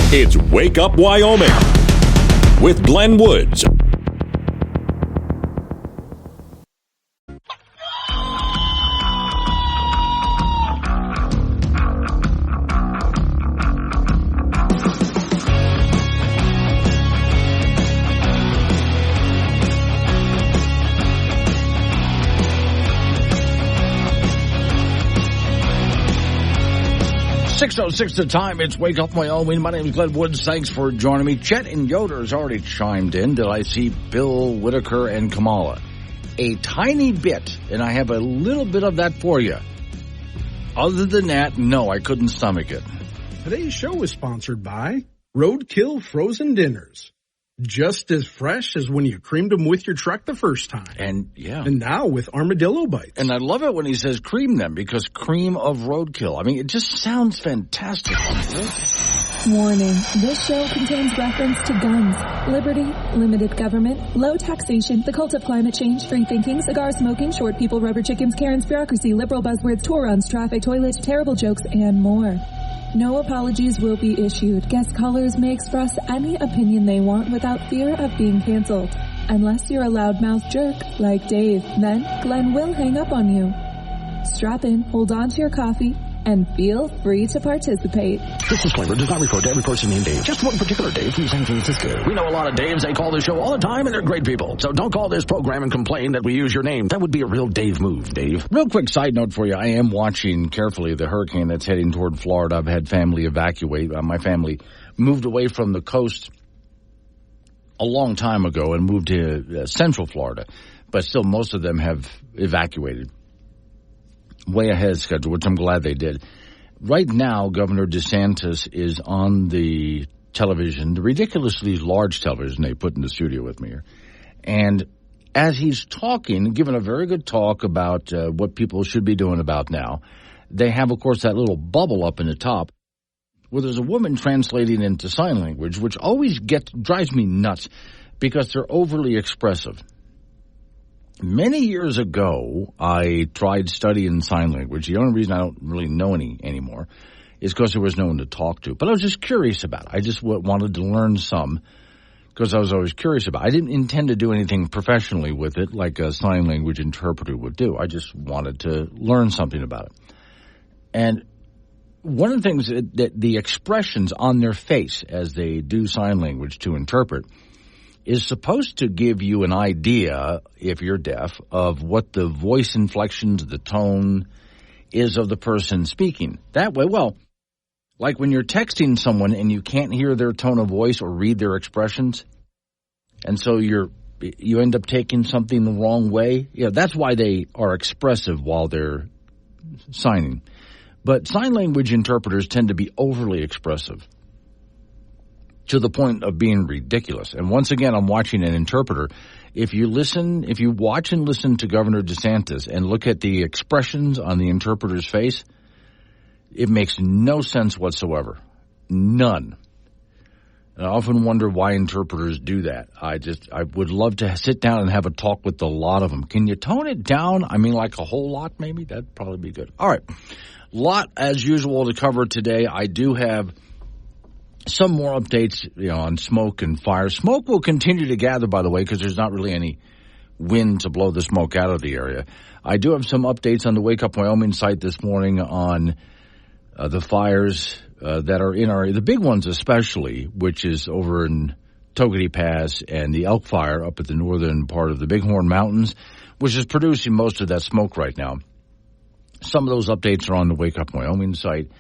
It's Wake Up Wyoming with Glenn Woods. .06 the time. It's Wake Up Wyoming. My name is Glenn Woods. Thanks for joining me. Chet and Yoder has already chimed in. Did I see Bill Whitaker and Kamala? A tiny bit, and I have a little bit of that for you. Other than that, no, I couldn't stomach it. Today's show is sponsored by Roadkill Frozen Dinners. Just as fresh as when you creamed them with your truck the first time. And now with armadillo bites. And I love it when he says cream them, because cream of roadkill. I mean, it just sounds fantastic. Warning, this show contains reference to guns, liberty, limited government, low taxation, the cult of climate change, free thinking, cigar smoking, short people, rubber chickens, Karen's bureaucracy, liberal buzzwords, tour runs, traffic, toilet, terrible jokes, and more. No apologies will be issued. Guest callers may express any opinion they want without fear of being canceled. Unless you're a loudmouth jerk like Dave, then Glenn will hang up on you. Strap in, hold on to your coffee, and feel free to participate. This disclaimer does not refer to every person named Dave. Just one particular Dave from San Francisco. We know a lot of Daves. They call this show all the time, and they're great people. So don't call this program and complain that we use your name. That would be a real Dave move, Dave. Real quick side note for you. I am watching carefully the hurricane that's heading toward Florida. I've had family evacuate. My family moved away from the coast a long time ago and moved to central Florida. But still, most of them have evacuated. Way ahead of schedule, which I'm glad they did. Right now, Governor DeSantis is on the television, the ridiculously large television they put in the studio with me here. And as he's talking, giving a very good talk about what people should be doing about now, they have, of course, that little bubble up in the top where there's a woman translating into sign language, which always drives me nuts because they're overly expressive. Many years ago, I tried studying sign language. The only reason I don't really know any anymore is because there was no one to talk to. But I was just curious about it. I just wanted to learn some because I was always curious about it. I didn't intend to do anything professionally with it like a sign language interpreter would do. I just wanted to learn something about it. And one of the things that the expressions on their face as they do sign language to interpret is supposed to give you an idea, if you're deaf, of what the voice inflections, the tone is of the person speaking. That way, well, like when you're texting someone and you can't hear their tone of voice or read their expressions, and so you end up taking something the wrong way. Yeah, that's why they are expressive while they're signing. But sign language interpreters tend to be overly expressive, to the point of being ridiculous. And once again, I'm watching an interpreter. If you watch and listen to Governor DeSantis and look at the expressions on the interpreter's face, it makes no sense whatsoever. None. And I often wonder why interpreters do that. I would love to sit down and have a talk with a lot of them. Can you tone it down? I mean, like a whole lot, maybe? That'd probably be good. All right. Lot, as usual, to cover today. I do have some more updates, on smoke and fire. Smoke will continue to gather, by the way, because there's not really any wind to blow the smoke out of the area. I do have some updates on the Wake Up Wyoming site this morning on the fires that are in the big ones especially, which is over in Togety Pass and the Elk Fire up at the northern part of the Bighorn Mountains, which is producing most of that smoke right now. Some of those updates are on the Wake Up Wyoming site.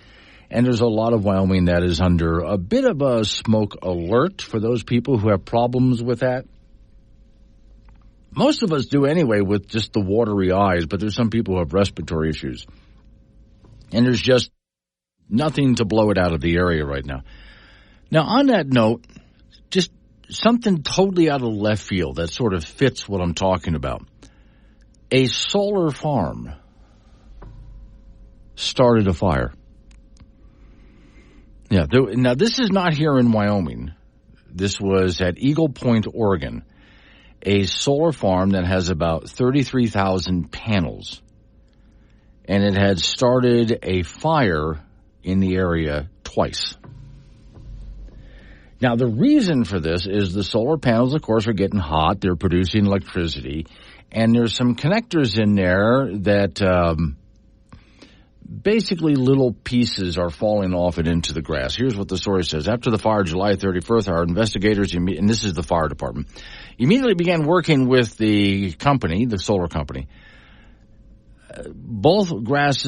And there's a lot of Wyoming that is under a bit of a smoke alert for those people who have problems with that. Most of us do anyway with just the watery eyes, but there's some people who have respiratory issues. And there's just nothing to blow it out of the area right now. Now, on that note, just something totally out of left field that sort of fits what I'm talking about. A solar farm started a fire. Yeah. Now, this is not here in Wyoming. This was at Eagle Point, Oregon, a solar farm that has about 33,000 panels. And it had started a fire in the area twice. Now, the reason for this is the solar panels, of course, are getting hot. They're producing electricity. And there's some connectors in there that basically little pieces are falling off and into the grass. Here's what the story says. After the fire July 31th, our investigators, and this is the fire department, immediately began working with the company, the solar company. Both grass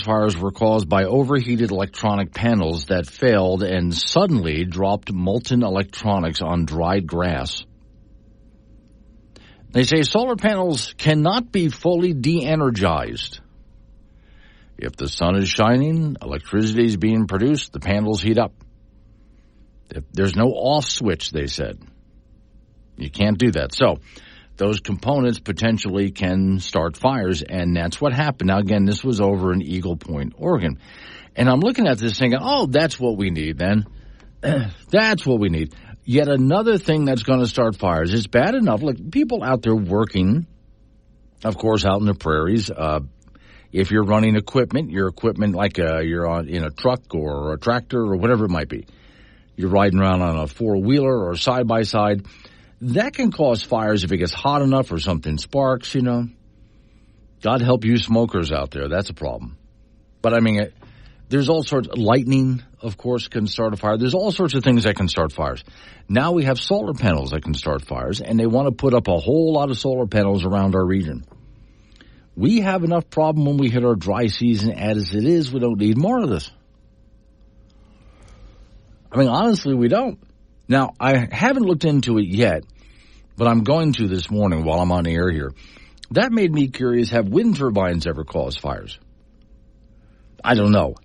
fires were caused by overheated electronic panels that failed and suddenly dropped molten electronics on dried grass. They say solar panels cannot be fully de-energized. If the sun is shining, electricity is being produced, the panels heat up. If there's no off switch, they said. You can't do that. So those components potentially can start fires, and that's what happened. Now, again, this was over in Eagle Point, Oregon. And I'm looking at this thinking, oh, that's what we need then. That's what we need. Yet another thing that's going to start fires. It's bad enough. Like, people out there working, of course, out in the prairies. If you're running equipment, your equipment like you're in a truck or a tractor or whatever it might be. You're riding around on a four-wheeler or side-by-side. That can cause fires if it gets hot enough or something sparks, you know. God help you smokers out there. That's a problem. But, I mean, there's all sorts of lightning, of course, can start a fire. There's all sorts of things that can start fires. Now we have solar panels that can start fires, and they want to put up a whole lot of solar panels around our region. We have enough problem when we hit our dry season as it is. We don't need more of this. I mean, honestly, we don't. Now, I haven't looked into it yet, but I'm going to this morning while I'm on the air here. That made me curious, have wind turbines ever caused fires? I don't know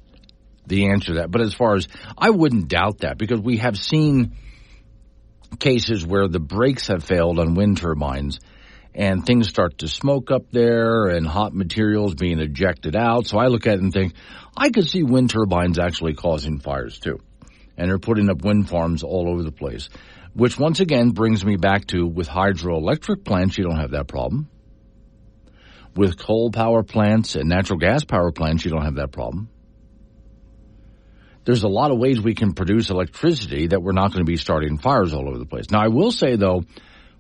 the answer to that. But as far as, I wouldn't doubt that, because we have seen cases where the brakes have failed on wind turbines and things start to smoke up there and hot materials being ejected out. So I look at it and think, I could see wind turbines actually causing fires too. And they're putting up wind farms all over the place, which once again brings me back to, with hydroelectric plants, you don't have that problem. With coal power plants and natural gas power plants, you don't have that problem. There's a lot of ways we can produce electricity that we're not going to be starting fires all over the place. Now, I will say, though,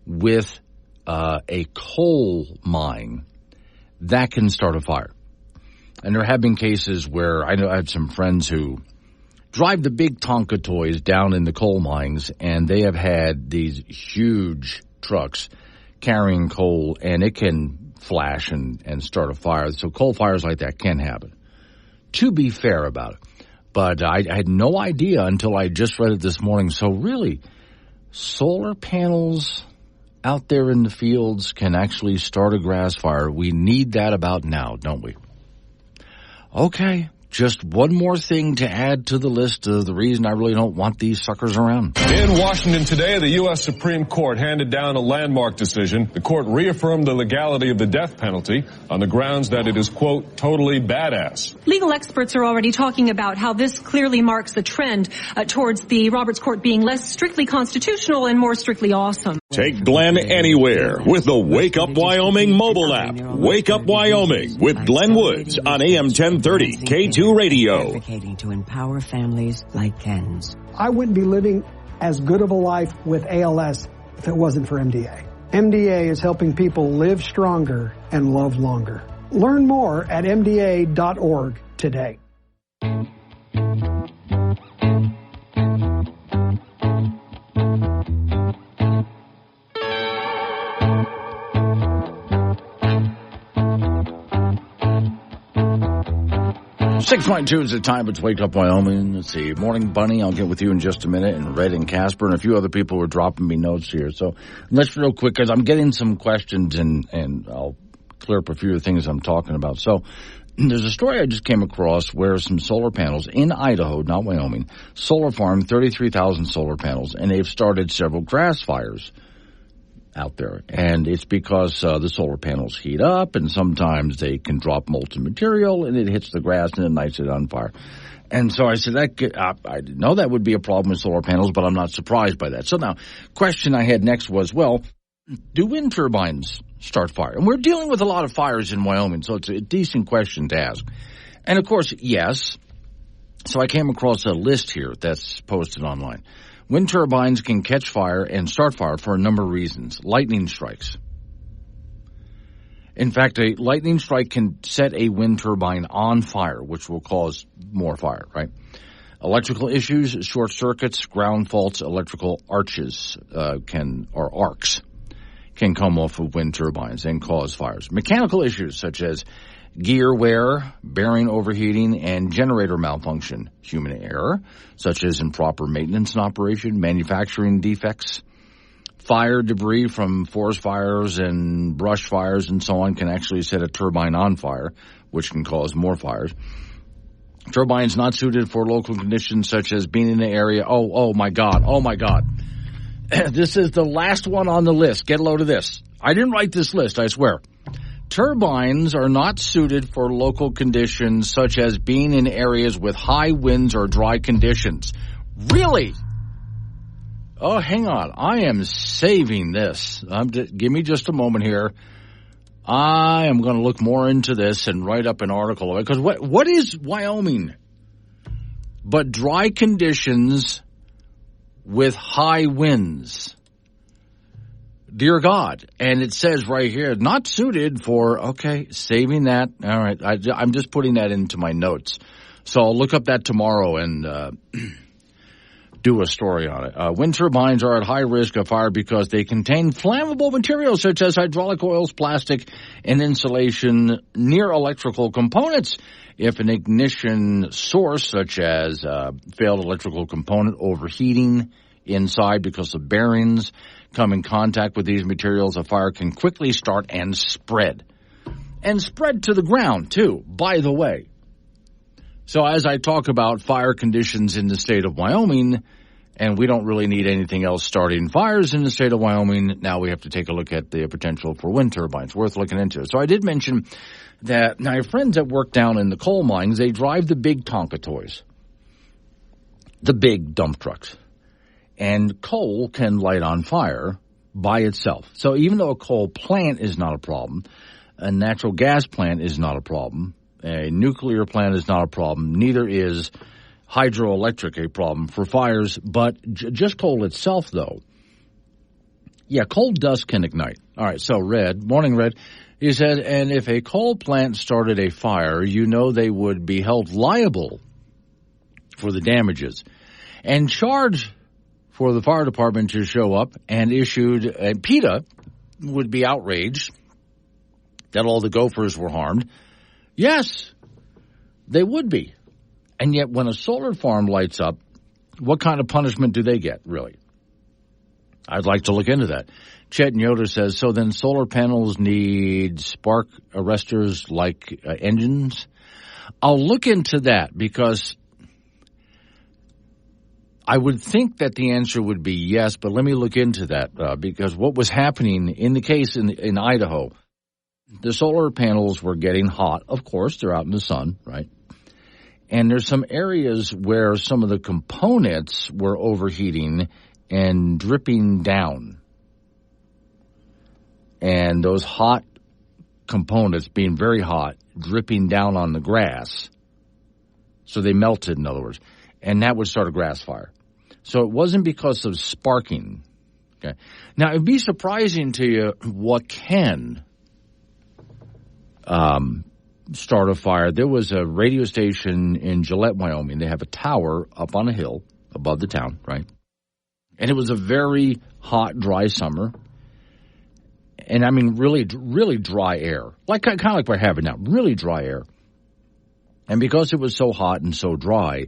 with a coal mine, that can start a fire. And there have been cases where I have some friends who drive the big Tonka toys down in the coal mines, and they have had these huge trucks carrying coal, and it can flash and start a fire. So coal fires like that can happen, to be fair about it. But I had no idea until I just read it this morning. So really, solar panels out there in the fields can actually start a grass fire. We need that about now, don't we? Okay. Just one more thing to add to the list of the reason I really don't want these suckers around. In Washington today, the U.S. Supreme Court handed down a landmark decision. The court reaffirmed the legality of the death penalty on the grounds that it is, quote, totally badass. Legal experts are already talking about how this clearly marks a trend towards the Roberts Court being less strictly constitutional and more strictly awesome. Take Glenn anywhere with the Wake Up Wyoming mobile app. Wake Up Wyoming with Glenn Woods on AM 1030 K2 Radio. Advocating to empower families like Ken's. I wouldn't be living as good of a life with ALS if it wasn't for MDA. MDA is helping people live stronger and love longer. Learn more at MDA.org today. 6:02 is the time. It's Wake Up Wyoming. Let's see. Morning Bunny, I'll get with you in just a minute. And Red and Casper and a few other people were dropping me notes here. So let's real quick, because I'm getting some questions and I'll clear up a few of the things I'm talking about. So there's a story I just came across where some solar panels in Idaho, not Wyoming, solar farm, 33,000 solar panels, and they've started several grass fires out there. And it's because the solar panels heat up, and sometimes they can drop molten material, and it hits the grass and it lights it on fire. And so I said, I didn't know that would be a problem with solar panels, but I'm not surprised by that. So now, question I had next was, well, do wind turbines start fire? And we're dealing with a lot of fires in Wyoming, so it's a decent question to ask. And of course, yes, So I came across a list here that's posted online. Wind turbines can catch fire and start fire for a number of reasons. Lightning strikes. In fact, a lightning strike can set a wind turbine on fire, which will cause more fire, right? Electrical issues, short circuits, ground faults, electrical arches or arcs can come off of wind turbines and cause fires. Mechanical issues such as gear wear, bearing overheating, and generator malfunction. Human error, such as improper maintenance and operation, manufacturing defects. Fire debris from forest fires and brush fires and so on can actually set a turbine on fire, which can cause more fires. Turbines not suited for local conditions such as being in an area. Oh my God. This is the last one on the list. Get a load of this. I didn't write this list, I swear. Turbines are not suited for local conditions such as being in areas with high winds or dry conditions. Really? Oh, hang on. I am saving this. Give me just a moment here. I am going to look more into this and write up an article. Because what is Wyoming but dry conditions with high winds? Dear God. And it says right here, not suited for, okay, saving that. All right. I'm just putting that into my notes. So I'll look up that tomorrow and do a story on it. Wind turbines are at high risk of fire because they contain flammable materials such as hydraulic oils, plastic, and insulation near electrical components. If an ignition source, such as failed electrical component overheating inside because of bearings, come in contact with these materials, a fire can quickly start and spread. And spread to the ground, too, by the way. So as I talk about fire conditions in the state of Wyoming, and we don't really need anything else starting fires in the state of Wyoming, now we have to take a look at the potential for wind turbines. Worth looking into. So I did mention that my friends that work down in the coal mines, they drive the big Tonka toys, the big dump trucks. And coal can light on fire by itself. So even though a coal plant is not a problem, a natural gas plant is not a problem, a nuclear plant is not a problem. Neither is hydroelectric a problem for fires. But just coal itself, though. Yeah, coal dust can ignite. All right, so Red, morning Red, he said, and if a coal plant started a fire, you know they would be held liable for the damages and charged for the fire department to show up and issued, and PETA would be outraged that all the gophers were harmed. Yes, they would be. And yet when a solar farm lights up, what kind of punishment do they get, really? I'd like to look into that. Chet Yoder says, so then solar panels need spark arresters like engines? I'll look into that because I would think that the answer would be yes, but let me look into that because what was happening in the case in Idaho, the solar panels were getting hot. Of course, they're out in the sun, right? And there's some areas where some of the components were overheating and dripping down. And those hot components being very hot, dripping down on the grass. So they melted, in other words. And that would start a grass fire. So it wasn't because of sparking. Okay. Now, it'd be surprising to you what can start a fire. There was a radio station in Gillette, Wyoming. They have a tower up on a hill above the town, right? And it was a very hot, dry summer. And I mean, really, really dry air. Like kind of like we're having now, really dry air. And because it was so hot and so dry,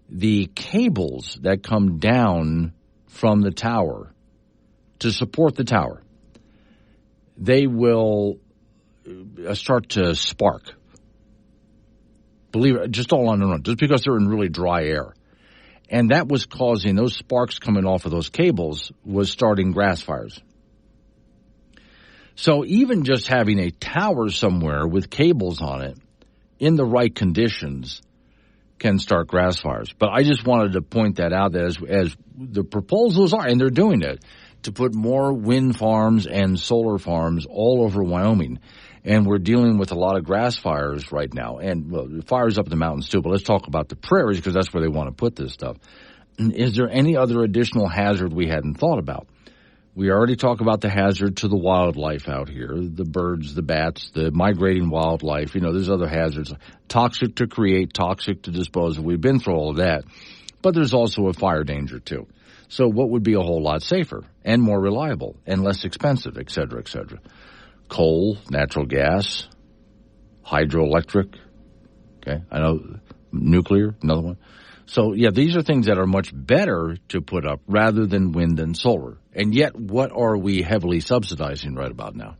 the cables that come down from the tower to support the tower, they will start to spark. Believe it, just all on their own, just because they're in really dry air. And that was causing those sparks coming off of those cables was starting grass fires. So even just having a tower somewhere with cables on it in the right conditions can start grass fires. But I just wanted to point that out that as the proposals are, and they're doing it, to put more wind farms and solar farms all over Wyoming. And we're dealing with a lot of grass fires right now, and well, fires up in the mountains too, but let's talk about the prairies because that's where they want to put this stuff. Is there any other additional hazard we hadn't thought about? We already talked about the hazard to the wildlife out here, the birds, the bats, the migrating wildlife. There's other hazards. Toxic to create, toxic to dispose of. We've been through all of that. But there's also a fire danger too. So what would be a whole lot safer and more reliable and less expensive, et cetera, et cetera? Coal, natural gas, hydroelectric, okay, I know nuclear, another one. So, yeah, these are things that are much better to put up rather than wind and solar. And yet, what are we heavily subsidizing right about now?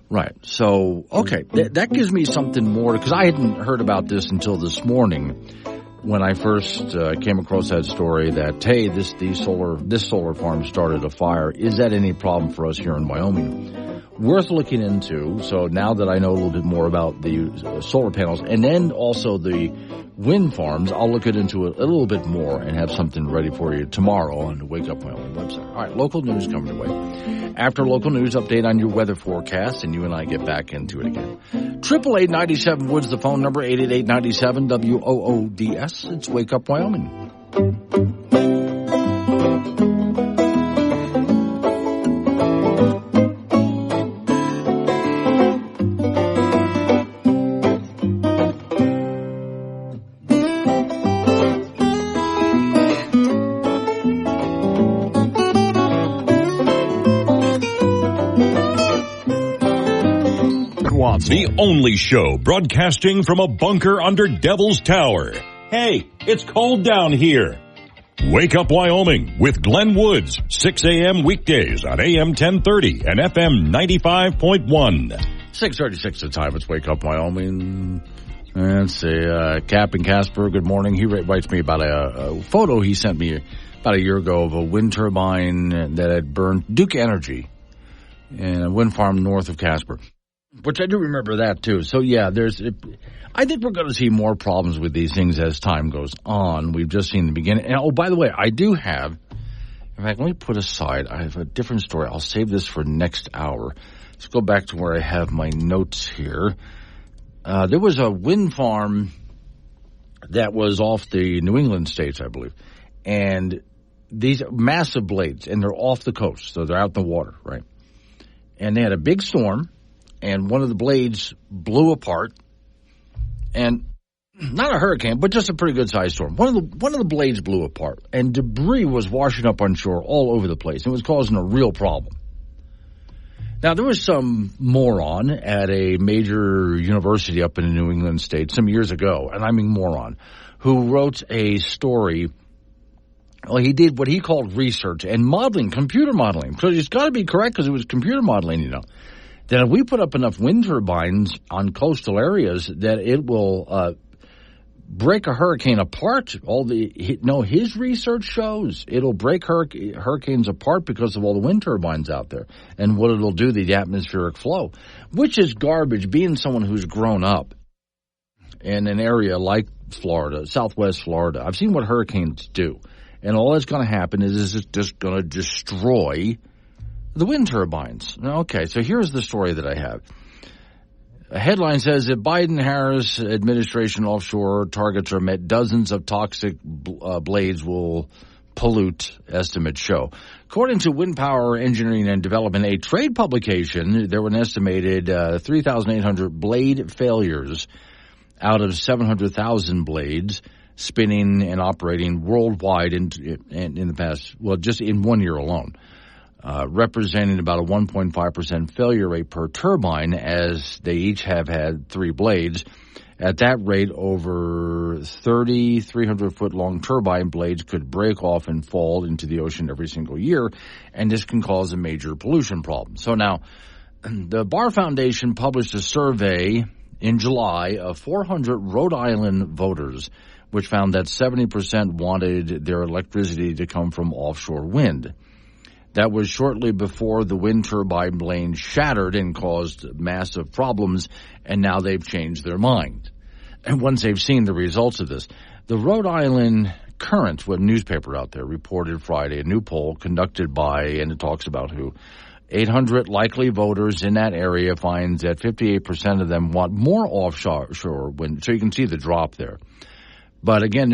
Right, so, okay, that gives me something more, because I hadn't heard about this until this morning when I first came across that story that, hey, this solar farm started a fire. Is that any problem for us here in Wyoming? Worth looking into. So now that I know a little bit more about the solar panels and then also the wind farms, I'll look into it a little bit more and have something ready for you tomorrow on the Wake Up Wyoming website. All right, local news coming your way. After local news, update on your weather forecast, and you and I get back into it again. 888-97 Woods, the phone number, 888-97 WOODS. It's Wake Up Wyoming. The only show broadcasting from a bunker under Devil's Tower. Hey, it's cold down here. Wake Up Wyoming with Glenn Woods, 6 a.m. weekdays on AM 1030 and FM 95.1. 6:36 the time. It's Wake Up Wyoming. Let's see, Captain Casper, good morning. He writes me about a photo he sent me about a year ago of a wind turbine that had burned Duke Energy in a wind farm north of Casper. Which I do remember that, too. So, yeah, I think we're going to see more problems with these things as time goes on. We've just seen the beginning. And, oh, by the way, I do have, in fact, let me put aside, I have a different story. I'll save this for next hour. Let's go back to where I have my notes here. There was a wind farm that was off the New England states, I believe. And these massive blades, and they're off the coast, so they're out in the water, right? And they had a big storm. And one of the blades blew apart, and not a hurricane, but just a pretty good sized storm. One of the blades blew apart, and debris was washing up on shore all over the place. It was causing a real problem. Now, there was some moron at a major university up in the New England state some years ago, and I mean moron, who wrote a story. Well, he did what he called research and modeling, computer modeling. So it's got to be correct because it was computer modeling, that if we put up enough wind turbines on coastal areas that it will break a hurricane apart. His research shows it'll break hurricanes apart because of all the wind turbines out there and what it'll do to the atmospheric flow, which is garbage. Being someone who's grown up in an area like Florida, Southwest Florida, I've seen what hurricanes do. And all that's going to happen is it's just going to destroy the wind turbines. Okay, so here's the story that I have. A headline says that Biden-Harris administration offshore targets are met. Dozens of toxic blades will pollute, estimates show. According to Wind Power Engineering and Development, a trade publication, there were an estimated 3,800 blade failures out of 700,000 blades spinning and operating worldwide in the past, well, just in 1 year alone. Representing about a 1.5% failure rate per turbine, as they each have had 3 blades. At that rate, over 300-foot-long turbine blades could break off and fall into the ocean every single year, and this can cause a major pollution problem. So now, the Bar Foundation published a survey in July of 400 Rhode Island voters, which found that 70% wanted their electricity to come from offshore wind. That was shortly before the wind turbine blade shattered and caused massive problems, and now they've changed their mind. And once they've seen the results of this, the Rhode Island Current, what newspaper out there, reported Friday a new poll conducted by, and it talks about who, 800 likely voters in that area finds that 58% of them want more offshore wind. So you can see the drop there. But again,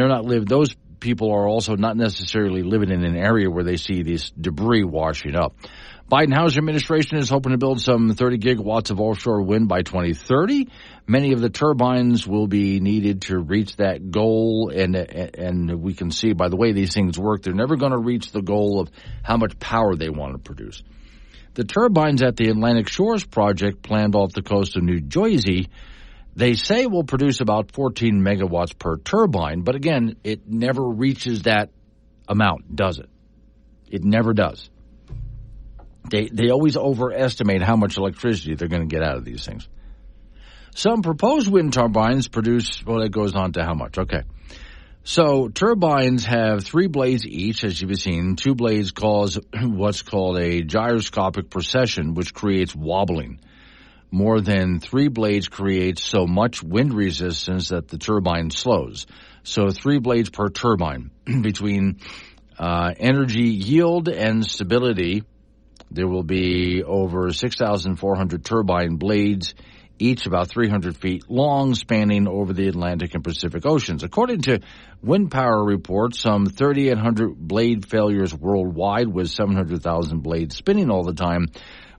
those people are also not necessarily living in an area where they see this debris washing up. Biden House administration is hoping to build some 30 gigawatts of offshore wind by 2030. Many of the turbines will be needed to reach that goal, and we can see by the way these things work, they're never going to reach the goal of how much power they want to produce. The turbines at the Atlantic Shores project planned off the coast of New Jersey, they say will produce about 14 megawatts per turbine, but again, it never reaches that amount, does it? It never does. They always overestimate how much electricity they're going to get out of these things. Some proposed wind turbines produce, well, it goes on to how much. Okay. So turbines have 3 blades each, as you've seen. 2 blades cause what's called a gyroscopic precession, which creates wobbling. More than 3 blades create so much wind resistance that the turbine slows. So 3 blades per turbine. Between energy yield and stability, there will be over 6,400 turbine blades, each about 300 feet long, spanning over the Atlantic and Pacific Oceans. According to Wind Power reports, some 3,800 blade failures worldwide, with 700,000 blades spinning all the time.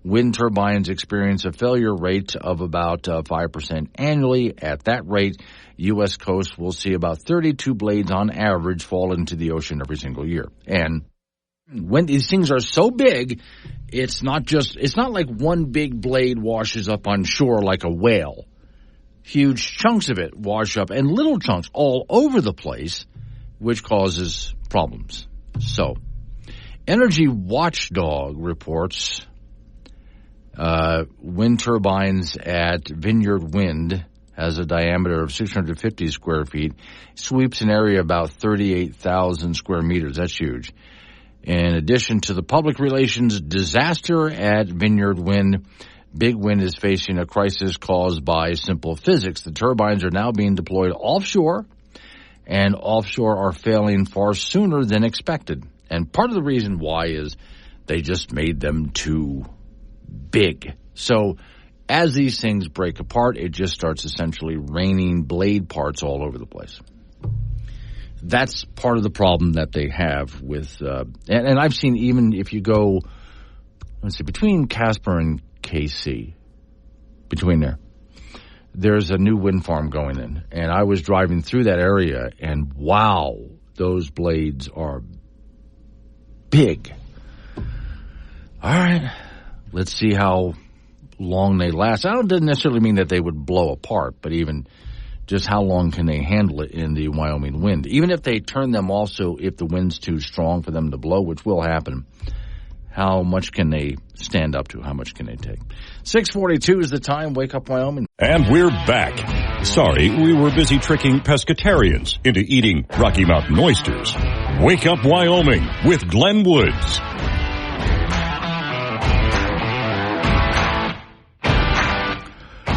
Wind turbines experience a failure rate of about 5% annually. At that rate, U.S. coast will see about 32 blades on average fall into the ocean every single year. And when these things are so big, it's not like one big blade washes up on shore like a whale. Huge chunks of it wash up, and little chunks all over the place, which causes problems. So, Energy Watchdog reports wind turbines at Vineyard Wind has a diameter of 650 square feet, sweeps an area about 38,000 square meters. That's huge. In addition to the public relations disaster at Vineyard Wind, Big Wind is facing a crisis caused by simple physics. The turbines are now being deployed offshore, and offshore are failing far sooner than expected. And part of the reason why is they just made them too big. So as these things break apart, it just starts essentially raining blade parts all over the place. That's part of the problem that they have with, and I've seen, even if you go, between Casper and KC, there's a new wind farm going in. And I was driving through that area, and wow, those blades are big. All right, let's see how long they last. I don't necessarily mean that they would blow apart, but even just how long can they handle it in the Wyoming wind? Even if they turn them off, so if the wind's too strong for them to blow, which will happen, how much can they stand up to? How much can they take? 6:42 is the time. Wake Up Wyoming. And we're back. Sorry, we were busy tricking pescatarians into eating Rocky Mountain oysters. Wake Up Wyoming with Glenn Woods.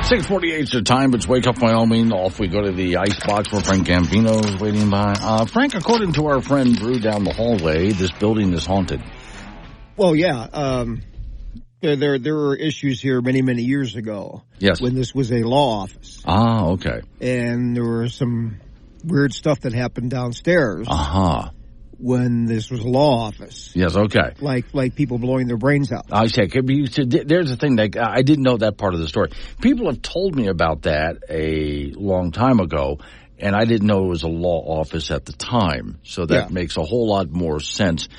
6:48 is the time. It's Wake Up Wyoming. Off we go to the icebox where Frank Gambino is waiting by. Frank, according to our friend Drew down the hallway, this building is haunted. Well, yeah. There were issues here many years ago. Yes. When this was a law office. Ah, okay. And there was some weird stuff that happened downstairs. Uh-huh. When this was a law office. Yes, okay. Like people blowing their brains out. I say, there's a thing that I didn't know that part of the story. People have told me about that a long time ago, and I didn't know it was a law office at the time. So that makes a whole lot more sense,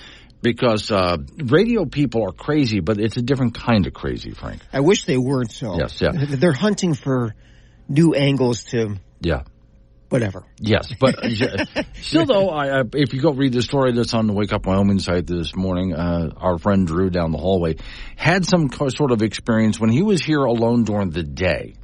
because radio people are crazy, but it's a different kind of crazy, Frank. I wish they weren't so. Yes, yeah. They're hunting for new angles to... Yeah. Whatever. Yes, but still, though, if you go read the story that's on the Wake Up Wyoming site this morning, our friend Drew down the hallway had some sort of experience when he was here alone during the day.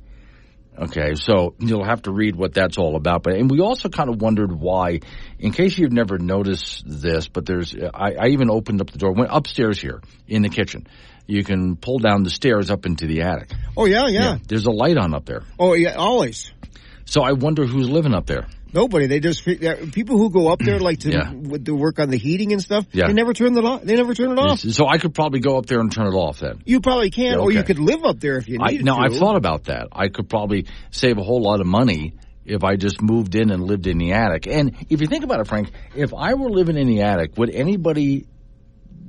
Okay, so you'll have to read what that's all about. And we also kind of wondered why, in case you've never noticed this, but I even opened up the door, went upstairs here in the kitchen. You can pull down the stairs up into the attic. Oh, yeah. There's a light on up there. Oh, yeah, always. So I wonder who's living up there. Nobody. They just people who go up there like to work on the heating and stuff. Yeah. They never turn it off. They never turn it off. So I could probably go up there and turn it off then. You probably can, or you could live up there if you needed to. No, I've thought about that. I could probably save a whole lot of money if I just moved in and lived in the attic. And if you think about it, Frank, if I were living in the attic, would anybody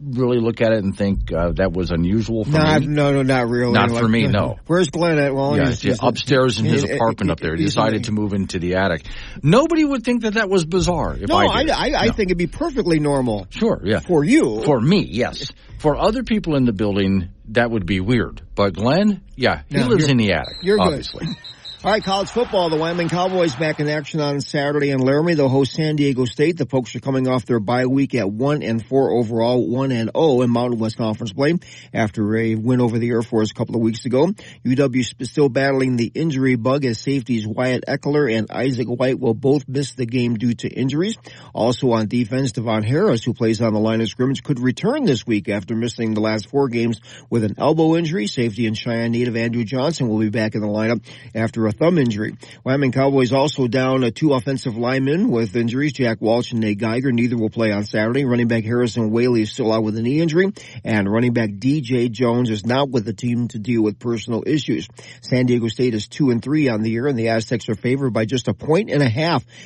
really look at it and think that was unusual for me? No, not really. Not for me, no. Where's Glenn at? Well, he's upstairs in his apartment up there. He decided to move into the attic. Nobody would think that was bizarre. I think it'd be perfectly normal. Sure, yeah. For you. For me, yes. For other people in the building, that would be weird. But Glenn, he lives in the attic, obviously. Good. All right, college football. The Wyoming Cowboys back in action on Saturday in Laramie. They'll host San Diego State. The Pokes are coming off their bye week at 1-4 overall, 1-0 in Mountain West Conference play after a win over the Air Force a couple of weeks ago. UW still battling the injury bug as safeties Wyatt Eckler and Isaac White will both miss the game due to injuries. Also on defense, Devon Harris, who plays on the line of scrimmage, could return this week after missing the last 4 games with an elbow injury. Safety and Cheyenne native Andrew Johnson will be back in the lineup after a thumb injury. Wyoming Cowboys also down 2 offensive linemen with injuries, Jack Walsh and Nate Geiger. Neither will play on Saturday. Running back Harrison Whaley is still out with a knee injury, and running back DJ Jones is not with the team to deal with personal issues. San Diego State is 2-3 on the year, and the Aztecs are favored by just 1.5 points.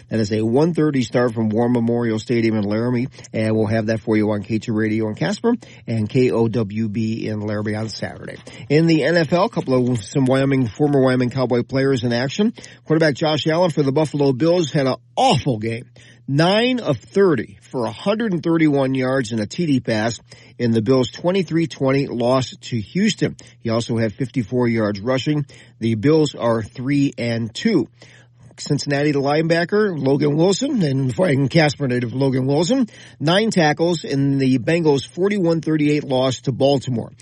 That is a 1:30 start from War Memorial Stadium in Laramie, and we'll have that for you on K2 Radio in Casper and KOWB in Laramie on Saturday. In the NFL, some former Wyoming Cowboy players in action. Quarterback Josh Allen for the Buffalo Bills had an awful game. 9 of 30 for 131 yards and a TD pass in the Bills' 23-20 loss to Houston. He also had 54 yards rushing. The Bills are 3-2. Cincinnati linebacker Logan Wilson and Casper native Logan Wilson, 9 tackles in the Bengals' 41-38 loss to Baltimore.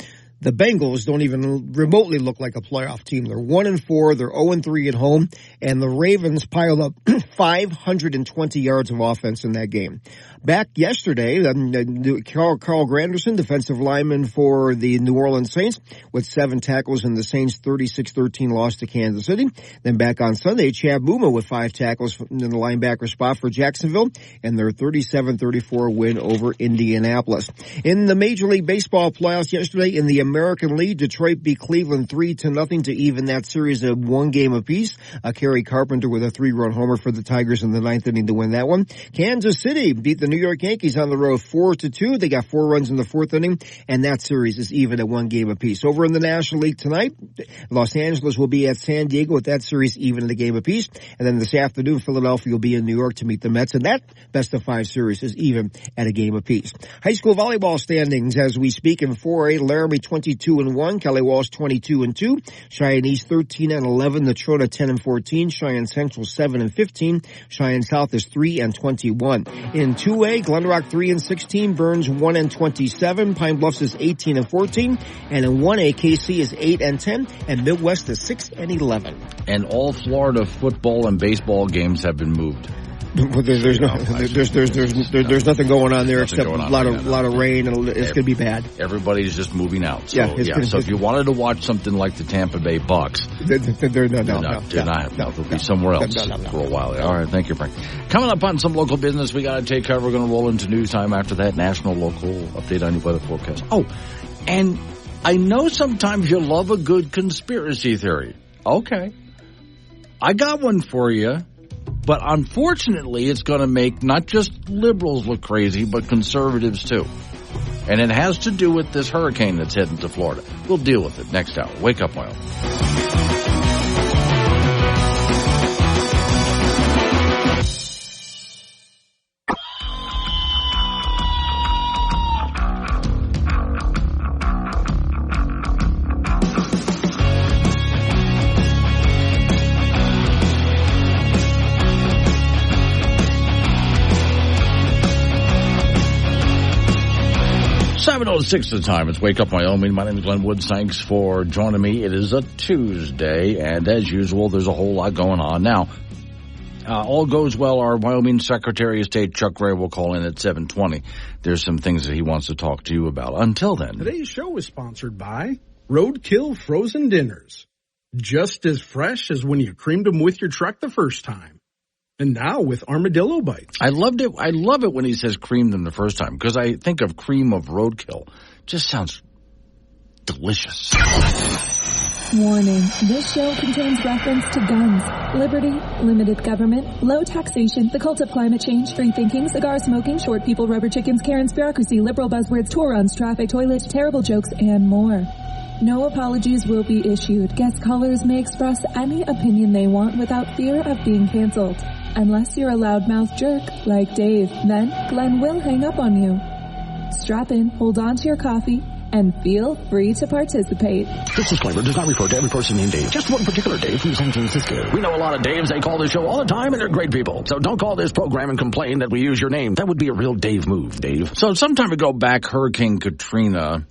The Bengals don't even remotely look like a playoff team. They're 1-4. They're 0-3 at home. And the Ravens piled up 520 yards of offense in that game. Back yesterday, Carl Granderson, defensive lineman for the New Orleans Saints, with 7 tackles in the Saints' 36-13 loss to Kansas City. Then back on Sunday, Chad Muma with 5 tackles in the linebacker spot for Jacksonville and their 37-34 win over Indianapolis. In the Major League Baseball playoffs yesterday, in the American League, Detroit beat Cleveland 3-0 to even that series of 1 game apiece. Kerry Carpenter with a 3-run homer for the Tigers in the 9th inning to win that one. Kansas City beat the New York Yankees on the road 4-2. They got 4 runs in the 4th inning, and that series is even at 1 game apiece. Over in the National League tonight, Los Angeles will be at San Diego with that series even at a game apiece. And then this afternoon, Philadelphia will be in New York to meet the Mets, and that best-of-5 series is even at a game apiece. High school volleyball standings as we speak in 4A, Laramie 22-1, Kelly Walsh 22-2, Cheyenne East 13-11, Natrona 10-14, Cheyenne Central 7-15, Cheyenne South is 3-21. In 2A, Glen Rock 3-16, Burns 1-27, Pine Bluffs is 18-14, and in 1A, KC is 8-10, and Midwest is 6-11. And all Florida football and baseball games have been moved. There's nothing going on there except a lot of rain, and it's going to be bad. Everybody's just moving out. So, so if you wanted to watch something like the Tampa Bay Bucks, they'll be somewhere else for a while. All right, thank you, Frank. Coming up on some local business we got to take care of. We're going to roll into news time after that. National, local update on your weather forecast. Oh, and I know sometimes you love a good conspiracy theory. Okay, I got one for you. But unfortunately, it's going to make not just liberals look crazy, but conservatives too. And it has to do with this hurricane that's heading to Florida. We'll deal with it next hour. Wake up, Wyoming. 7:06 the time. It's Wake Up Wyoming. My name is Glenn Woods. Thanks for joining me. It is a Tuesday, and as usual, there's a whole lot going on. Now, all goes well. Our Wyoming Secretary of State, Chuck Gray, will call in at 7:20. There's some things that he wants to talk to you about. Until then. Today's show is sponsored by Roadkill Frozen Dinners. Just as fresh as when you creamed them with your truck the first time. And now with armadillo bites. I love it when he says cream them the first time, because I think of cream of roadkill. Just sounds delicious. Warning, this show contains reference to guns, liberty, limited government, low taxation, the cult of climate change, free thinking, cigar smoking, short people, rubber chickens, Karen's bureaucracy, liberal buzzwords, tour runs, traffic, toilet, terrible jokes, and more. No apologies will be issued. Guest callers may express any opinion they want without fear of being canceled. Unless you're a loudmouth jerk like Dave, then Glenn will hang up on you. Strap in, hold on to your coffee, and feel free to participate. This disclaimer does not refer to every person named Dave, just one particular Dave from San Francisco. We know a lot of Daves. They call this show all the time, and they're great people. So don't call this program and complain that we use your name. That would be a real Dave move, Dave. So some time ago back, Hurricane Katrina,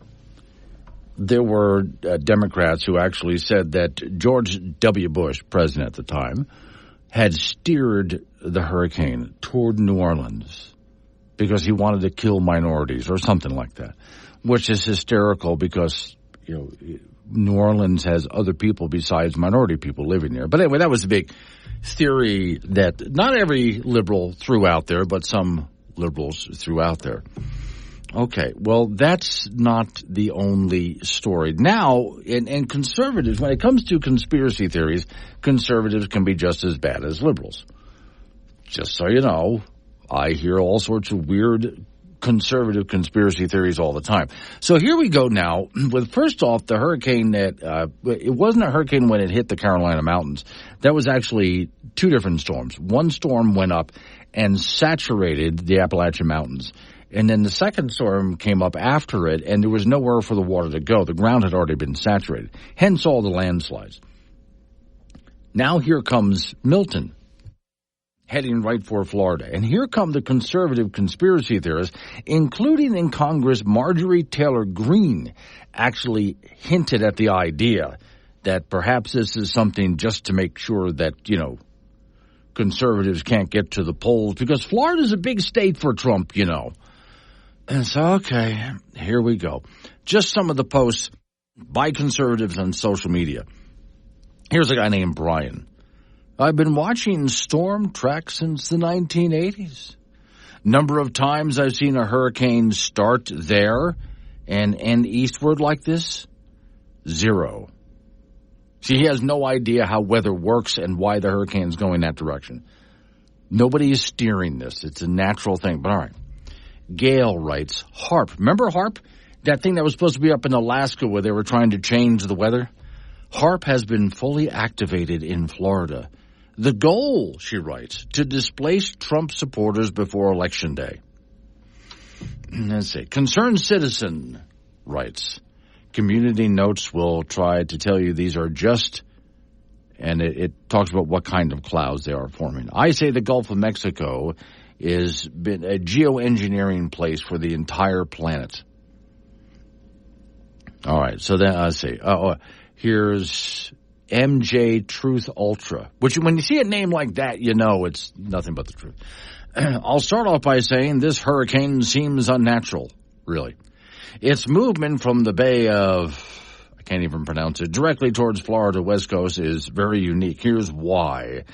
there were Democrats who actually said that George W. Bush, president at the time, had steered the hurricane toward New Orleans because he wanted to kill minorities or something like that. Which is hysterical because, New Orleans has other people besides minority people living there. But anyway, that was a big theory that not every liberal threw out there, but some liberals threw out there. Okay, well, that's not the only story. Now, and conservatives, when it comes to conspiracy theories, conservatives can be just as bad as liberals. Just so you know, I hear all sorts of weird conservative conspiracy theories all the time. So here we go now with, first off, the hurricane that, it wasn't a hurricane when it hit the Carolina Mountains. That was actually two different storms. One storm went up and saturated the Appalachian Mountains. And then the second storm came up after it, and there was nowhere for the water to go. The ground had already been saturated, hence all the landslides. Now here comes Milton, heading right for Florida. And here come the conservative conspiracy theorists, including in Congress Marjorie Taylor Greene, actually hinted at the idea that perhaps this is something just to make sure that, conservatives can't get to the polls, because Florida's a big state for Trump, And so, okay, here we go. Just some of the posts by conservatives on social media. Here's a guy named Brian. I've been watching storm track since the 1980s. Number of times I've seen a hurricane start there and end eastward like this? 0. See, he has no idea how weather works and why the hurricane's going that direction. Nobody is steering this. It's a natural thing. But all right. Gail writes, HARP. Remember HARP? That thing that was supposed to be up in Alaska where they were trying to change the weather? HARP has been fully activated in Florida. The goal, she writes, to displace Trump supporters before Election Day. Let's see. Concerned Citizen writes, Community Notes will try to tell you these are just, and it talks about what kind of clouds they are forming. I say the Gulf of Mexico is been a geoengineering place for the entire planet. All right, so then I say, here's MJ Truth Ultra, which when you see a name like that, it's nothing but the truth. I'll start off by saying this hurricane seems unnatural, really. Its movement from the Bay of, I can't even pronounce it, directly towards Florida West Coast is very unique. Here's why.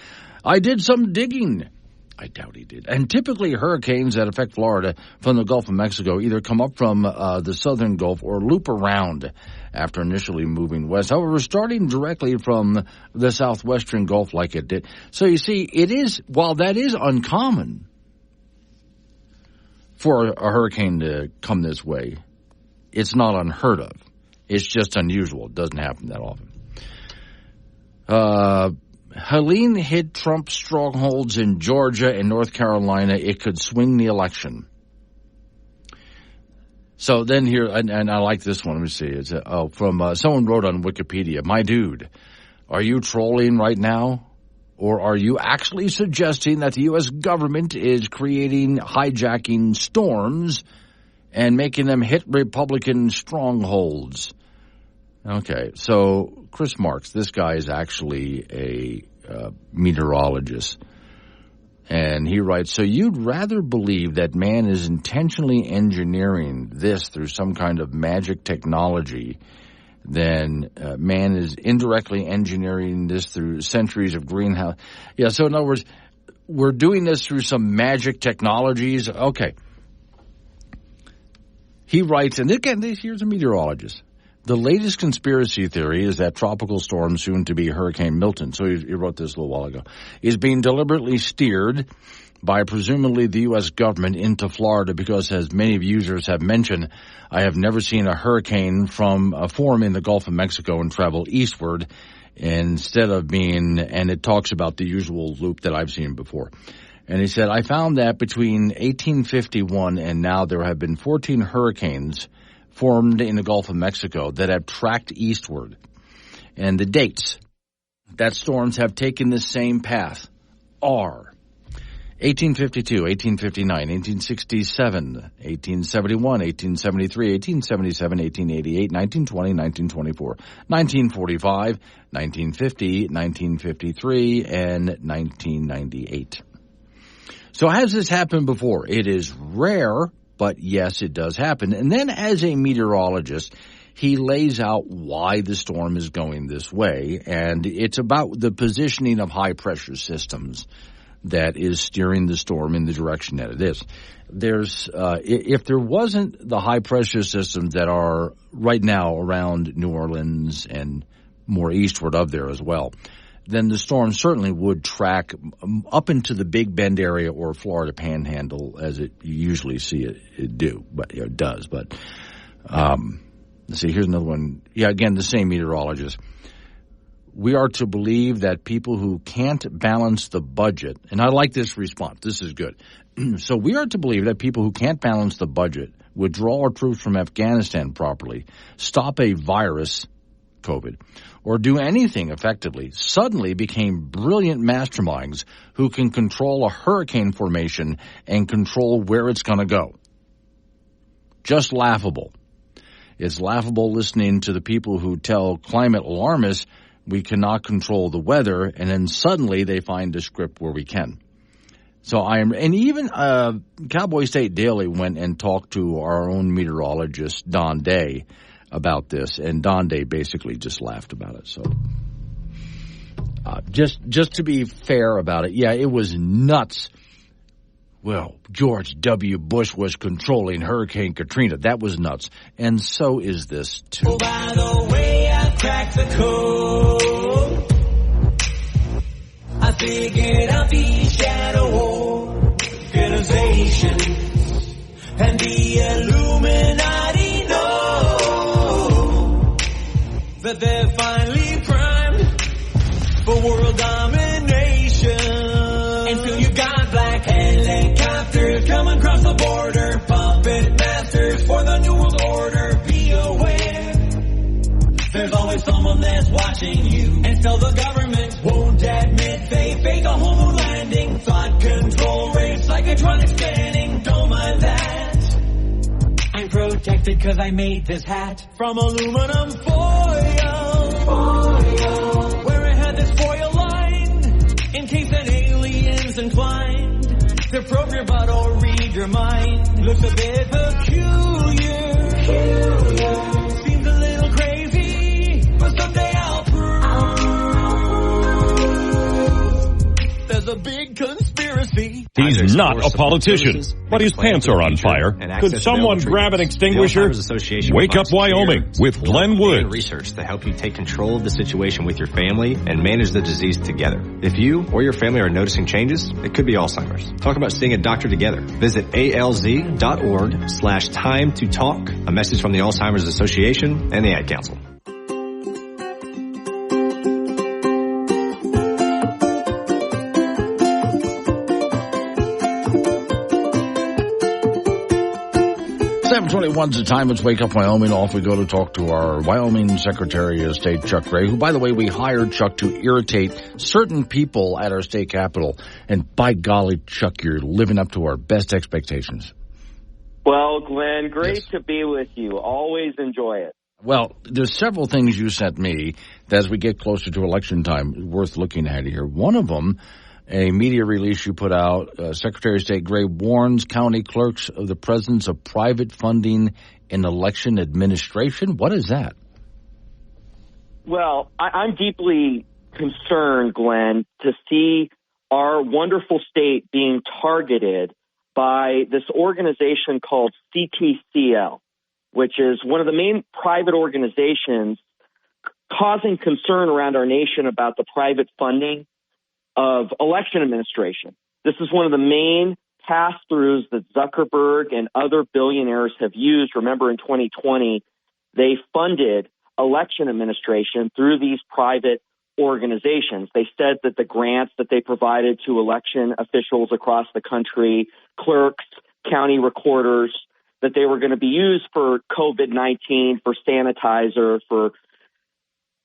I did some digging. I doubt he did. And typically hurricanes that affect Florida from the Gulf of Mexico either come up from the southern Gulf or loop around after initially moving west. However, starting directly from the southwestern Gulf like it did. So you see, it is, while that is uncommon for a hurricane to come this way, it's not unheard of. It's just unusual. It doesn't happen that often. Helene hit Trump strongholds in Georgia and North Carolina. It could swing the election. So then here, and I like this one. Let me see. It's from someone wrote on Wikipedia. My dude, are you trolling right now? Or are you actually suggesting that the U.S. government is creating hijacking storms and making them hit Republican strongholds? Okay, so Chris Marks, this guy is actually a meteorologist. And he writes, so you'd rather believe that man is intentionally engineering this through some kind of magic technology than man is indirectly engineering this through centuries of greenhouse. Yeah, so in other words, we're doing this through some magic technologies. Okay. He writes, and again, here's a meteorologist. The latest conspiracy theory is that tropical storm, soon to be Hurricane Milton, so he wrote this a little while ago, is being deliberately steered by presumably the U.S. government into Florida because, as many of users have mentioned, I have never seen a hurricane form in the Gulf of Mexico and travel eastward instead of being, and it talks about the usual loop that I've seen before. And he said, I found that between 1851 and now there have been 14 hurricanes formed in the Gulf of Mexico that have tracked eastward. And the dates that storms have taken the same path are 1852, 1859, 1867, 1871, 1873, 1877, 1888, 1920, 1924, 1945, 1950, 1953, and 1998. So has this happened before? It is rare, but yes, it does happen. And then as a meteorologist, he lays out why the storm is going this way, and it's about the positioning of high-pressure systems that is steering the storm in the direction that it is. If there wasn't the high-pressure systems that are right now around New Orleans and more eastward of there as well, then the storm certainly would track up into the Big Bend area or Florida Panhandle as you usually see it do, but it does. But let's see, here's another one. Yeah, again, the same meteorologist. We are to believe that people who can't balance the budget, and I like this response. This is good. So we are to believe that people who can't balance the budget, withdraw our troops from Afghanistan properly, stop a virus, COVID, or do anything effectively, suddenly became brilliant masterminds who can control a hurricane formation and control where it's going to go. Just laughable. It's laughable listening to the people who tell climate alarmists we cannot control the weather, and then suddenly they find a script where we can. So and even Cowboy State Daily went and talked to our own meteorologist, Don Day, about this, and Don Day basically just laughed about it. So just to be fair about it, yeah, it was nuts. Well, George W. Bush was controlling Hurricane Katrina. That was nuts. And so is this, too. Oh, by the way, I cracked the code. I figured out the shadow organizations and the Illuminati know that they're finally primed for world domination. And so you got black helicopters coming across the border, puppet masters for the New World Order. Be aware, there's always someone that's watching you. And still the government won't admit they fake a whole moon landing. Thought control race, psychotronic scanning, don't mind that. I'm protected cause I made this hat from aluminum foil. Where it had this foil line in case an alien's inclined to probe your butt or read your mind. Looks a bit peculiar. Seems a little crazy, but someday I'll prove there's a big conspiracy. He's not a politician, but his pants are on fire. Could someone grab an extinguisher? Wake Up Wyoming with Glenn Woods. Research to help you take control of the situation with your family and manage the disease together. If you or your family are noticing changes, it could be Alzheimer's. Talk about seeing a doctor together. Visit alz.org/time to talk. A message from the Alzheimer's Association and the Ad Council. One's the time. Let's Wake Up Wyoming. Off we go to talk to our Wyoming Secretary of State, Chuck Gray, who, by the way, we hired Chuck to irritate certain people at our state capitol. And by golly, Chuck, you're living up to our best expectations. Well, Glenn, great to be with you. Always enjoy it. Well, there's several things you sent me that as we get closer to election time worth looking at here. One of them, a media release you put out, Secretary of State Gray warns county clerks of the presence of private funding in election administration. What is that? Well, I'm deeply concerned, Glenn, to see our wonderful state being targeted by this organization called CTCL, which is one of the main private organizations causing concern around our nation about the private funding of election administration. This is one of the main pass-throughs that Zuckerberg and other billionaires have used. Remember, in 2020, they funded election administration through these private organizations. They said that the grants that they provided to election officials across the country, clerks, county recorders, that they were going to be used for COVID-19, for sanitizer, for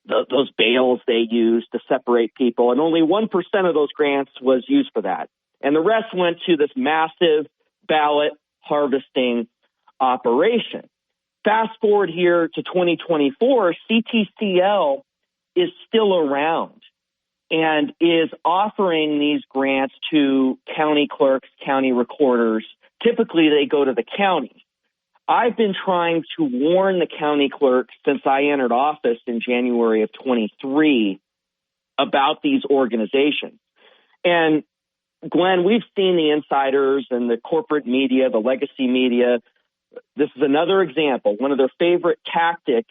those bales they used to separate people. And only 1% of those grants was used for that. And the rest went to this massive ballot harvesting operation. Fast forward here to 2024, CTCL is still around and is offering these grants to county clerks, county recorders. Typically, they go to the counties. I've been trying to warn the county clerks since I entered office in January of 23 about these organizations. And Glenn, we've seen the insiders and the corporate media, the legacy media. This is another example. One of their favorite tactics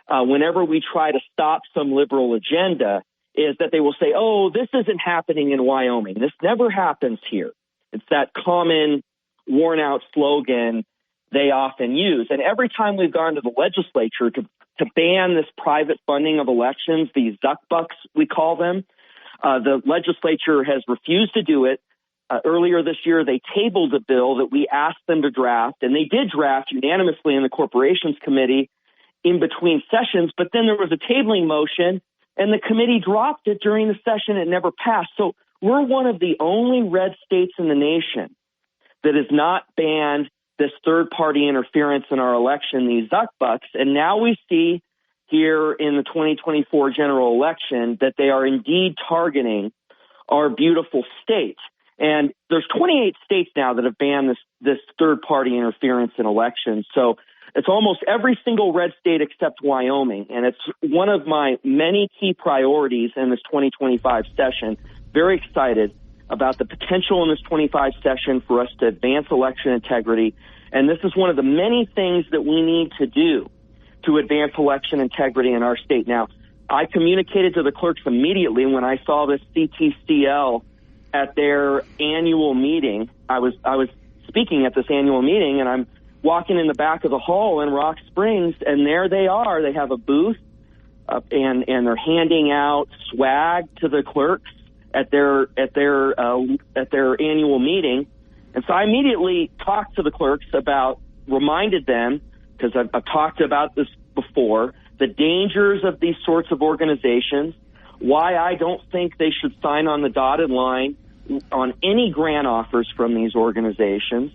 whenever we try to stop some liberal agenda is that they will say, oh, this isn't happening in Wyoming. This never happens here. It's that common worn-out slogan they often use. And every time we've gone to the legislature to ban this private funding of elections, these duck bucks, we call them, the legislature has refused to do it. Earlier this year, they tabled a bill that we asked them to draft, and they did draft unanimously in the Corporations Committee in between sessions, but then there was a tabling motion, and the committee dropped it during the session. It never passed. So we're one of the only red states in the nation that has not banned this third-party interference in our election, these duck bucks, and now we see here in the 2024 general election that they are indeed targeting our beautiful state. And there's 28 states now that have banned this third-party interference in elections. So it's almost every single red state except Wyoming. And it's one of my many key priorities in this 2025 session. Very excited about the potential in this 25 session for us to advance election integrity. And this is one of the many things that we need to do to advance election integrity in our state. Now, I communicated to the clerks immediately when I saw this CTCL at their annual meeting. I was speaking at this annual meeting, and I'm walking in the back of the hall in Rock Springs, and there they are. They have a booth, and they're handing out swag to the clerks at their annual meeting. And so I immediately talked to the clerks reminded them, because I've talked about this before, the dangers of these sorts of organizations, why I don't think they should sign on the dotted line on any grant offers from these organizations.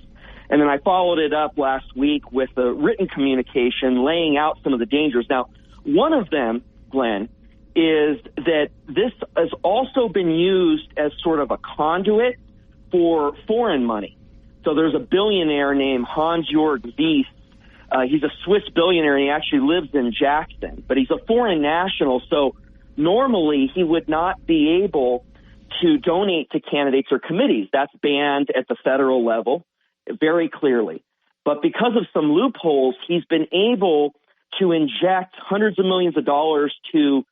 And then I followed it up last week with a written communication laying out some of the dangers. Now, one of them, Glenn, is that this has also been used as sort of a conduit for foreign money. So there's a billionaire named Hans-Jörg Wyss. He's a Swiss billionaire, and he actually lives in Jackson, but he's a foreign national. So normally he would not be able to donate to candidates or committees. That's banned at the federal level very clearly. But because of some loopholes, he's been able to inject hundreds of millions of dollars to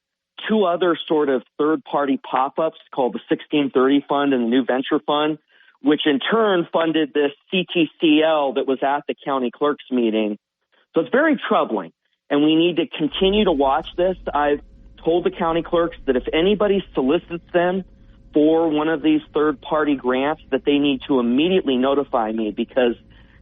two other sort of third-party pop-ups called the 1630 Fund and the New Venture Fund, which in turn funded this CTCL that was at the county clerk's meeting. So it's very troubling, and we need to continue to watch this. I've told the county clerks that if anybody solicits them for one of these third-party grants, that they need to immediately notify me, because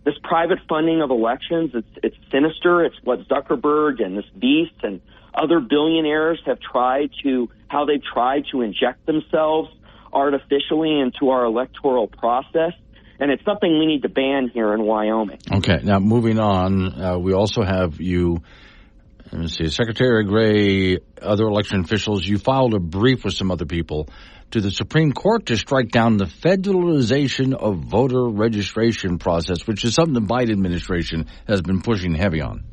this private funding of elections, it's sinister. It's what Zuckerberg and this Beast and other billionaires have tried to inject themselves artificially into our electoral process. And it's something we need to ban here in Wyoming. Okay. Now, moving on, we also have you, let me see, Secretary Gray, other election officials. You filed a brief with some other people to the Supreme Court to strike down the federalization of voter registration process, which is something the Biden administration has been pushing heavy on.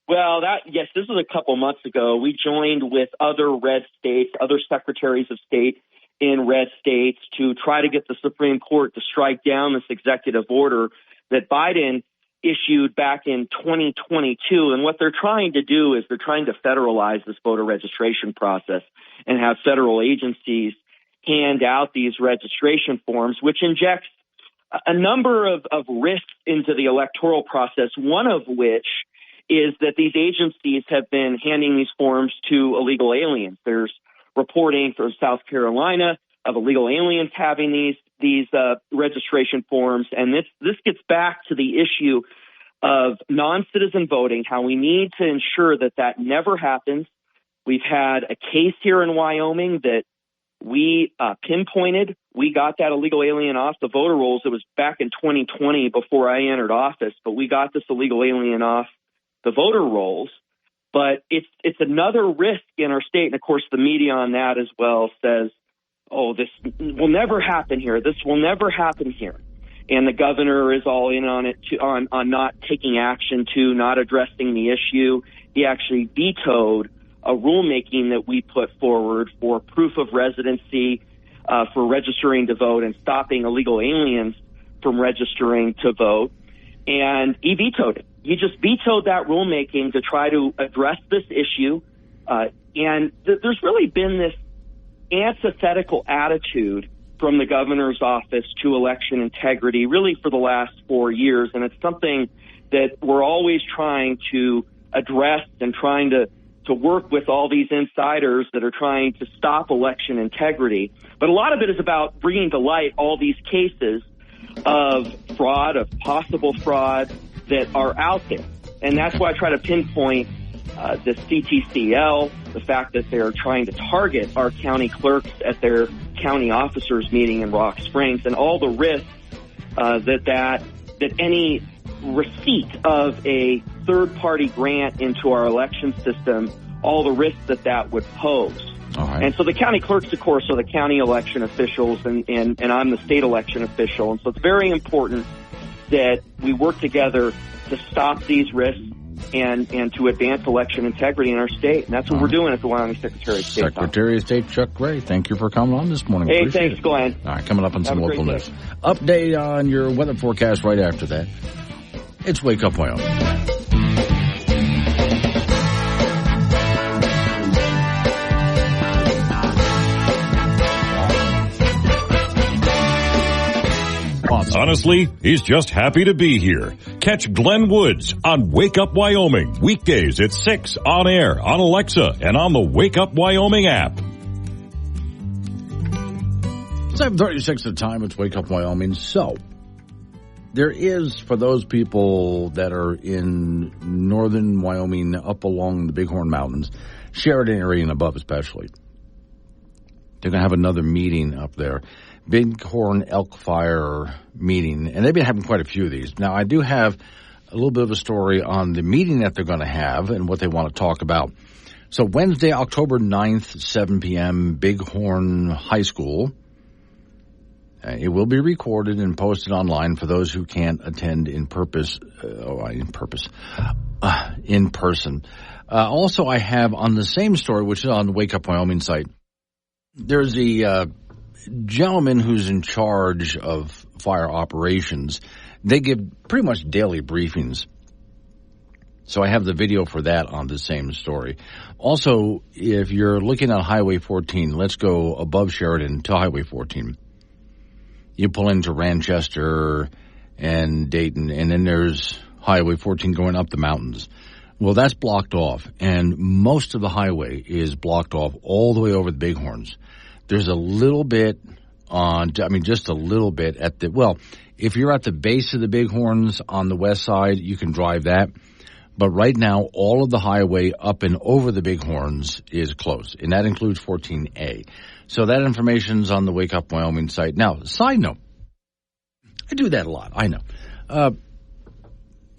Well, yes, this was a couple months ago. We joined with other red states, other secretaries of state, in red states to try to get the Supreme Court to strike down this executive order that Biden issued back in 2022. And what they're trying to do is they're trying to federalize this voter registration process and have federal agencies hand out these registration forms, which injects a number of risks into the electoral process, one of which is that these agencies have been handing these forms to illegal aliens. There's reporting from South Carolina of illegal aliens having these registration forms. And this gets back to the issue of non-citizen voting, how we need to ensure that never happens. We've had a case here in Wyoming that we pinpointed. We got that illegal alien off the voter rolls. It was back in 2020 before I entered office, but we got this illegal alien off the voter rolls. But it's another risk in our state. And of course, the media on that as well says, oh, this will never happen here. This will never happen here. And the governor is all in on it, on not taking action to, not addressing the issue. He actually vetoed a rulemaking that we put forward for proof of residency for registering to vote and stopping illegal aliens from registering to vote. And he vetoed it. He just vetoed that rulemaking to try to address this issue. And there's really been this antithetical attitude from the governor's office to election integrity really for the last 4 years. And it's something that we're always trying to address and trying to work with all these insiders that are trying to stop election integrity. But a lot of it is about bringing to light all these cases of fraud, of possible fraud that are out there. And that's why I try to pinpoint the CTCL, the fact that they're trying to target our county clerks at their county officers meeting in Rock Springs, and all the risks that any receipt of a third-party grant into our election system, all the risks that would pose. All right. And so the county clerks, of course, are the county election officials, and I'm the state election official. And so it's very important that we work together to stop these risks and to advance election integrity in our state. And that's what we're doing at the Wyoming Secretary of State. Secretary of State Chuck Gray, thank you for coming on this morning. Hey, Appreciate thanks, Glenn. All right, coming up on some local news. Update on your weather forecast right after that. It's Wake Up Wyoming. Honestly, he's just happy to be here. Catch Glenn Woods on Wake Up Wyoming, weekdays at 6 on air, on Alexa, and on the Wake Up Wyoming app. 7:36 at the time, it's Wake Up Wyoming. So, there is, for those people that are in northern Wyoming, up along the Bighorn Mountains, Sheridan area and above especially, they're going to have another meeting up there. Bighorn Elk Fire meeting, and they've been having quite a few of these. Now, I do have a little bit of a story on the meeting that they're going to have and what they want to talk about. So Wednesday, October 9th, 7 p.m., Bighorn High School. It will be recorded and posted online for those who can't attend in person. Also, I have on the same story, which is on the Wake Up Wyoming site, there's a gentleman who's in charge of fire operations. They give pretty much daily briefings. So I have the video for that on the same story. Also, if you're looking at Highway 14, let's go above Sheridan to Highway 14. You pull into Ranchester and Dayton, and then there's Highway 14 going up the mountains. Well, that's blocked off, and most of the highway is blocked off all the way over the Bighorns. There's a little bit just a little bit if you're at the base of the Bighorns on the west side, you can drive that. But right now, all of the highway up and over the Bighorns is closed, and that includes 14A. So that information's on the Wake Up Wyoming site. Now, side note, I do that a lot, I know.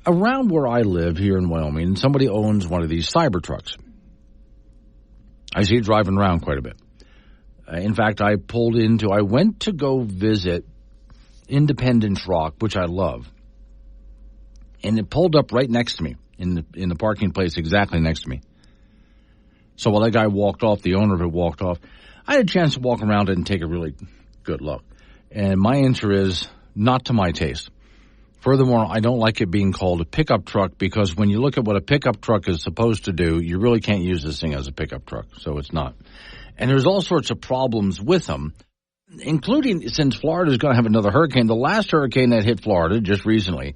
Around where I live here in Wyoming, somebody owns one of these cyber trucks. I see it driving around quite a bit. In fact, I went to go visit Independence Rock, which I love. And it pulled up right next to me in the parking place exactly next to me. So while that guy walked off, the owner of it walked off, I had a chance to walk around it and take a really good look. And my answer is not to my taste. Furthermore, I don't like it being called a pickup truck because when you look at what a pickup truck is supposed to do, you really can't use this thing as a pickup truck, so it's not. And there's all sorts of problems with them, including since Florida is going to have another hurricane. The last hurricane that hit Florida just recently,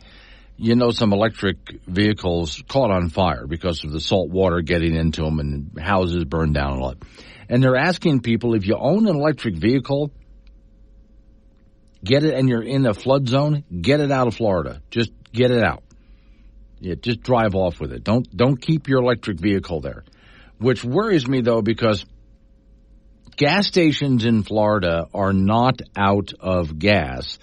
some electric vehicles caught on fire because of the salt water getting into them and houses burned down and all that. And they're asking people, if you own an electric vehicle, get it, and you're in a flood zone, get it out of Florida. Just get it out. Just drive off with it. Don't keep your electric vehicle there. Which worries me, though, because gas stations in Florida are not out of gas,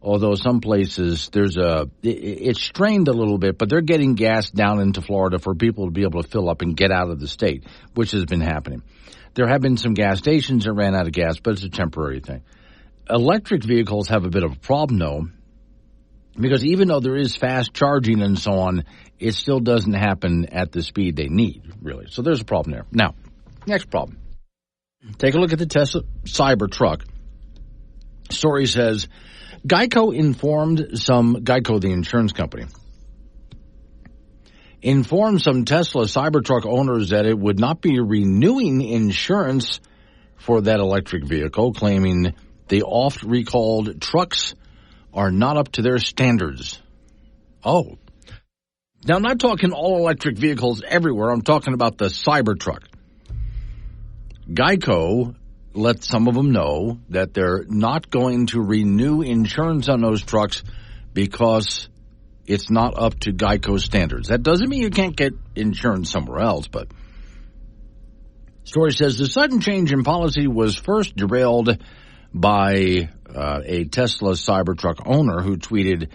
although some places it's strained a little bit, but they're getting gas down into Florida for people to be able to fill up and get out of the state, which has been happening. There have been some gas stations that ran out of gas, but it's a temporary thing. Electric vehicles have a bit of a problem, though, because even though there is fast charging and so on, it still doesn't happen at the speed they need, really. So there's a problem there. Now, next problem. Take a look at the Tesla Cybertruck. Story says, Geico, the insurance company, informed some Tesla Cybertruck owners that it would not be renewing insurance for that electric vehicle, claiming the oft-recalled trucks are not up to their standards. Oh. Now, I'm not talking all-electric vehicles everywhere. I'm talking about the Cybertruck. Geico let some of them know that they're not going to renew insurance on those trucks because it's not up to Geico standards. That doesn't mean you can't get insurance somewhere else, but story says the sudden change in policy was first derailed by a Tesla Cybertruck owner who tweeted,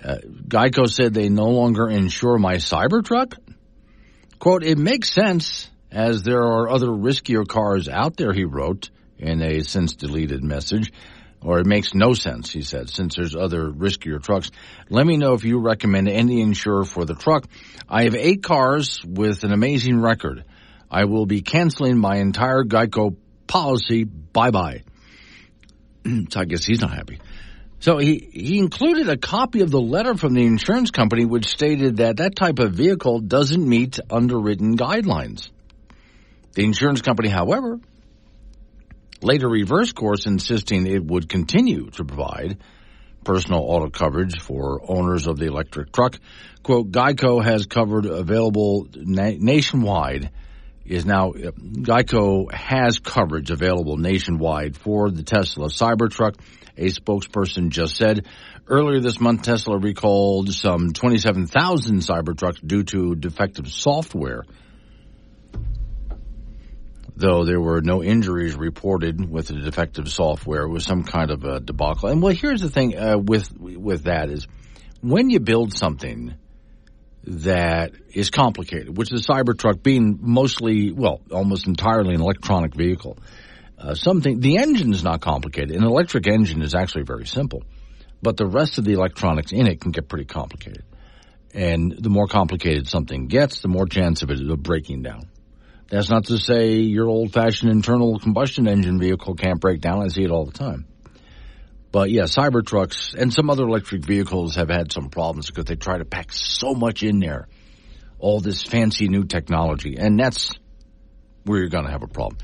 Geico said they no longer insure my Cybertruck? Quote, it makes sense as there are other riskier cars out there, he wrote in a since-deleted message. Or it makes no sense, he said, since there's other riskier trucks. Let me know if you recommend any insurer for the truck. I have 8 cars with an amazing record. I will be canceling my entire Geico policy. Bye-bye. So I guess he's not happy. So he included a copy of the letter from the insurance company which stated that that type of vehicle doesn't meet underwritten guidelines. The insurance company, however, later reversed course, insisting it would continue to provide personal auto coverage for owners of the electric truck. Quote, Geico has covered available nationwide Geico has coverage available nationwide for the Tesla Cybertruck, a spokesperson just said. Earlier this month, Tesla recalled some 27,000 Cybertrucks due to defective software, though there were no injuries reported with the defective software. It was some kind of a debacle. And, well, here's the thing with that is when you build something that is complicated, which the Cybertruck being mostly, well, almost entirely an electronic vehicle, the engine is not complicated. An electric engine is actually very simple, but the rest of the electronics in it can get pretty complicated. And the more complicated something gets, the more chance of it of breaking down. That's not to say your old-fashioned internal combustion engine vehicle can't break down. I see it all the time. But, yeah, Cybertrucks and some other electric vehicles have had some problems because they try to pack so much in there, all this fancy new technology, and that's where you're going to have a problem.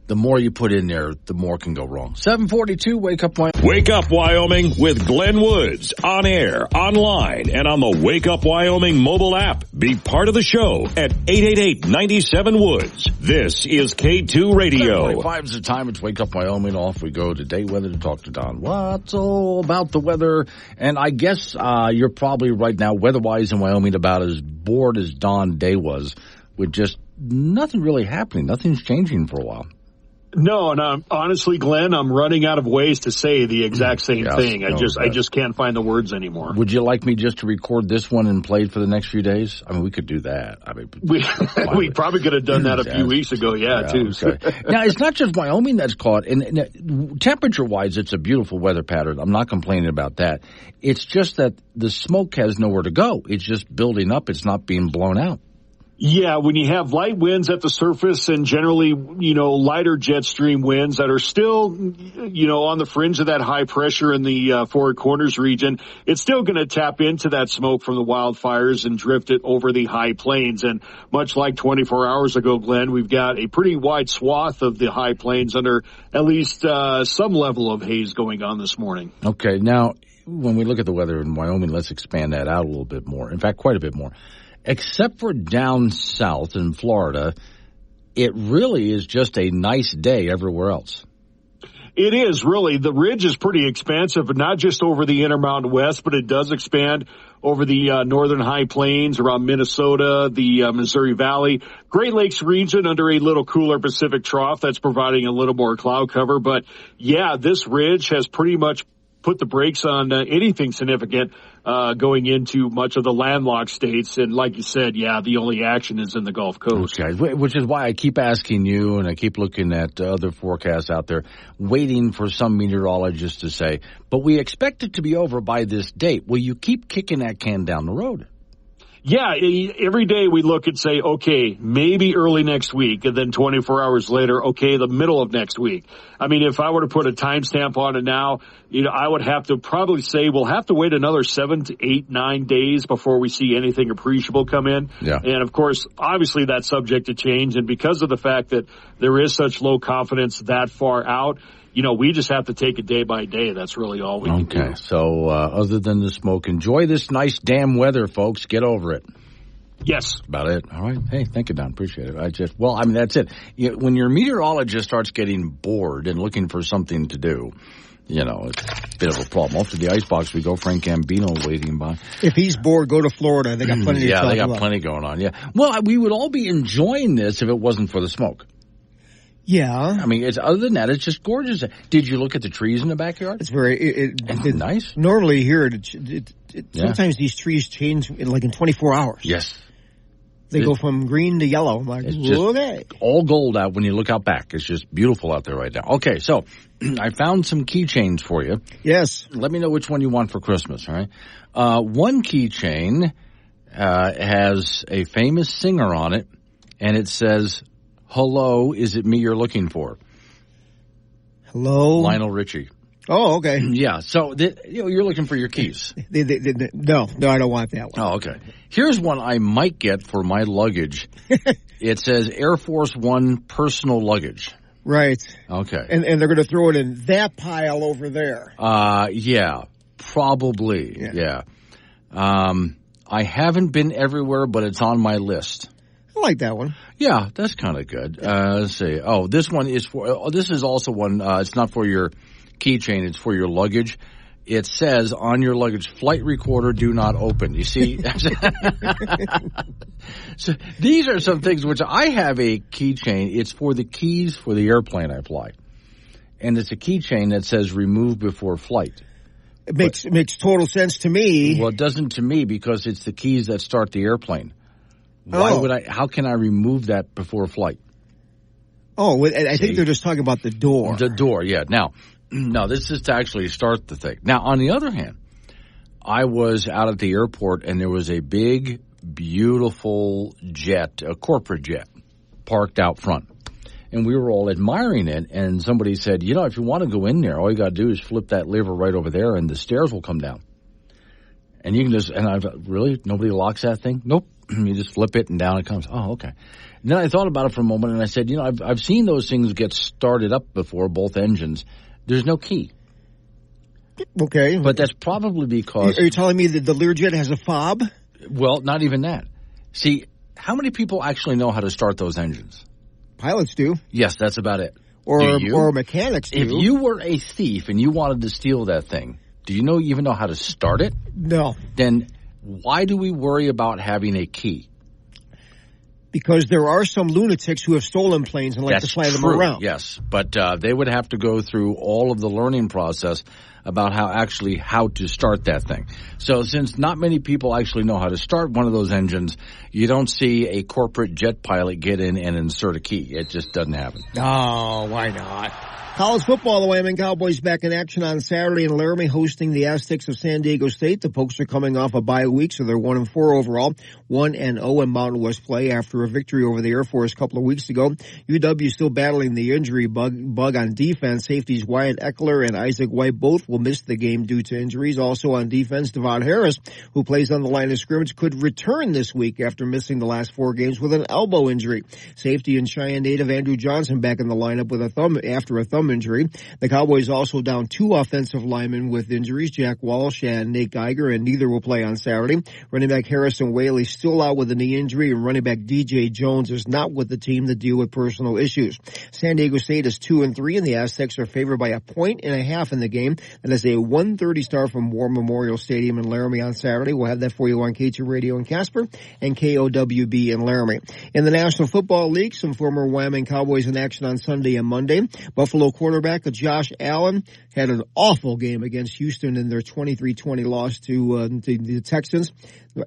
The more you put in there, the more can go wrong. 742, Wake Up Wyoming. Wake Up Wyoming with Glenn Woods. On air, online, and on the Wake Up Wyoming mobile app. Be part of the show at 888-97-WOODS. This is K2 Radio. 7:45 is the time. It's Wake Up Wyoming. Off we go today. Weather to talk to Don. What's all about the weather? And I guess you're probably right now, weather-wise in Wyoming, about as bored as Don Day was, with just nothing really happening. Nothing's changing for a while. No, and honestly, Glenn, I'm running out of ways to say the exact same thing. I just can't find the words anymore. Would you like me just to record this one and play it for the next few days? I mean, we could do that. I mean, we probably could have done that a few weeks ago, too. Okay. Now, it's not just Wyoming that's caught. And temperature-wise, it's a beautiful weather pattern. I'm not complaining about that. It's just that the smoke has nowhere to go. It's just building up. It's not being blown out. Yeah, when you have light winds at the surface and generally, lighter jet stream winds that are still, on the fringe of that high pressure in the Four Corners region, it's still going to tap into that smoke from the wildfires and drift it over the high plains. And much like 24 hours ago, Glenn, we've got a pretty wide swath of the high plains under at least some level of haze going on this morning. Okay, now, when we look at the weather in Wyoming, let's expand that out a little bit more. In fact, quite a bit more. Except for down south in Florida, it really is just a nice day everywhere else. It is, really. The ridge is pretty expansive, not just over the Intermountain West, but it does expand over the northern high plains around Minnesota, the Missouri Valley, Great Lakes region under a little cooler Pacific trough that's providing a little more cloud cover. But, yeah, this ridge has pretty much put the brakes on anything significant going into much of the landlocked states. And like you said, yeah, the only action is in the Gulf Coast. Okay, which is why I keep asking you and I keep looking at other forecasts out there, waiting for some meteorologist to say, but we expect it to be over by this date. Well, you keep kicking that can down the road. Yeah, every day we look and say, okay, maybe early next week, and then 24 hours later, okay, the middle of next week. I mean, if I were to put a timestamp on it now, I would have to probably say we'll have to wait another 7 to 8, 9 days before we see anything appreciable come in. Yeah. And of course, obviously that's subject to change, and because of the fact that there is such low confidence that far out, we just have to take it day by day. That's really all we can do. Okay, so other than the smoke, enjoy this nice damn weather, folks. Get over it. Yes. About it. All right. Hey, thank you, Don. Appreciate it. That's it. When your meteorologist starts getting bored and looking for something to do, it's a bit of a problem. Off to the icebox we go. Frank Gambino waiting by. If he's bored, go to Florida. They got plenty to talk about. Yeah, they got plenty going on. Yeah. Well, we would all be enjoying this if it wasn't for the smoke. Yeah. I mean, other than that, it's just gorgeous. Did you look at the trees in the backyard? It's very it's nice. Normally here, sometimes these trees change in 24 hours. Yes. They go from green to yellow. I'm like, okay. All gold out when you look out back. It's just beautiful out there right now. Okay, so I found some keychains for you. Yes. Let me know which one you want for Christmas, all right? One keychain has a famous singer on it, and it says, "Hello, is it me you're looking for?" Hello? Lionel Richie. Oh, okay. Yeah, so you're looking for your keys. No, I don't want that one. Oh, okay. Here's one I might get for my luggage. It says Air Force One personal luggage. Right. Okay. And they're going to throw it in that pile over there. Yeah, probably. Yeah. I haven't been everywhere, but it's on my list. I like that one. Yeah, that's kind of good. Let's see. Oh, this one is this is also one, it's not for your keychain, it's for your luggage. It says on your luggage, flight recorder, do not open. You see? So these are some things which I have a keychain. It's for the keys for the airplane I fly. And it's a keychain that says remove before flight. It makes total sense to me. Well, it doesn't to me because it's the keys that start the airplane. How can I remove that before flight? Oh, I think they're just talking about the door. The door, yeah. Now, no, this is to actually start the thing. Now, on the other hand, I was out at the airport and there was a big, beautiful jet, a corporate jet, parked out front. And we were all admiring it, and somebody said, if you want to go in there, all you got to do is flip that lever right over there and the stairs will come down. And you can really? Nobody locks that thing? Nope. You just flip it and down it comes. Oh, okay. And then I thought about it for a moment and I said, I've seen those things get started up before, both engines. There's no key. Okay. But that's probably because... Are you telling me that the Learjet has a fob? Well, not even that. See, how many people actually know how to start those engines? Pilots do. Yes, that's about it. Or mechanics do. If you were a thief and you wanted to steal that thing, do you even know how to start it? No. Then why do we worry about having a key? Because there are some lunatics who have stolen planes and like to fly them around. Yes, but they would have to go through all of the learning process about how to start that thing. So since not many people actually know how to start one of those engines, you don't see a corporate jet pilot get in and insert a key. It just doesn't happen. Oh, why not? College football, the Wyoming Cowboys back in action on Saturday in Laramie, hosting the Aztecs of San Diego State. The Pokes are coming off a bye week, so they're 1-4 overall, 1-0 in Mountain West play after a victory over the Air Force a couple of weeks ago. UW still battling the injury bug on defense. Safeties Wyatt Eckler and Isaac White both will miss the game due to injuries. Also on defense, Devon Harris, who plays on the line of scrimmage, could return this week after missing the last 4 games with an elbow injury. Safety and Cheyenne native Andrew Johnson back in the lineup with after a thumb injury. The Cowboys also down 2 offensive linemen with injuries, Jack Walsh and Nate Geiger, and neither will play on Saturday. Running back Harrison Whaley still out with a knee injury, and running back DJ Jones is not with the team to deal with personal issues. San Diego State is 2-3, and the Aztecs are favored by 1.5 points in the game. That is a 1:30 start from War Memorial Stadium in Laramie on Saturday. We'll have that for you on K2 Radio in Casper and KOWB in Laramie. In the National Football League, some former Wyoming Cowboys in action on Sunday and Monday. Buffalo quarterback Josh Allen had an awful game against Houston in their 23-20 loss to the Texans.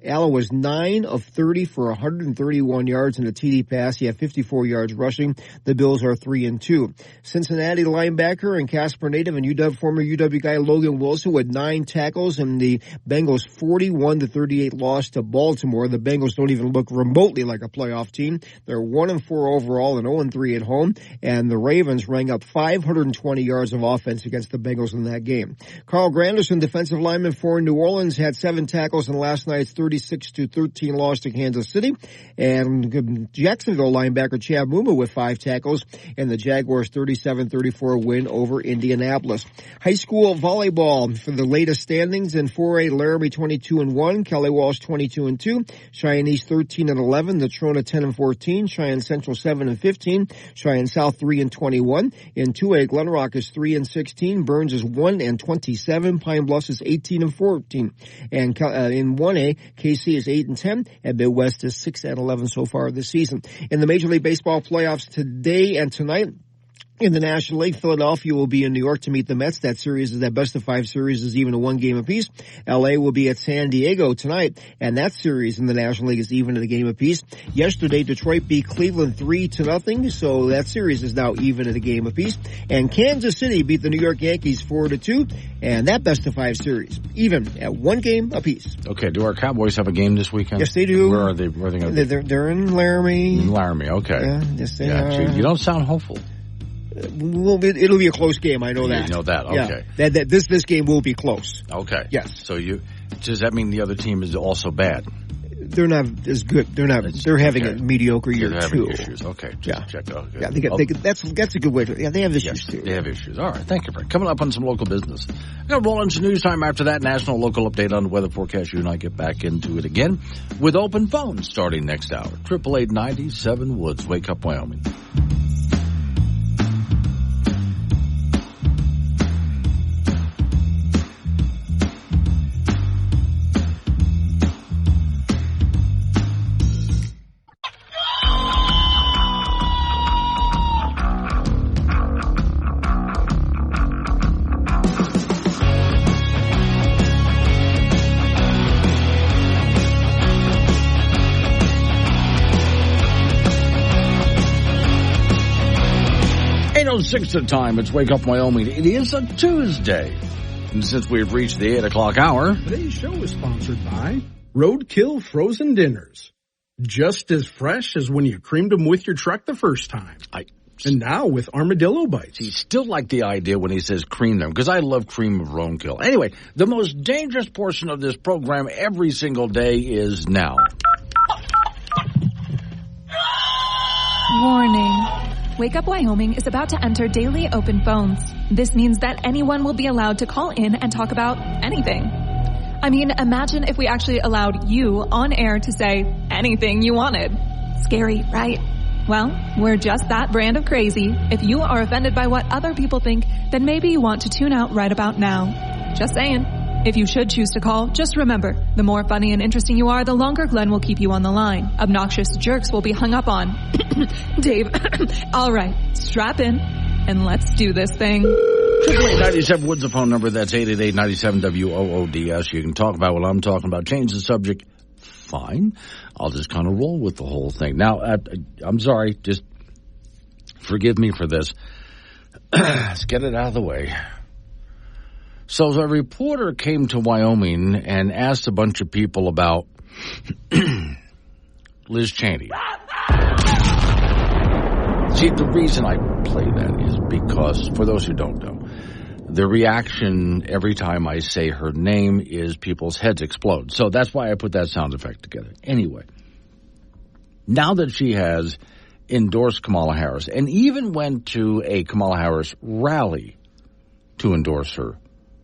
Allen was 9 of 30 for 131 yards and a TD pass. He had 54 yards rushing. The Bills are 3-2. Cincinnati linebacker and Casper native and former UW guy Logan Wilson with 9 tackles in the Bengals' 41-38 loss to Baltimore. The Bengals don't even look remotely like a playoff team. They're 1-4 overall and 0-3 at home. And the Ravens rang up 520 yards of offense against the Bengals in that game. Carl Granderson, defensive lineman for New Orleans, had 7 tackles in last night's 36-13 loss to Kansas City. And Jacksonville linebacker Chad Muma with 5 tackles in the Jaguars' 37-34 win over Indianapolis. High school volleyball for the latest standings in 4A, Laramie 22-1, Kelly Walsh 22-2, Cheyenne East 13-11, Natrona 10-14, Cheyenne Central 7-15, Cheyenne South 3-21. In 2A, Glen Rock is 3-16, Burns is 1-27, Pine Bluff is 18-14, and in 1A, KC is 8-10, and Midwest is 6-11 so far this season. In the Major League Baseball playoffs today and tonight, in the National League, Philadelphia will be in New York to meet the Mets. That series is that best-of-5 series is even a 1 game apiece. L.A. will be at San Diego tonight, and that series in the National League is even at a game apiece. Yesterday, Detroit beat Cleveland 3-0, so that series is now even at a game apiece. And Kansas City beat the New York Yankees 4-2, and that best-of-5 series even at 1 game apiece. Okay, do our Cowboys have a game this weekend? Yes, they do. Where are they? Where are they going to be? They're in Laramie. In Laramie, okay. Yeah, yes, they are. So you don't sound hopeful. It'll be a close game. I know that. You know that. Okay. Yeah. This game will be close. Okay. Yes. So does that mean the other team is also bad? They're not as good. They're having a mediocre year too. Issues. Okay. Yeah. Check it out. Yeah. That's a good way to. Yeah. They have issues too. They have issues. All right. Thank you, Frank. Coming up on some local business. I'm going to roll into news time after that. National local update on the weather forecast. You and I get back into it again with open phones starting next hour. 888-97 Woods. Wake up, Wyoming. Six at a time. It's Wake Up Wyoming. It is a Tuesday. And since we've reached the 8 o'clock hour, today's show is sponsored by Roadkill Frozen Dinners. Just as fresh as when you creamed them with your truck the first time. And now with armadillo bites. He still like the idea when he says cream them, because I love cream of roadkill. Anyway, the most dangerous portion of this program every single day is now. Warning. Wake Up Wyoming is about to enter daily open phones. This means that anyone will be allowed to call in and talk about anything. I mean, imagine if we actually allowed you on air to say anything you wanted. Scary, right? Well, we're just that brand of crazy. If you are offended by what other people think, then maybe you want to tune out right about now. Just saying. If you should choose to call, just remember, the more funny and interesting you are, the longer Glenn will keep you on the line. Obnoxious jerks will be hung up on. Dave, all right, strap in, and let's do this thing. 888-97 Woods, the phone number. That's 888-97-WOODS. You can talk about what I'm talking about. Change the subject. Fine. I'll just kind of roll with the whole thing. Now, I'm sorry. Just forgive me for this. Let's get it out of the way. So a reporter came to Wyoming and asked a bunch of people about Liz Cheney. See, the reason I play that is because, for those who don't know, the reaction every time I say her name is people's heads explode. So that's why I put that sound effect together. Anyway, now that she has endorsed Kamala Harris and even went to a Kamala Harris rally to endorse her,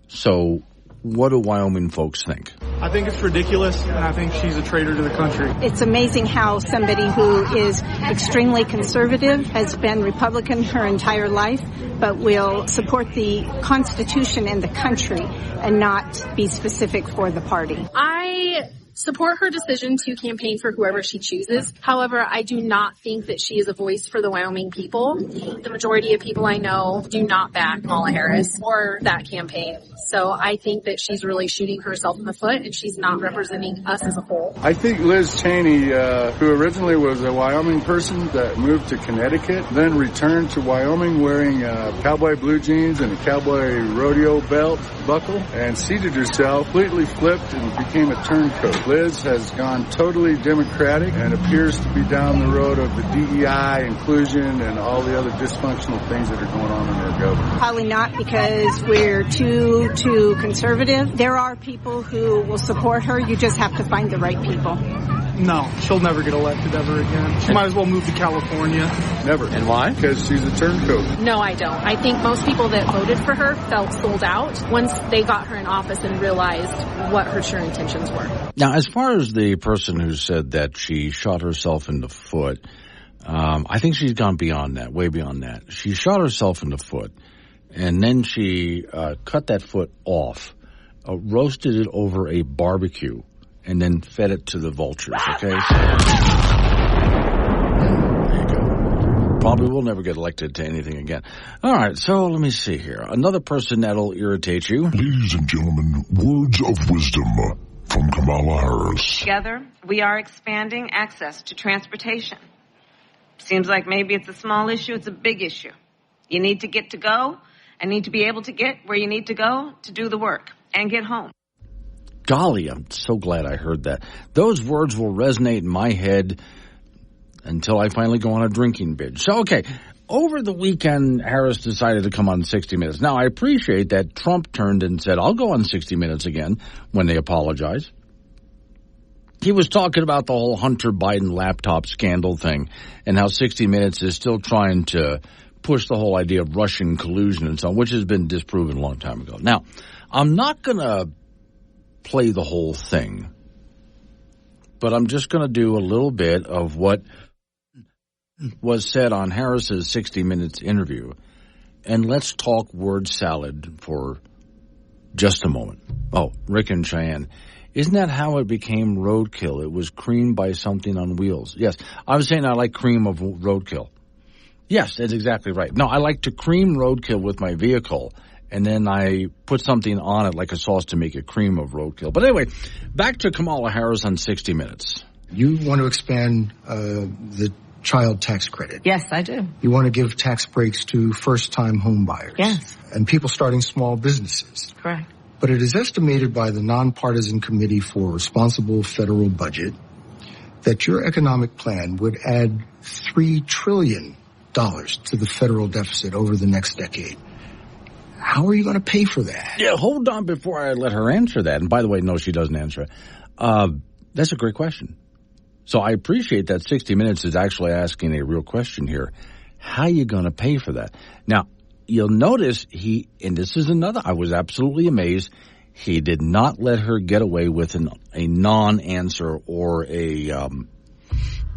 so what do Wyoming folks think? I think it's ridiculous, and I think she's a traitor to the country. It's amazing how somebody who is extremely conservative, has been Republican her entire life, but will support the Constitution and the country and not be specific for the party. I support her decision to campaign for whoever she chooses. However, I do not think that she is a voice for the Wyoming people. The majority of people I know do not back Kamala Harris or that campaign. So I think that she's really shooting herself in the foot, and she's not representing us as a whole. I think Liz Cheney, who originally was a Wyoming person that moved to Connecticut, then returned to Wyoming wearing cowboy blue jeans and a cowboy rodeo belt buckle, and seated herself, completely flipped, and became a turncoat. Liz has gone totally Democratic and appears to be down the road of the DEI, inclusion, and all the other dysfunctional things that are going on in our government. Probably not, because we're too conservative. There are people who will support her. You just have to find the right people. No, she'll never get elected ever again. She might as well move to California. Never. And why? Because she's a turncoat. No, I don't. I think most people that voted for her felt sold out once they got her in office and realized what her true intentions were. Now, as far as the person who said that she shot herself in the foot, I think she's gone beyond that, way beyond that. She shot herself in the foot, and then she cut that foot off, roasted it over a barbecue, and then fed it to the vultures, okay? So, there you go. Probably will never get elected to anything again. All right, so let me see here. Another person that'll irritate you. Ladies and gentlemen, words of wisdom from Kamala Harris. Together, we are expanding access to transportation. Seems like maybe it's a small issue, it's a big issue. You need to get to go and need to be able to get where you need to go to do the work and get home. Golly, I'm so glad I heard that. Those words will resonate in my head until I finally go on a drinking binge. So, okay, over the weekend, Harris decided to come on 60 Minutes. Now, I appreciate that Trump turned and said, I'll go on 60 Minutes again when they apologize. He was talking about the whole Hunter Biden laptop scandal thing and how 60 Minutes is still trying to push the whole idea of Russian collusion and so on, which has been disproven a long time ago. Now, I'm not going to play the whole thing, but I'm just going to do a little bit of what was said on Harris's 60 Minutes interview, and let's talk word salad for just a moment. Oh, Rick and Cheyenne, isn't that how it became roadkill? It was cream by something on wheels. Yes, I was saying I like cream of roadkill. Yes, that's exactly right. No, I like to cream roadkill with my vehicle, and then I put something on it like a sauce to make it cream of roadkill. But anyway, back to Kamala Harris on 60 Minutes. You want to expand the child tax credit. Yes, I do. You want to give tax breaks to first-time home buyers. Yes. And people starting small businesses. Correct. But it is estimated by the Nonpartisan Committee for Responsible Federal Budget that your economic plan would add $3 trillion to the federal deficit over the next decade. How are you going to pay for that? Yeah, hold on before I let her answer that. And by the way, no, she doesn't answer it. That's a great question. So I appreciate that 60 Minutes is actually asking a real question here. How are you going to pay for that? Now, you'll notice and this is another, I was absolutely amazed, he did not let her get away with a non-answer or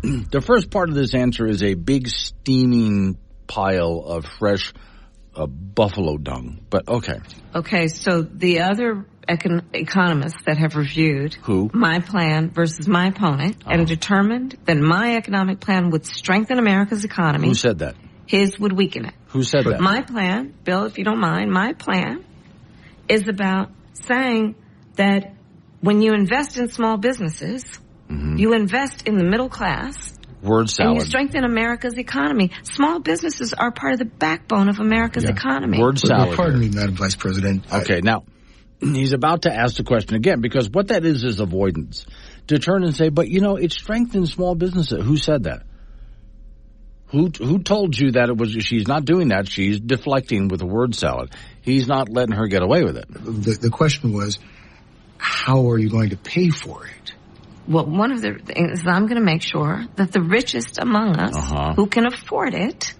the first part of this answer is a big steaming pile of fresh buffalo dung, but okay. Okay, so the other economists that have reviewed my plan versus my opponent and determined that my economic plan would strengthen America's economy. Who said that? His would weaken it. Who said that? My plan, Bill, if you don't mind, my plan is about saying that when you invest in small businesses, you invest in the middle class. Word salad. And you strengthen America's economy. Small businesses are part of the backbone of America's economy. Word salad. Pardon me, Madam Vice President. Okay, now, he's about to ask the question again, because what that is avoidance. To turn and say, but, it strengthens small businesses. Who said that? Who told you that it was? She's not doing that. She's deflecting with a word salad. He's not letting her get away with it. The question was, how are you going to pay for it? Well, one of the things is I'm going to make sure that the richest among us who can afford it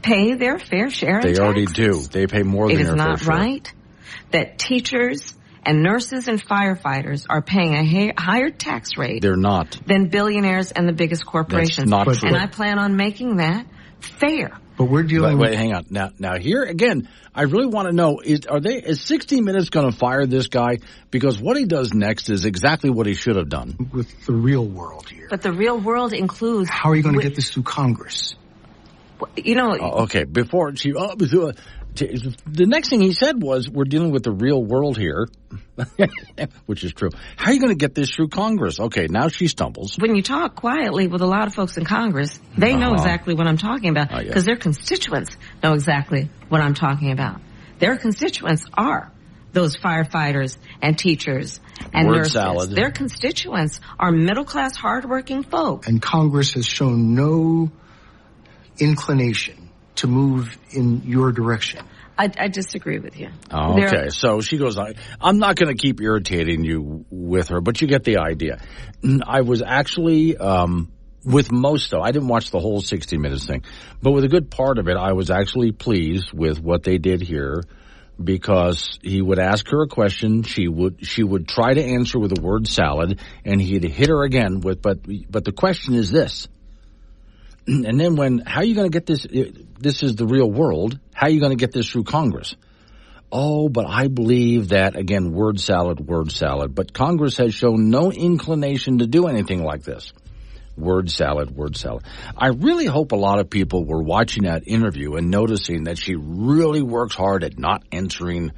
pay their fair share. They already do. They pay more than their fair share. It is not right that teachers and nurses and firefighters are paying a higher tax rate. They're not. Than billionaires and the biggest corporations. That's not true. And I plan on making that fair. But we're dealing with... Wait, hang on. Now here, again, I really want to know, is 60 Minutes going to fire this guy? Because what he does next is exactly what he should have done. With the real world here. But the real world includes... How are you going to get this through Congress? Okay, before she... the next thing he said was, we're dealing with the real world here, which is true. How are you going to get this through Congress? Okay, now she stumbles. When you talk quietly with a lot of folks in Congress, they know exactly what I'm talking about, because their constituents know exactly what I'm talking about. Their constituents are those firefighters and teachers and nurses. Salad. Their constituents are middle-class, hardworking folk. And Congress has shown no inclination to move in your direction. I disagree with you. Oh, okay, so she goes, I'm not going to keep irritating you with her, but you get the idea. I was actually, with most, though, I didn't watch the whole 60 Minutes thing, but with a good part of it, I was actually pleased with what they did here, because he would ask her a question, she would try to answer with a word salad, and he'd hit her again with, but the question is this. And then how are you going to get this? This is the real world. How are you going to get this through Congress? Oh, but I believe that, again, word salad. But Congress has shown no inclination to do anything like this. Word salad. I really hope a lot of people were watching that interview and noticing that she really works hard at not answering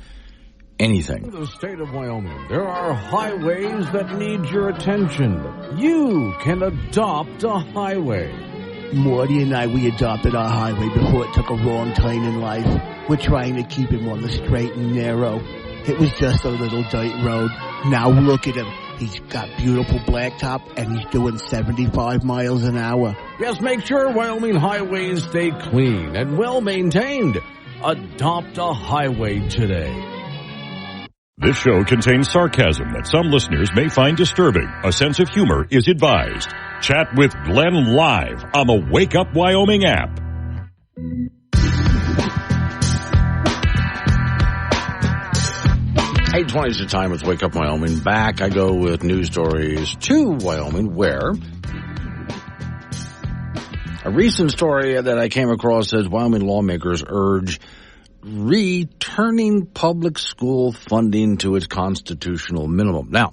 anything. In the state of Wyoming, there are highways that need your attention. You can adopt a highway. Morty and I, we adopted our highway before it took a wrong turn in life. We're trying to keep him on the straight and narrow. It was just a little dirt road. Now look at him. He's got beautiful blacktop and he's doing 75 miles an hour. Yes, make sure Wyoming highways stay clean and well maintained. Adopt a highway today. This show contains sarcasm that some listeners may find disturbing. A sense of humor is advised. Chat with Glenn live on the Wake Up Wyoming app. 8:20 is the time with Wake Up Wyoming. Back I go with news stories to Wyoming, where a recent story that I came across says Wyoming lawmakers urge returning public school funding to its constitutional minimum. Now,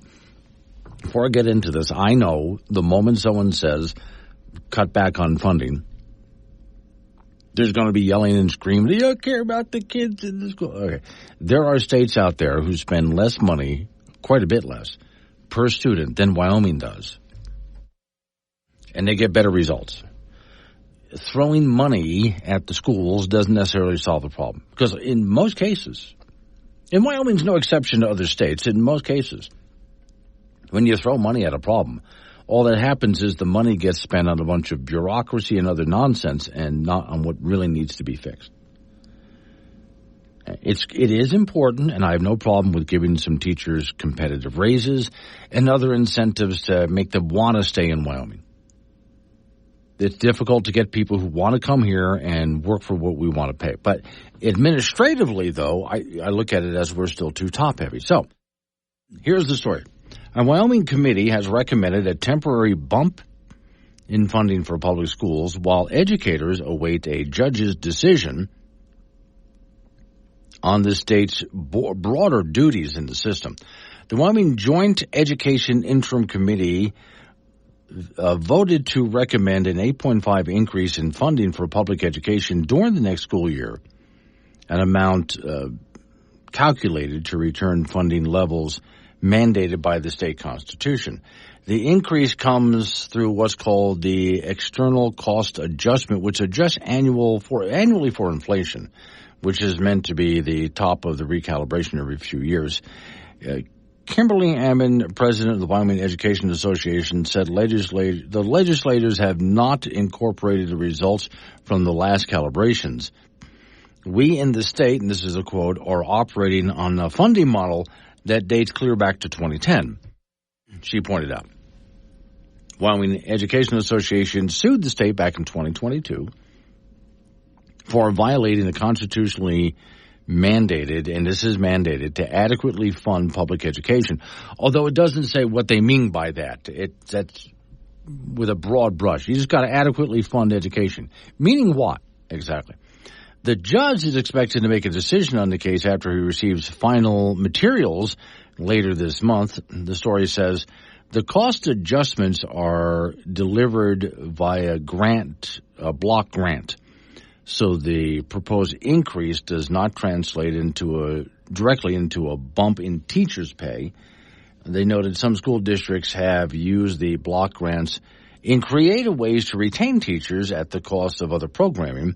before I get into this, I know the moment someone says cut back on funding, there's going to be yelling and screaming, you don't care about the kids in the school. Okay. There are states out there who spend less money, quite a bit less, per student than Wyoming does. And they get better results. Throwing money at the schools doesn't necessarily solve the problem. Because in most cases, and Wyoming's no exception to other states, in most cases, when you throw money at a problem, all that happens is the money gets spent on a bunch of bureaucracy and other nonsense and not on what really needs to be fixed. It is important, and I have no problem with giving some teachers competitive raises and other incentives to make them want to stay in Wyoming. It's difficult to get people who want to come here and work for what we want to pay. But administratively, though, I look at it as we're still too top-heavy. So here's the story. A Wyoming committee has recommended a temporary bump in funding for public schools while educators await a judge's decision on the state's broader duties in the system. The Wyoming Joint Education Interim Committee voted to recommend an 8.5 increase in funding for public education during the next school year, an amount calculated to return funding levels mandated by the state constitution. The increase comes through what's called the external cost adjustment, which adjusts annually for inflation, which is meant to be the top of the recalibration every few years. Kimberly Ammon, president of the Wyoming Education Association, said the legislators have not incorporated the results from the last calibrations. We in the state, and this is a quote, are operating on a funding model that dates clear back to 2010, she pointed out. Wyoming Education Association sued the state back in 2022 for violating the constitutionally mandated, and this is mandated, to adequately fund public education. Although it doesn't say what they mean by that. That's with a broad brush. You just got to adequately fund education. Meaning what, exactly? The judge is expected to make a decision on the case after he receives final materials later this month. The story says the cost adjustments are delivered via grant, a block grant. So the proposed increase does not translate directly into a bump in teachers' pay. They noted some school districts have used the block grants in creative ways to retain teachers at the cost of other programming,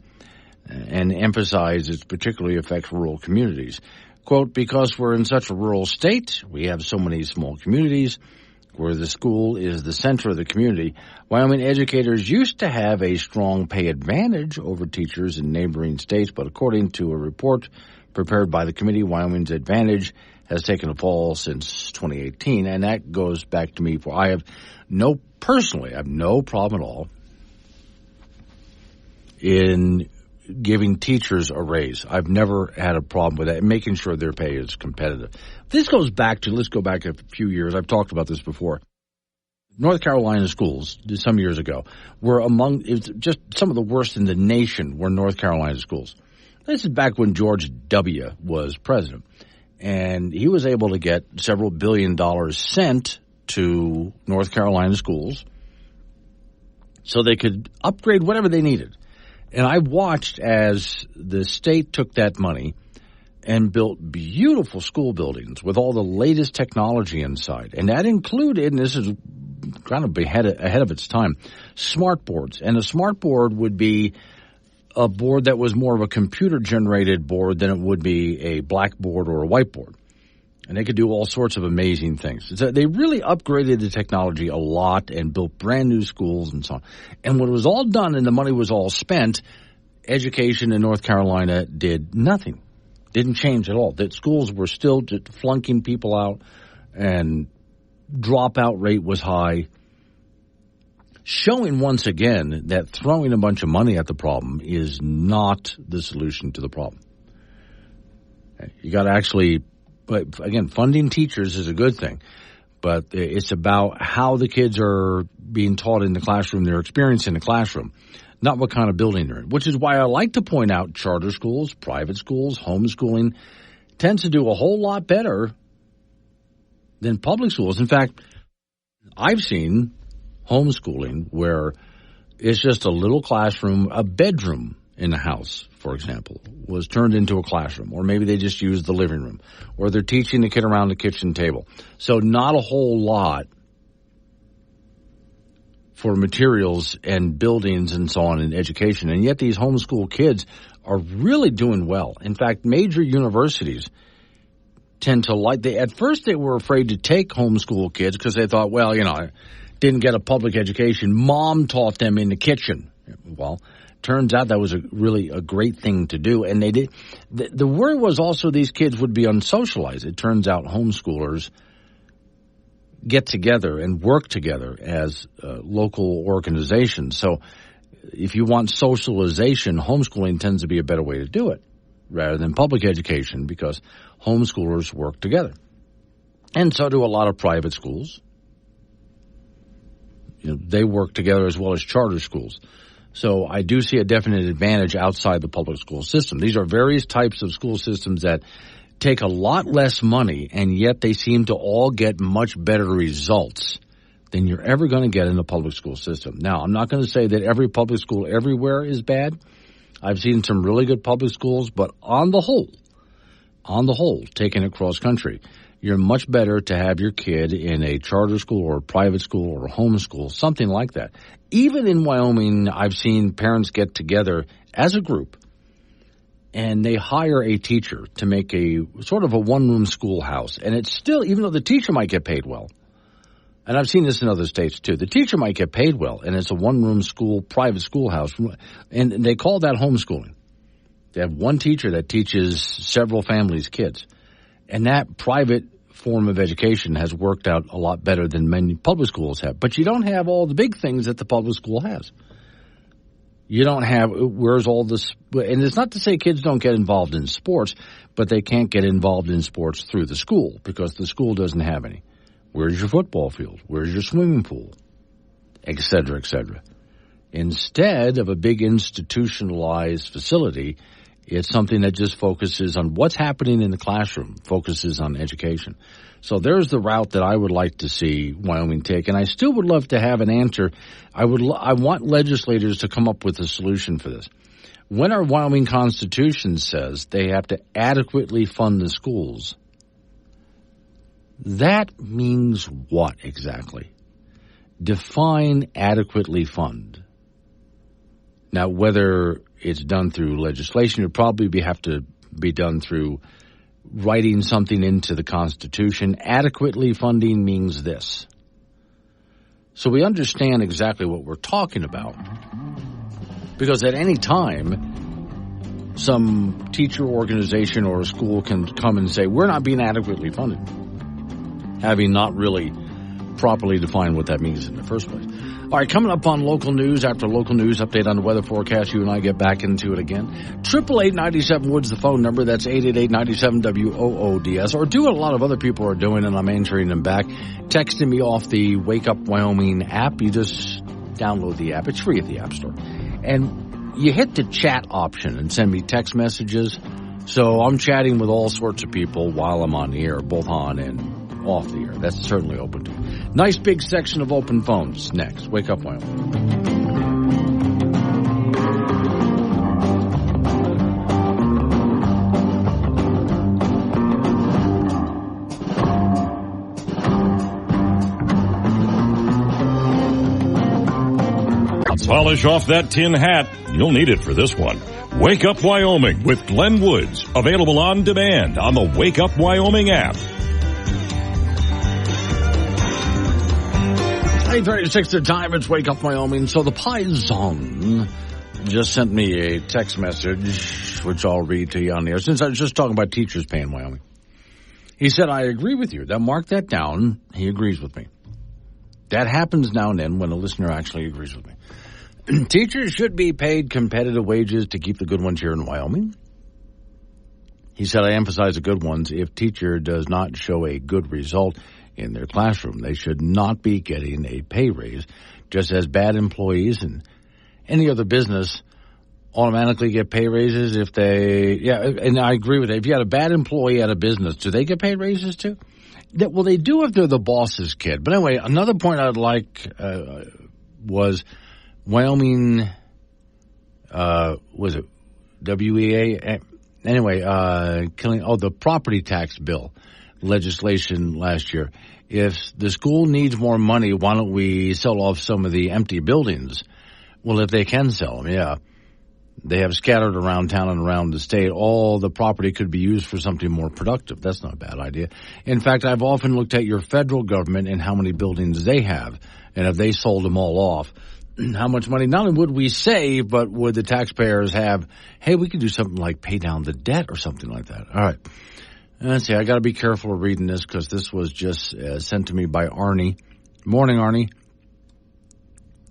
and emphasize it particularly affects rural communities. Quote, because we're in such a rural state, we have so many small communities where the school is the center of the community. Wyoming educators used to have a strong pay advantage over teachers in neighboring states, but according to a report prepared by the committee, Wyoming's advantage has taken a fall since 2018, and that goes back to me. I have no problem at all in giving teachers a raise. I've never had a problem with that, and making sure their pay is competitive. Let's go back a few years. I've talked about this before. North Carolina schools, some years ago, were just some of the worst in the nation were North Carolina schools. This is back when George W. was president, and he was able to get several $1 billion sent to North Carolina schools so they could upgrade whatever they needed. And I watched as the state took that money and built beautiful school buildings with all the latest technology inside. And that included, and this is kind of ahead of its time, smart boards. And a smart board would be a board that was more of a computer-generated board than it would be a blackboard or a whiteboard. And they could do all sorts of amazing things. So they really upgraded the technology a lot and built brand new schools and so on. And when it was all done and the money was all spent, education in North Carolina did nothing. Didn't change at all. That schools were still just flunking people out, and dropout rate was high, showing once again that throwing a bunch of money at the problem is not the solution to the problem. You got to actually, but again, funding teachers is a good thing, but it's about how the kids are being taught in the classroom, their experience in the classroom, not what kind of building they're in, which is why I like to point out charter schools, private schools, homeschooling tends to do a whole lot better than public schools. In fact, I've seen homeschooling where it's just a little classroom, a bedroom in a house, for example, was turned into a classroom, or maybe they just use the living room, or they're teaching the kid around the kitchen table. So not a whole lot for materials and buildings and so on in education. And yet these homeschool kids are really doing well. In fact, major universities tend to at first they were afraid to take homeschool kids because they thought, well, didn't get a public education. Mom taught them in the kitchen. Well, turns out that was really a great thing to do. And they did. The worry was also these kids would be unsocialized. It turns out homeschoolers get together and work together as local organizations. So if you want socialization, homeschooling tends to be a better way to do it rather than public education, because homeschoolers work together. And so do a lot of private schools. They work together as well as charter schools. So I do see a definite advantage outside the public school system. These are various types of school systems that take a lot less money, and yet they seem to all get much better results than you're ever going to get in the public school system. Now, I'm not going to say that every public school everywhere is bad. I've seen some really good public schools, but on the whole, taking it cross country, you're much better to have your kid in a charter school or a private school or a homeschool, something like that. Even in Wyoming, I've seen parents get together as a group and they hire a teacher to make a sort of a one-room schoolhouse. And it's still, even though the teacher might get paid well, and I've seen this in other states too, the teacher might get paid well, and it's a one-room school, private schoolhouse, and they call that homeschooling. They have one teacher that teaches several families' kids. And that private form of education has worked out a lot better than many public schools have. But you don't have all the big things that the public school has. You don't have, where's all this, and it's not to say kids don't get involved in sports, but they can't get involved in sports through the school because the school doesn't have any. Where's your football field? Where's your swimming pool? Et cetera, et cetera. Instead of a big institutionalized facility, it's something that just focuses on what's happening in the classroom, focuses on education. So there's the route that I would like to see Wyoming take, and I still would love to have an answer. I want legislators to come up with a solution for this. When our Wyoming Constitution says they have to adequately fund the schools, that means what exactly? Define adequately fund. Now, whether it's done through legislation, it would probably have to be done through writing something into the Constitution. Adequately funding means this. So we understand exactly what we're talking about. Because at any time, some teacher organization or a school can come and say, we're not being adequately funded, having not really properly defined what that means in the first place. All right, coming up on local news, after local news, update on the weather forecast, you and I get back into it again. 888-97-WOODS, the phone number. That's 888-97-WOODS. Or do what a lot of other people are doing, and I'm answering them back. Texting me off the Wake Up Wyoming app. You just download the app. It's free at the App Store. And you hit the chat option and send me text messages. So I'm chatting with all sorts of people while I'm on the air, both on and off the air. That's certainly open to you. Nice big section of open phones next. Wake Up Wyoming. Polish off that tin hat. You'll need it for this one. Wake Up Wyoming with Glenn Woods. Available on demand on the Wake Up Wyoming app. 8:36 the time. It's Wake Up Wyoming. So the Paisan just sent me a text message, which I'll read to you on the air, since I was just talking about teachers pay in Wyoming. He said, I agree with you. Now, mark that down. He agrees with me. That happens now and then when a listener actually agrees with me. Teachers should be paid competitive wages to keep the good ones here in Wyoming. He said, I emphasize the good ones. If teacher does not show a good result in their classroom, they should not be getting a pay raise, just as bad employees and any other business automatically get pay raises if they, and I agree with that. If you had a bad employee at a business, do they get pay raises too? Well, they do if they're the boss's kid. But anyway, another point I'd like was Wyoming, was it WEA? Anyway, the property tax bill legislation last year. If the school needs more money, why don't we sell off some of the empty buildings? Well, if they can sell them, yeah. They have scattered around town and around the state. All the property could be used for something more productive. That's not a bad idea. In fact, I've often looked at your federal government and how many buildings they have. And if they sold them all off, how much money not only would we save, but would the taxpayers have, hey, we could do something like pay down the debt or something like that. All right. Let's see. I got to be careful of reading this because this was just sent to me by Arnie. Morning, Arnie.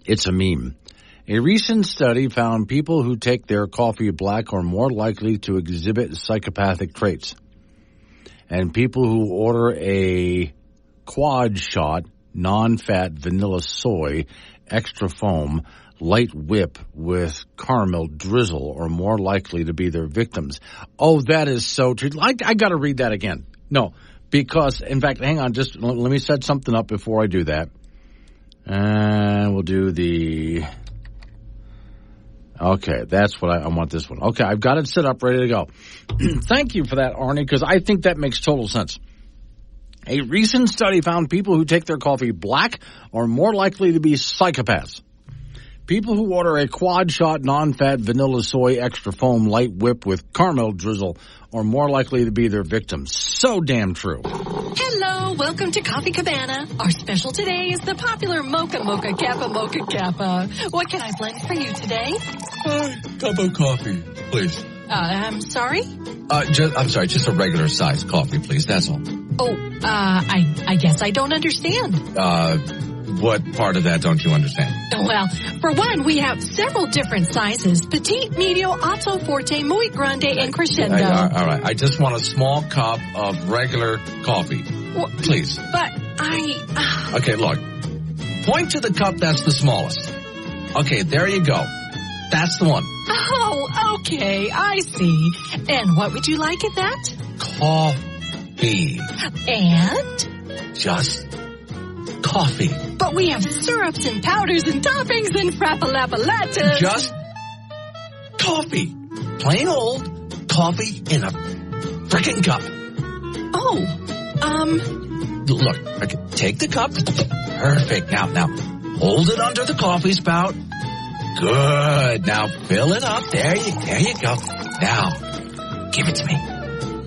It's a meme. A recent study found people who take their coffee black are more likely to exhibit psychopathic traits. And people who order a quad shot, non-fat vanilla soy, extra foam, light whip with caramel drizzle are more likely to be their victims. Oh, that is so true. I got to read that again. No, because, in fact, hang on, just let me set something up before I do that. And we'll do the... Okay, that's what I want this one. Okay, I've got it set up, ready to go. Thank you for that, Arnie, because I think that makes total sense. A recent study found people who take their coffee black are more likely to be psychopaths. People who order a quad-shot, non-fat, vanilla soy, extra foam, light whip with caramel drizzle are more likely to be their victims. So damn true. Hello, welcome to Coffee Cabana. Our special today is the popular Mocha Kappa. What can I blend for you today? Cup of coffee, please. I'm sorry? Just a regular size coffee, please, that's all. Oh, I guess I don't understand. What part of that don't you understand? Well, for one, we have several different sizes. Petite, Medio, Alto, Forte, Muy Grande, and Crescendo. All right, I just want a small cup of regular coffee. Well, please. But Okay, look. Point to the cup that's the smallest. Okay, there you go. That's the one. Oh, okay, I see. And what would you like in that? Coffee. And? Just coffee. But we have syrups and powders and toppings and frappalapalattas. Just coffee. Plain old coffee in a frickin' cup. Look, okay, take the cup. Perfect. Now, hold it under the coffee spout. Good. Now, fill it up. There you go. Now, give it to me.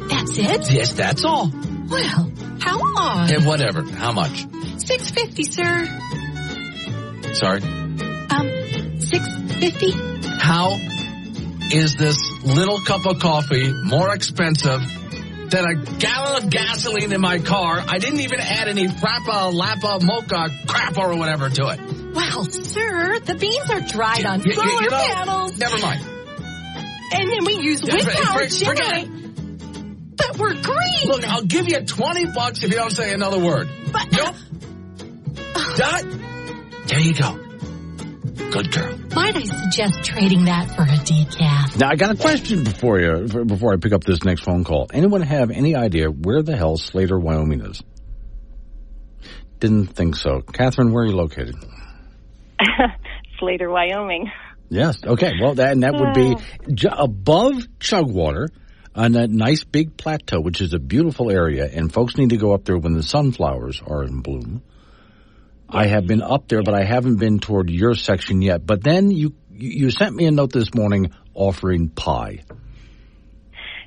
That's it? Yes, that's all. Well, how odd. Yeah, whatever. How much? $6.50, sir. Sorry? $6.50. How is this little cup of coffee more expensive than a gallon of gasoline in my car? I didn't even add any frappa, lappa, mocha, crap or whatever to it. Well, sir, the beans are dried on solar panels. Never mind. And then we use wind power generate. But we're green. Look, I'll give you $20 if you don't say another word. But nope. Dot. There you go. Good girl. Might I suggest trading that for a decaf? Now, I got a question before I pick up this next phone call. Anyone have any idea where the hell Slater, Wyoming is? Didn't think so. Catherine, where are you located? Slater, Wyoming. Yes. Okay. Well, that would be above Chugwater on that nice big plateau, which is a beautiful area, and folks need to go up there when the sunflowers are in bloom. I have been up there, but I haven't been toward your section yet. But then you sent me a note this morning offering pie.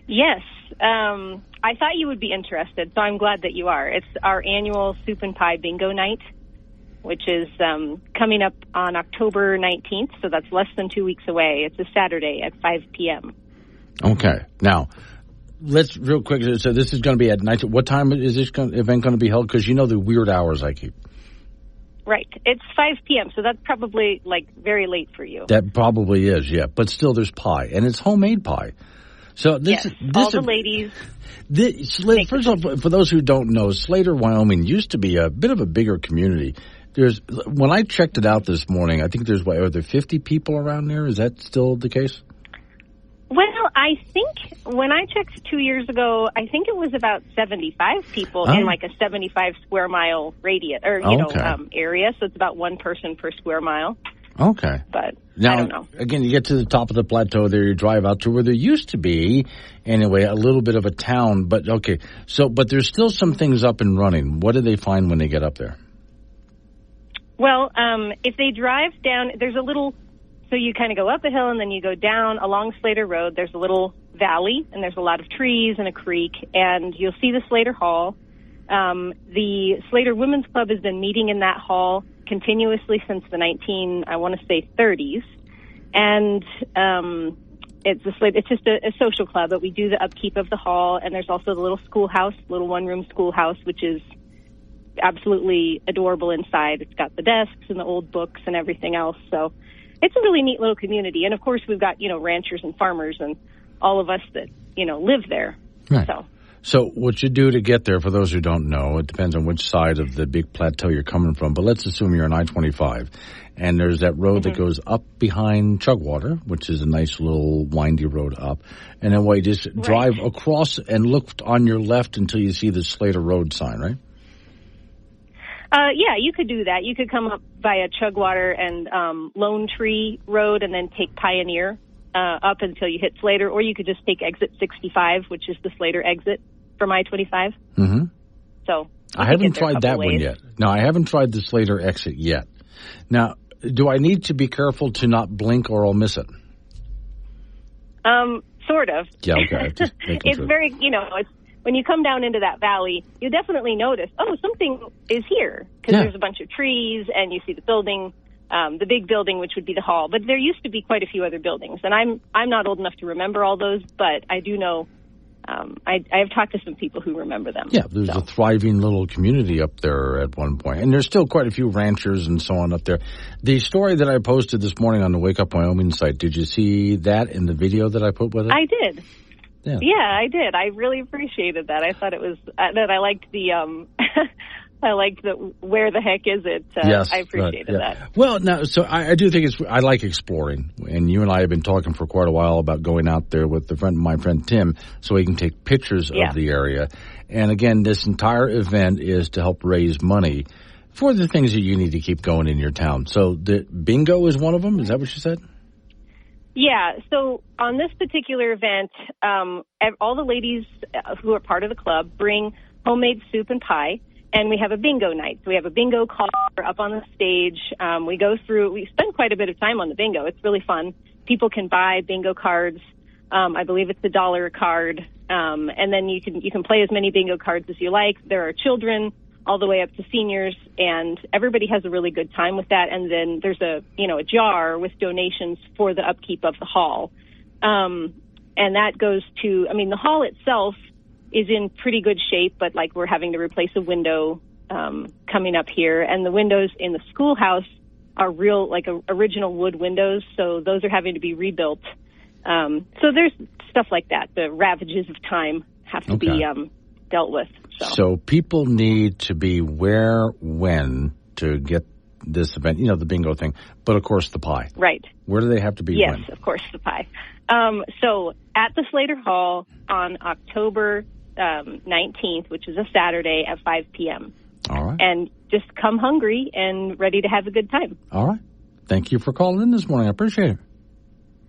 Yes. I thought you would be interested, so I'm glad that you are. It's our annual Soup and Pie Bingo Night, which is coming up on October 19th, so that's less than 2 weeks away. It's a Saturday at 5 p.m. Okay. Now, let's real quick. So this is going to be at night. What time is this event going to be held? Because you know the weird hours I keep. Right. It's 5 p.m., so that's probably, very late for you. That probably is, yeah. But still, there's pie, and it's homemade pie. So this all the ladies. First of all, for those who don't know, Slater, Wyoming used to be a bit of a bigger community. When I checked it out this morning, I think are there 50 people around there? Is that still the case? Well, I think when I checked 2 years ago, I think it was about 75 people in a 75 square mile radius area. So it's about one person per square mile. Okay. But now, I don't know. Again, you get to the top of the plateau there, you drive out to where there used to be, anyway, a little bit of a town. But okay. But there's still some things up and running. What do they find when they get up there? Well, if they drive down, there's a little... So you kind of go up a hill and then you go down along Slater Road. There's a little valley and there's a lot of trees and a creek, and you'll see the Slater Hall. The Slater Women's Club has been meeting in that hall continuously since the 30s. And it's just a social club, but we do the upkeep of the hall, and there's also the little schoolhouse, little one-room schoolhouse, which is absolutely adorable inside. It's got the desks and the old books and everything else, so... It's a really neat little community. And, of course, we've got, ranchers and farmers and all of us that, live there. Right. So what you do to get there, for those who don't know, it depends on which side of the big plateau you're coming from. But let's assume you're on I-25, and there's that road that goes up behind Chugwater, which is a nice little windy road up. And then you just drive across and look on your left until you see the Slater Road sign, right? Yeah, you could do that. You could come up via Chugwater and Lone Tree Road and then take Pioneer up until you hit Slater, or you could just take exit 65, which is the Slater exit from I-25. Mm-hmm. So I haven't tried that one yet. No, I haven't tried the Slater exit yet. Now, do I need to be careful to not blink or I'll miss it? Sort of. Yeah, okay. Just it's very, it's when you come down into that valley, you definitely notice, something is here, because there's a bunch of trees and you see the building, the big building, which would be the hall. But there used to be quite a few other buildings, and I'm not old enough to remember all those, but I do know. I have talked to some people who remember them. Yeah, there's a thriving little community up there at one point. And there's still quite a few ranchers and so on up there. The story that I posted this morning on the Wake Up Wyoming site, did you see that in the video that I put with it? I did. Yeah, I did. I really appreciated that. I thought it was, that I liked the, I liked the, where the heck is it? Yes, I appreciated that. Well, now, so I do think I like exploring, and you and I have been talking for quite a while about going out there with my friend Tim, so he can take pictures of the area. And again, this entire event is to help raise money for the things that you need to keep going in your town. So the bingo is one of them. Is that what you said? Yeah, so on this particular event, all the ladies who are part of the club bring homemade soup and pie, and we have a bingo night. So we have a bingo caller up on the stage. We spend quite a bit of time on the bingo. It's really fun. People can buy bingo cards. I believe it's $1 a card. And then you can play as many bingo cards as you like. There are children all the way up to seniors, and everybody has a really good time with that. And then there's a jar with donations for the upkeep of the hall. And that goes to, the hall itself is in pretty good shape, but we're having to replace a window, coming up here. And the windows in the schoolhouse are real, original wood windows. So those are having to be rebuilt. So there's stuff like that. The ravages of time have to be, dealt with. So people need to be when to get this event, the bingo thing, but of course the pie. Right. Where do they have to be when? Yes, of course, the pie. So at the Slater Hall on October 19th, which is a Saturday at 5 p.m. All right. And just come hungry and ready to have a good time. All right. Thank you for calling in this morning. I appreciate it.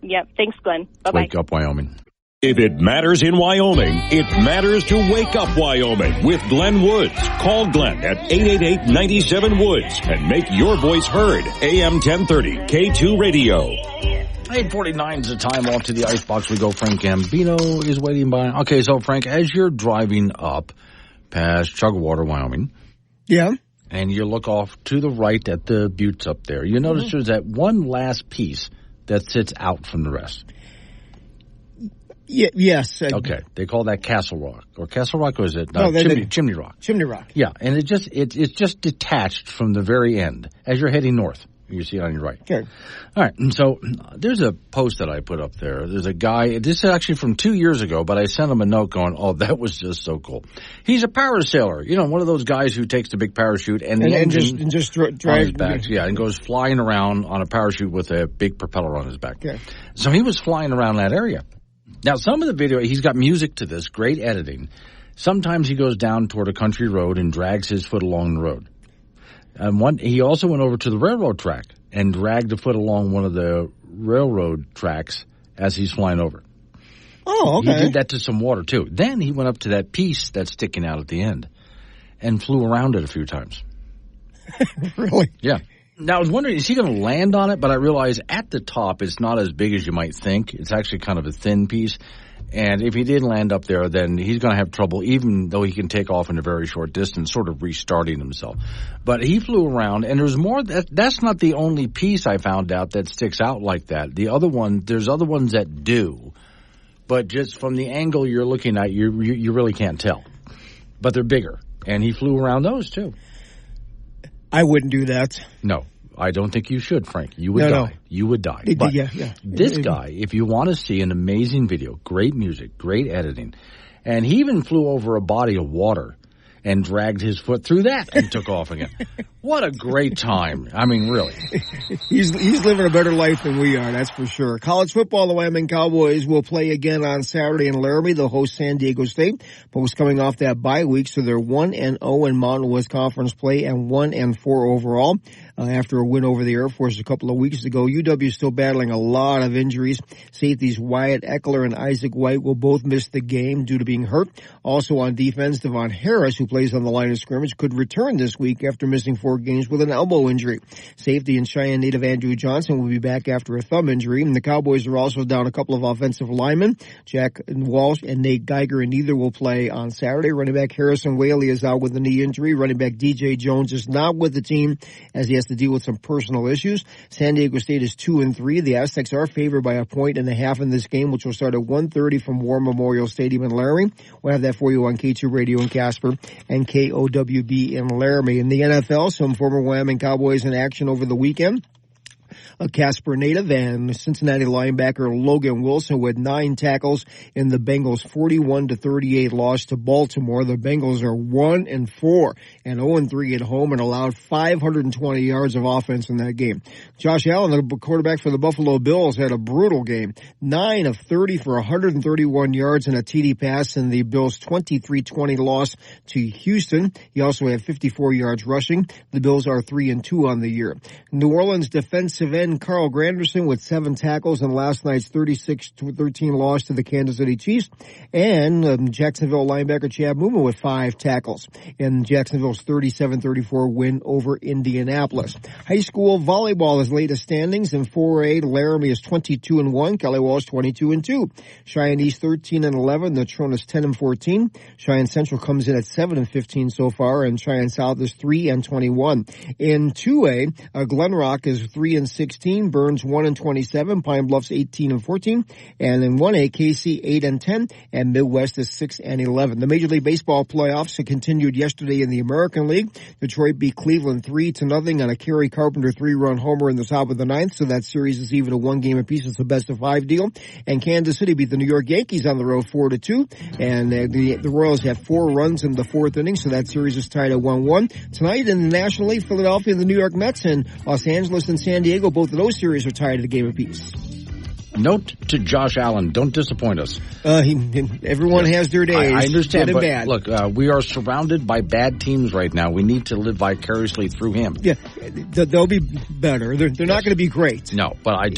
Yep. Thanks, Glenn. Bye-bye. Wake Up Wyoming. If it matters in Wyoming, it matters to Wake Up Wyoming with Glenn Woods. Call Glenn at 888-97-WOODS and make your voice heard. AM 1030, K2 Radio. 8:49 is the time. Off to the icebox we go. Frank Gambino is waiting by. Okay, so Frank, as you're driving up past Chugwater, Wyoming. Yeah. And you look off to the right at the buttes up there, you notice there's that one last piece that sits out from the rest. Yes. Okay. They call that Castle Rock. Or Castle Rock, or is it? Chimney Rock. Chimney Rock. Yeah, and it's just detached from the very end as you're heading north. You see it on your right. Okay. All right. And so there's a post that I put up there. There's a guy. This is actually from 2 years ago, but I sent him a note going, "Oh, that was just so cool." He's a parasailer. One of those guys who takes the big parachute and just drives on his back. Yeah, and goes flying around on a parachute with a big propeller on his back. Okay. So he was flying around that area. Now, some of the video, he's got music to this, great editing. Sometimes he goes down toward a country road and drags his foot along the road. He also went over to the railroad track and dragged a foot along one of the railroad tracks as he's flying over. Oh, okay. He did that to some water, too. Then he went up to that piece that's sticking out at the end and flew around it a few times. Really? Yeah. Now, I was wondering, is he going to land on it? But I realized at the top, it's not as big as you might think. It's actually kind of a thin piece. And if he did land up there, then he's going to have trouble, even though he can take off in a very short distance, sort of restarting himself. But he flew around, and there's more. That's not the only piece I found out that sticks out like that. There's other ones that do. But just from the angle you're looking at, you really can't tell. But they're bigger. And he flew around those, too. I wouldn't do that. No, I don't think you should, Frank. You would die. No. You would die. But this guy, if you want to see an amazing video, great music, great editing, and he even flew over a body of water and dragged his foot through that and took off again. What a great time. I mean, really. He's living a better life than we are, that's for sure. College football, the Wyoming Cowboys will play again on Saturday in Laramie. They'll host San Diego State. Both coming off that bye week, so they're 1-0 in Mountain West Conference play and 1-4 overall. After a win over the Air Force a couple of weeks ago, UW is still battling a lot of injuries. Safeties Wyatt Eckler and Isaac White will both miss the game due to being hurt. Also on defense, Devon Harris, who plays on the line of scrimmage, could return this week after missing 4 games with an elbow injury. Safety and Cheyenne native Andrew Johnson will be back after a thumb injury. And the Cowboys are also down a couple of offensive linemen, Jack Walsh and Nate Geiger, and neither will play on Saturday. Running back Harrison Whaley is out with a knee injury. Running back DJ Jones is not with the team as he has to deal with some personal issues. San Diego State is 2-3. The Aztecs are favored by 1.5 in this game, which will start at 1:30 from War Memorial Stadium in Laramie. We'll have that for you on K2 Radio in Casper and KOWB in Laramie. In the NFL, some former Wyoming Cowboys in action over the weekend. A Casper native and Cincinnati linebacker Logan Wilson with 9 tackles in the Bengals' 41-38 loss to Baltimore. The Bengals are 1-4 and 0-3 at home and allowed 520 yards of offense in that game. Josh Allen, the quarterback for the Buffalo Bills, had a brutal game. 9 of 30 for 131 yards and a TD pass in the Bills' 23-20 loss to Houston. He also had 54 yards rushing. The Bills are 3-2 on the year. New Orleans defensive end Carl Granderson with 7 tackles in last night's 36-13 loss to the Kansas City Chiefs, and Jacksonville linebacker Chad Muma with 5 tackles in Jacksonville's 37-34 win over Indianapolis. High school volleyball is latest standings in 4A. Laramie is 22-1, Kelly Walsh 22-2, Cheyenne East 13-11, Natrona's 10-14. Cheyenne Central comes in at 7-15 so far, and Cheyenne South is 3-21. In 2A, Glen Rock is 3-16. Burns 1-27, Pine Bluffs 18-14, and in 1A, KC 8-10, and Midwest is 6-11. The Major League Baseball playoffs continued yesterday in the American League. Detroit beat Cleveland 3-0 on a Kerry Carpenter 3-run homer in the top of the 9th, so that series is even a 1 game apiece. It's a best-of-5 deal. And Kansas City beat the New York Yankees on the road 4-2, and the Royals have 4 runs in the 4th inning, so that series is tied at 1-1. Tonight in the National League, Philadelphia and the New York Mets, and Los Angeles and San Diego, both of those series are tied at a game apiece. Note to Josh Allen, don't disappoint us. Everyone has their days. I understand, but bad. Look, we are surrounded by bad teams right now. We need to live vicariously through him. Yeah, they'll be better. They're not going to be great. No, but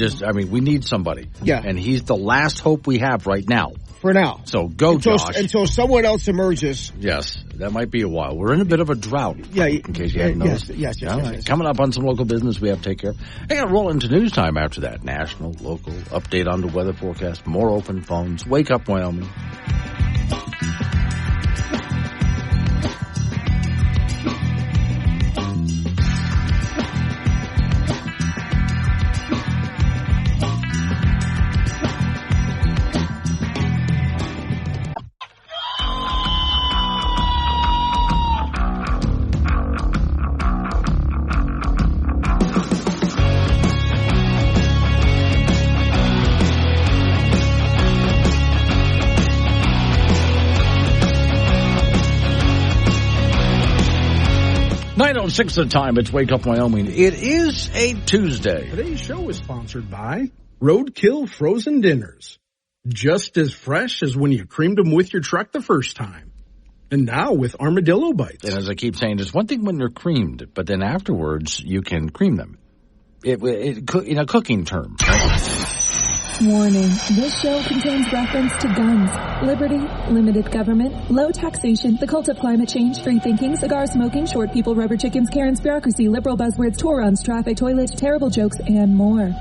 we need somebody. Yeah. And he's the last hope we have right now. For now. So Josh. Until someone else emerges. Yes, that might be a while. We're in a bit of a drought. Yeah. In case you hadn't noticed. Yes. Coming up on some local business we have to take care of. I got to roll into news time after that. National, local, update on the weather forecast, more open phones. Wake up, Wyoming. 9:06 the time. It's Wake Up Wyoming. It is a Tuesday. Today's show is sponsored by Roadkill Frozen Dinners. Just as fresh as when you creamed them with your truck the first time. And now with armadillo bites. And as I keep saying, it's one thing when they're creamed, but then afterwards you can cream them. In a cooking term. Warning, this show contains reference to guns, liberty, limited government, low taxation, the cult of climate change, free thinking, cigar smoking, short people, rubber chickens, Karen's bureaucracy, liberal buzzwords, tour runs, traffic, toilets, terrible jokes, and more.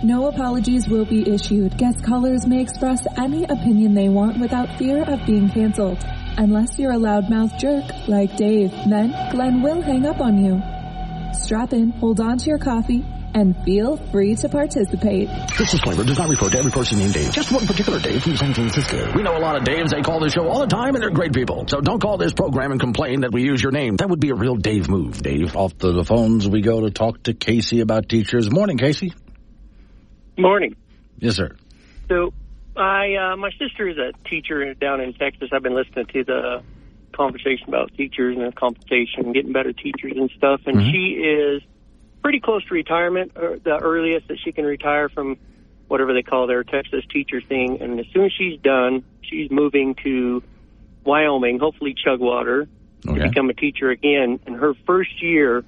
No apologies will be issued. Guest callers may express any opinion they want without fear of being canceled. Unless you're a loudmouth jerk like Dave, then Glenn will hang up on you. Strap in, hold on to your coffee, and feel free to participate. This disclaimer does not refer to every person named Dave. Just one particular Dave from San Francisco. We know a lot of Daves. They call this show all the time, and they're great people. So don't call this program and complain that we use your name. That would be a real Dave move, Dave. Off the phones we go to talk to Casey about teachers. Morning, Casey. Morning. Yes, sir. So, my sister is a teacher down in Texas. I've been listening to the conversation about teachers and compensation and getting better teachers and stuff. And she is pretty close to retirement, or the earliest that she can retire from whatever they call their Texas teacher thing. And as soon as she's done, she's moving to Wyoming, hopefully Chugwater, to become a teacher again. And her first year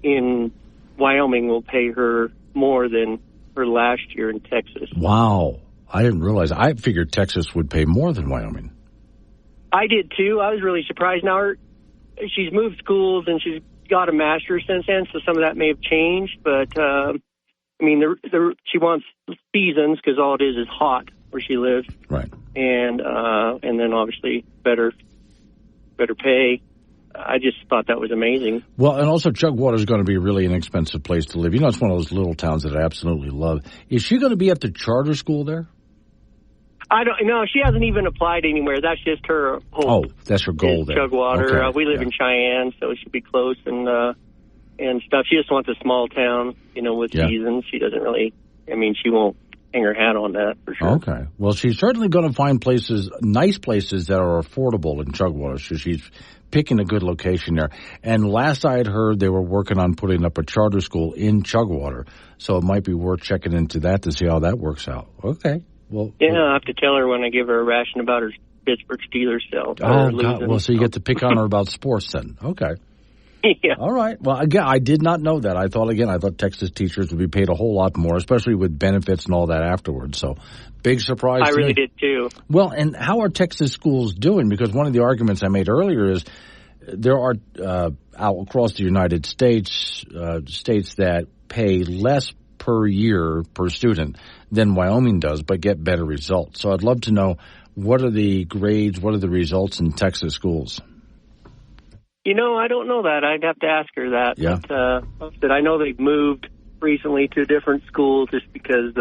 in Wyoming will pay her more than her last year in Texas. Wow. I didn't realize. I figured Texas would pay more than Wyoming. I did too. I was really surprised. Now she's moved schools and she's got a master's since then, so some of that may have changed. But I mean, she wants seasons because all it is hot where she lives, right? And then obviously better pay. I just thought that was amazing. Well, and also Chugwater is going to be a really inexpensive place to live. You know, it's one of those little towns that I absolutely love. Is she going to be at the charter school there? I don't know. She hasn't even applied anywhere. That's just her hope. Oh, that's her goal there. Chugwater. Okay. We live in Cheyenne, so it should be close and stuff. She just wants a small town, with seasons. She doesn't really. I mean, she won't hang her hat on that for sure. Okay. Well, she's certainly going to find nice places that are affordable in Chugwater. So she's picking a good location there. And last I had heard, they were working on putting up a charter school in Chugwater. So it might be worth checking into that to see how that works out. Okay. Well, I'll have to tell her when I give her a ration about her Pittsburgh Steelers self. Oh, God. Well, so you get to pick on her about sports then. Okay. Yeah. All right. Well, again, I did not know that. I thought Texas teachers would be paid a whole lot more, especially with benefits and all that afterwards. So, big surprise. I really did too. Well, and how are Texas schools doing? Because one of the arguments I made earlier is there are out across the United States states that pay less per year per student than Wyoming does, but get better results. So I'd love to know, what are the grades, what are the results in Texas schools? I don't know that. I'd have to ask her that. Yeah. But I know they've moved recently to a different school just because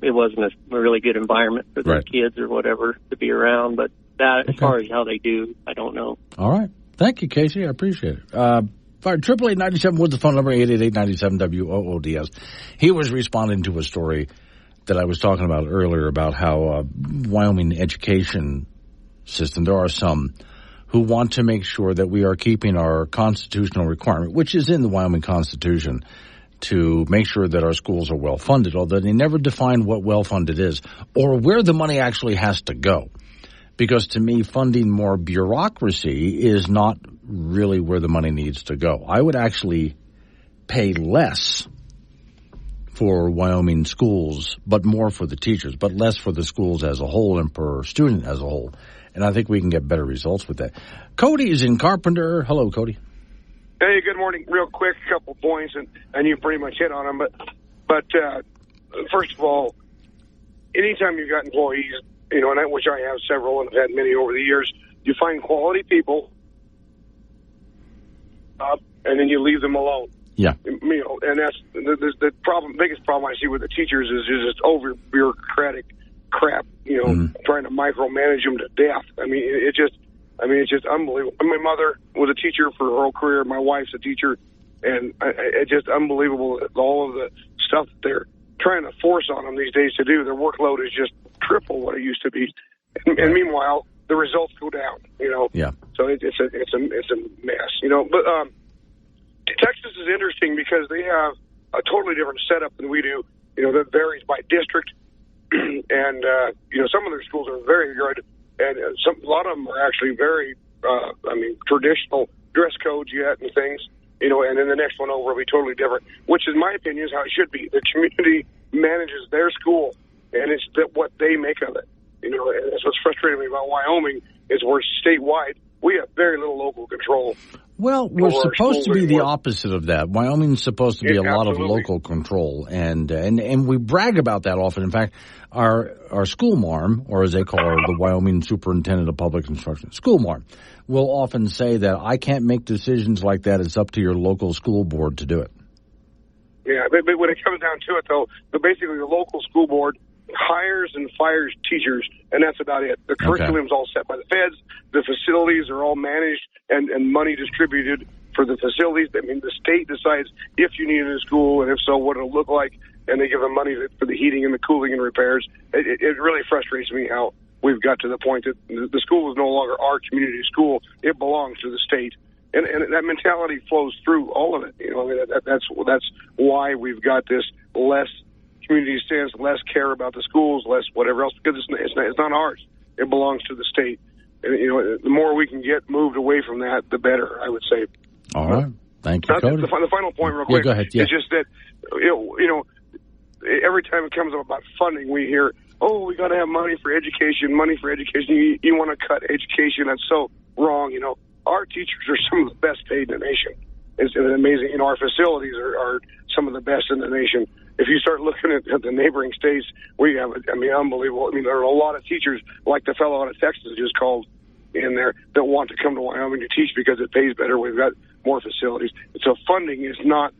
it wasn't a really good environment for their kids or whatever to be around. But that, as far as how they do, I don't know. All right. Thank you, Casey. I appreciate it. 888-97 Woods, the phone number, 888-97-WOODS. He was responding to a story that I was talking about earlier about how Wyoming education system, there are some who want to make sure that we are keeping our constitutional requirement, which is in the Wyoming Constitution, to make sure that our schools are well-funded, although they never define what well-funded is or where the money actually has to go. Because to me, funding more bureaucracy is not really where the money needs to go. I would actually pay less for Wyoming schools, but more for the teachers, but less for the schools as a whole and per student as a whole. And I think we can get better results with that. Cody is in Carpenter. Hello, Cody. Hey, good morning. Real quick, a couple points, and you pretty much hit on them. But first of all, anytime you've got employees, which I have several and have had many over the years, you find quality people, and then you leave them alone. Yeah. And that's the problem. Biggest problem I see with the teachers is just over bureaucratic crap. Trying to micromanage them to death. It's just unbelievable. My mother was a teacher for her whole career. My wife's a teacher, and it's just unbelievable all of the stuff that they're trying to force on them these days to do. Their workload is just triple what it used to be, and meanwhile the results go down. Yeah. So it's a mess. But Texas is interesting because they have a totally different setup than we do. That varies by district, and some of their schools are very good, and a lot of them are actually very traditional dress codes yet and things. And then the next one over will be totally different, which in my opinion is how it should be. The community manages their school, and it's what they make of it. And that's what's frustrating me about Wyoming is we're statewide. We have very little local control. Well, we're supposed to be the opposite of that. Wyoming's supposed to be a lot of local control, and we brag about that often. In fact, our school marm, or as they call her, the Wyoming Superintendent of Public Instruction, school marm, will often say that I can't make decisions like that. It's up to your local school board to do it. Yeah, but when it comes down to it, though, basically the local school board hires and fires teachers, and that's about it. The curriculum's all set by the feds. The facilities are all managed and money distributed for the facilities. The state decides if you need a school, and if so, what it'll look like, and they give them money for the heating and the cooling and repairs. It really frustrates me how we've got to the point that the school is no longer our community school. It belongs to the state. And that mentality flows through all of it. You know, I mean, that's why we've got this less community stance, less care about the schools, less whatever else, because it's not ours. It belongs to the state. And, you know, the more we can get moved away from that, the better, I would say. All right. Thank you, Cody. The final point real quick. Go ahead. It's just that, you know, every time it comes up about funding, we hear, oh, we got to have money for education. You want to cut education. That's so wrong. You know, our teachers are some of the best paid in the nation. It's amazing. You know, our facilities are some of the best in the nation. If you start looking at the neighboring states, we have, unbelievable. I mean, there are a lot of teachers, like the fellow out of Texas just called in there, that want to come to Wyoming to teach because it pays better. We've got more facilities. So funding is not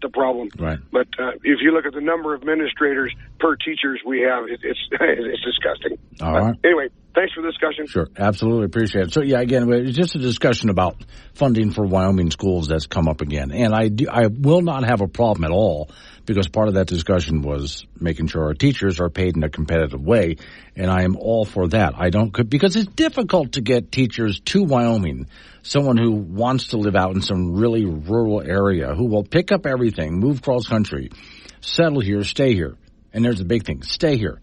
the problem. Right. But if you look at the number of administrators per teachers we have, it's disgusting. All right. Anyway, thanks for the discussion. Sure. Absolutely appreciate it. So, yeah, again, it's just a discussion about funding for Wyoming schools that's come up again. And I will not have a problem at all, because part of that discussion was making sure our teachers are paid in a competitive way. And I am all for that. Because it's difficult to get teachers to Wyoming, someone who wants to live out in some really rural area, who will pick up everything, move cross country, settle here, stay here. And there's a big thing, stay here,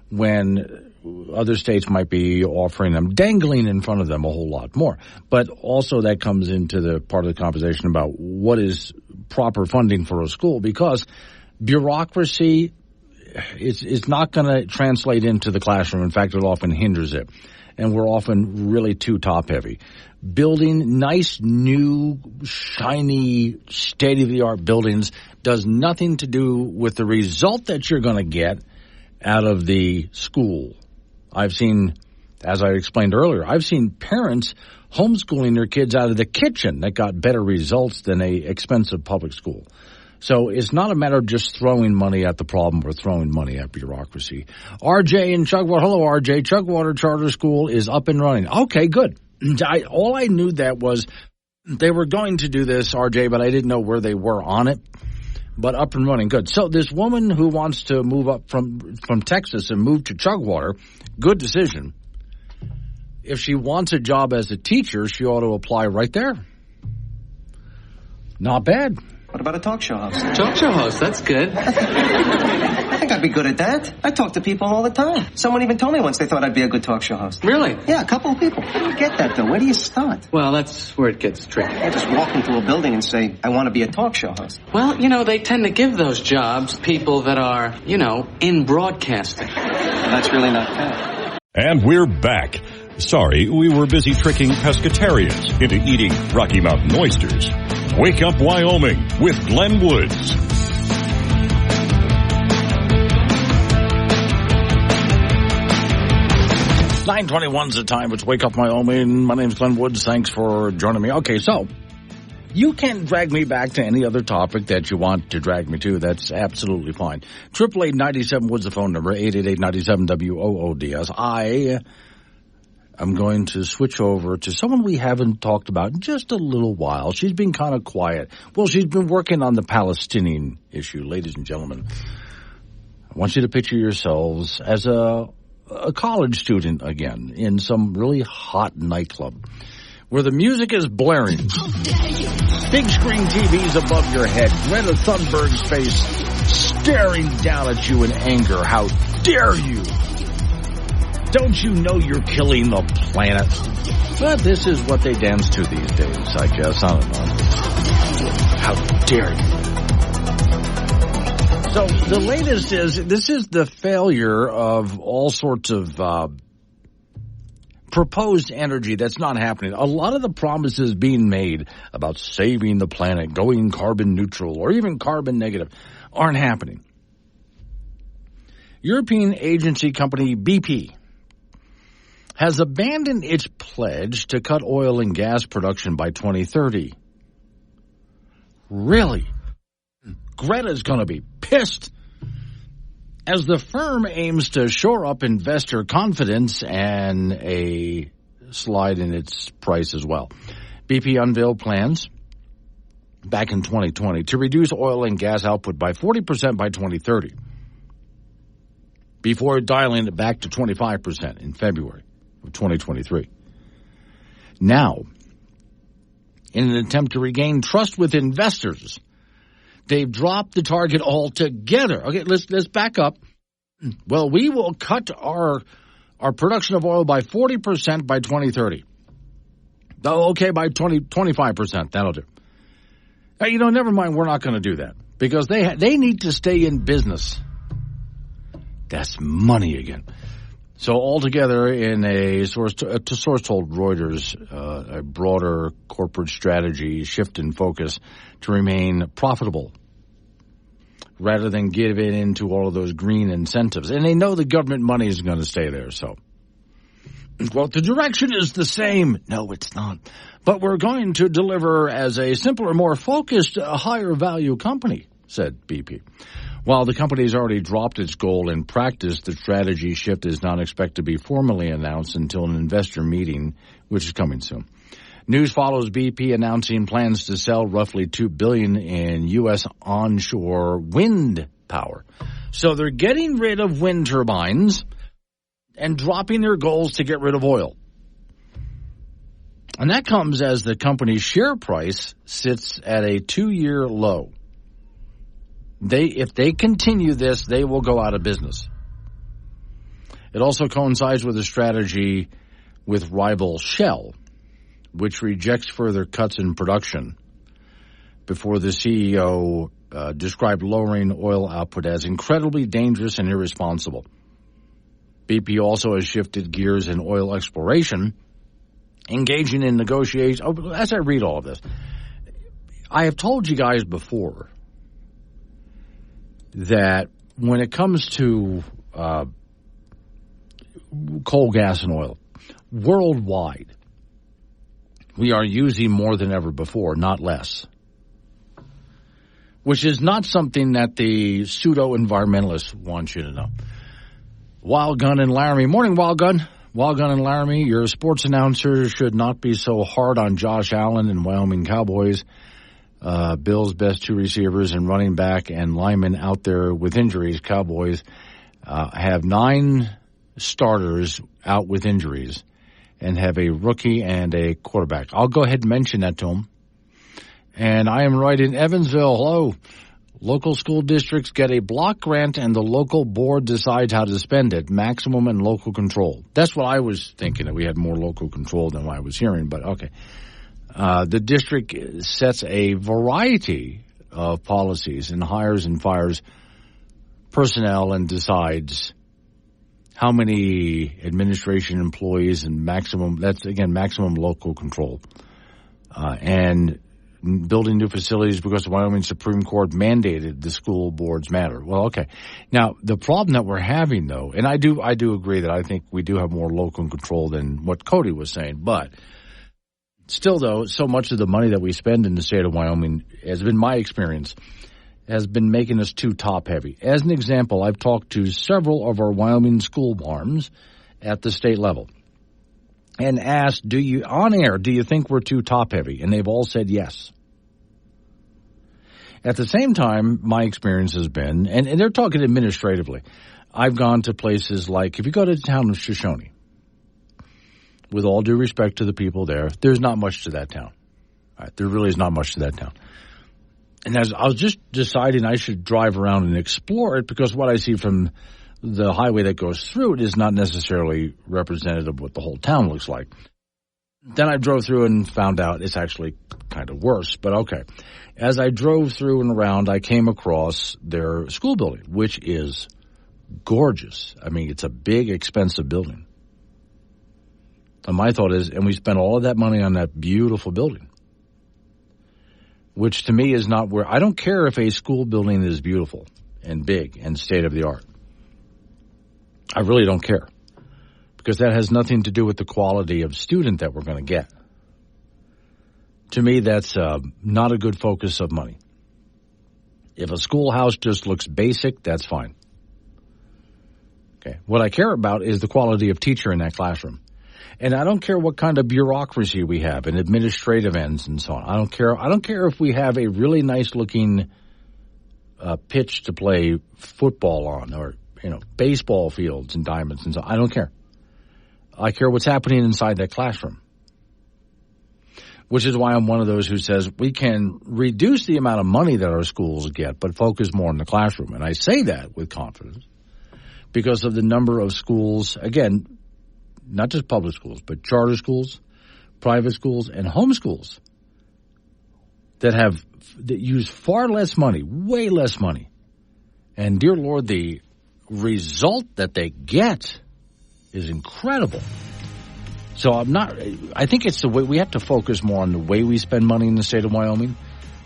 when other states might be offering them, dangling in front of them a whole lot more. But also that comes into the part of the conversation about what is proper funding for a school, because bureaucracy is not going to translate into the classroom. In fact, it often hinders it. And we're often really too top-heavy. Building nice, new, shiny, state-of-the-art buildings does nothing to do with the result that you're going to get out of the school. I've seen, as I explained earlier, I've seen parents homeschooling their kids out of the kitchen that got better results than a expensive public school. So it's not a matter of just throwing money at the problem or throwing money at bureaucracy. RJ in Chugwater. Hello, RJ. Chugwater Charter School is up and running. Okay, good. All I knew that was they were going to do this, RJ, but I didn't know where they were on it. But up and running, good. So this woman who wants to move up from Texas and move to Chugwater, good decision. If she wants a job as a teacher, she ought to apply right there. Not bad. What about a talk show host? Talk show host, that's good. I think I'd be good at that. I talk to people all the time. Someone even told me once they thought I'd be a good talk show host. Really? Yeah, a couple of people. I don't get that, though. Where do you start? Well, that's where it gets tricky. I just walk into a building and say, I want to be a talk show host. Well, they tend to give those jobs people that are, in broadcasting. Well, that's really not fair. And we're back. Sorry, we were busy tricking pescatarians into eating Rocky Mountain oysters. Wake Up Wyoming with Glenn Woods. 9:21's the time. It's Wake Up Wyoming. My name's Glenn Woods. Thanks for joining me. Okay, so you can drag me back to any other topic that you want to drag me to. That's absolutely fine. 888-97-WOODS, the phone number, 888-97-WOODS. I'm going to switch over to someone we haven't talked about in just a little while. She's been kind of quiet. Well, she's been working on the Palestinian issue, ladies and gentlemen. I want you to picture yourselves as a college student again in some really hot nightclub where the music is blaring. Big screen TVs above your head. Greta Thunberg's face staring down at you in anger. How dare you! Don't you know you're killing the planet? But this is what they dance to these days, I guess. I don't know. How dare you? So the latest is, this is the failure of all sorts of proposed energy that's not happening. A lot of the promises being made about saving the planet, going carbon neutral, or even carbon negative aren't happening. European agency company BP has abandoned its pledge to cut oil and gas production by 2030. Really? Greta's going to be pissed as the firm aims to shore up investor confidence and a slide in its price as well. BP unveiled plans back in 2020 to reduce oil and gas output by 40% by 2030. before dialing it back to 25% in February of 2023. Now, in an attempt to regain trust with investors, they've dropped the target altogether. Okay, let's back up. Well, we will cut our production of oil by 40% by 2030. Oh, okay, by 25%, that'll do. Never mind, we're not going to do that because they need to stay in business. That's money again. So altogether, in a source told Reuters, a broader corporate strategy shift in focus to remain profitable rather than give it into all of those green incentives. And they know the government money is going to stay there. So, well, the direction is the same. No, it's not. But we're going to deliver as a simpler, more focused, higher value company, said BP. While the company has already dropped its goal in practice, the strategy shift is not expected to be formally announced until an investor meeting, which is coming soon. News follows BP announcing plans to sell roughly $2 billion in U.S. onshore wind power. So they're getting rid of wind turbines and dropping their goals to get rid of oil. And that comes as the company's share price sits at a 2-year low. If they continue this, they will go out of business. It also coincides with a strategy with rival Shell, which rejects further cuts in production before the CEO described lowering oil output as incredibly dangerous and irresponsible. BP also has shifted gears in oil exploration, engaging in negotiations. Oh, as I read all of this, I have told you guys before that when it comes to coal, gas, and oil, worldwide, we are using more than ever before, not less, which is not something that the pseudo-environmentalists want you to know. Wild Gun and Laramie. Morning, Wild Gun. Wild Gun and Laramie, your sports announcer should not be so hard on Josh Allen and Wyoming Cowboys. Bills' best 2 receivers and running back and linemen out there with injuries. Cowboys have 9 starters out with injuries and have a rookie and a quarterback. I'll go ahead and mention that to them. And I am right in Evansville. Hello. Local school districts get a block grant and the local board decides how to spend it. Maximum and local control. That's what I was thinking, that we had more local control than what I was hearing, but okay. The district sets a variety of policies and hires and fires personnel and decides how many administration employees and maximum local control. And building new facilities because the Wyoming Supreme Court mandated the school boards matter. Well, okay. Now, the problem that we're having, though, and I do agree that I think we do have more local control than what Cody was saying, but still, though, so much of the money that we spend in the state of Wyoming, has been my experience, has been making us too top-heavy. As an example, I've talked to several of our Wyoming school boards at the state level and asked, do you think we're too top-heavy? And they've all said yes. At the same time, my experience has been, and they're talking administratively, I've gone to places like, if you go to the town of Shoshone, with all due respect to the people there, there's not much to that town. All right, there really is not much to that town. And as I was just deciding I should drive around and explore it, because what I see from the highway that goes through it is not necessarily representative of what the whole town looks like. Then I drove through and found out it's actually kind of worse, but okay. As I drove through and around, I came across their school building, which is gorgeous. I mean, it's a big, expensive building. And my thought is, and we spent all of that money on that beautiful building, which to me is not where, I don't care if a school building is beautiful and big and state-of-the-art. I really don't care, because that has nothing to do with the quality of student that we're going to get. To me, that's not a good focus of money. If a schoolhouse just looks basic, that's fine. Okay. What I care about is the quality of teacher in that classroom. And I don't care what kind of bureaucracy we have and administrative ends and so on. I don't care if we have a really nice looking pitch to play football on, or baseball fields and diamonds and so. I don't care. I care what's happening inside that classroom. Which is why I'm one of those who says we can reduce the amount of money that our schools get, but focus more on the classroom. And I say that with confidence because of the number of schools, again, not just public schools, but charter schools, private schools, and home schools that use far less money, way less money. And dear Lord, the result that they get is incredible. So I think it's the way we have to focus more on the way we spend money in the state of Wyoming,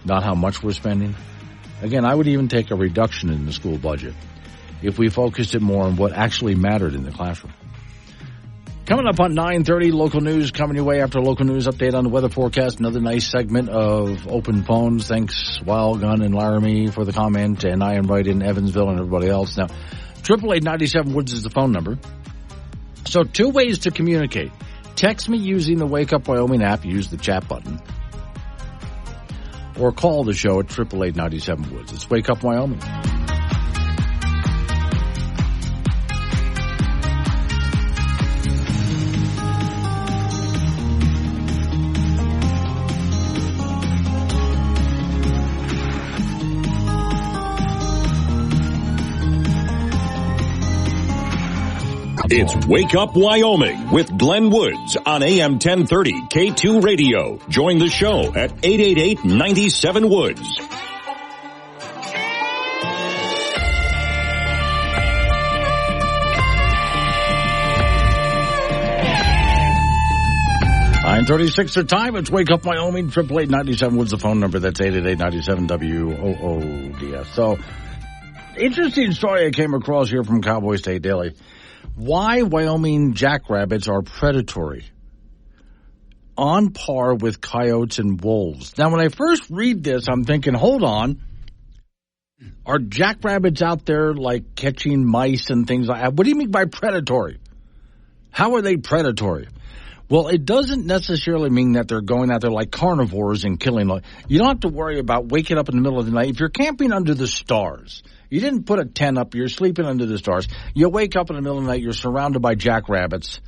not how much we're spending. Again, I would even take a reduction in the school budget if we focused it more on what actually mattered in the classroom. Coming up on 9:30, local news coming your way after a local news update on the weather forecast. Another nice segment of open phones. Thanks, Wild Gun and Laramie for the comment, and I am right in Evansville and everybody else. Now, 888-97-WOODS is the phone number. So 2 ways to communicate. Text me using the Wake Up Wyoming app. Use the chat button. Or call the show at 888-97-WOODS. It's Wake Up Wyoming. It's Wake Up Wyoming with Glenn Woods on AM 1030 K2 Radio. Join the show at 888-97-WOODS. Nine 36 the time. It's Wake Up Wyoming. 888-97-WOODS the phone number. That's 888-97-WOODS. So, interesting story I came across here from Cowboy State Daily. Why Wyoming jackrabbits are predatory, on par with coyotes and wolves. Now, when I first read this, I'm thinking, hold on, are jackrabbits out there like catching mice and things like that? What do you mean by predatory? How are they predatory? Well, it doesn't necessarily mean that they're going out there like carnivores and killing. You don't have to worry about waking up in the middle of the night. If you're camping under the stars, you didn't put a tent up, you're sleeping under the stars. You wake up in the middle of the night, you're surrounded by jackrabbits,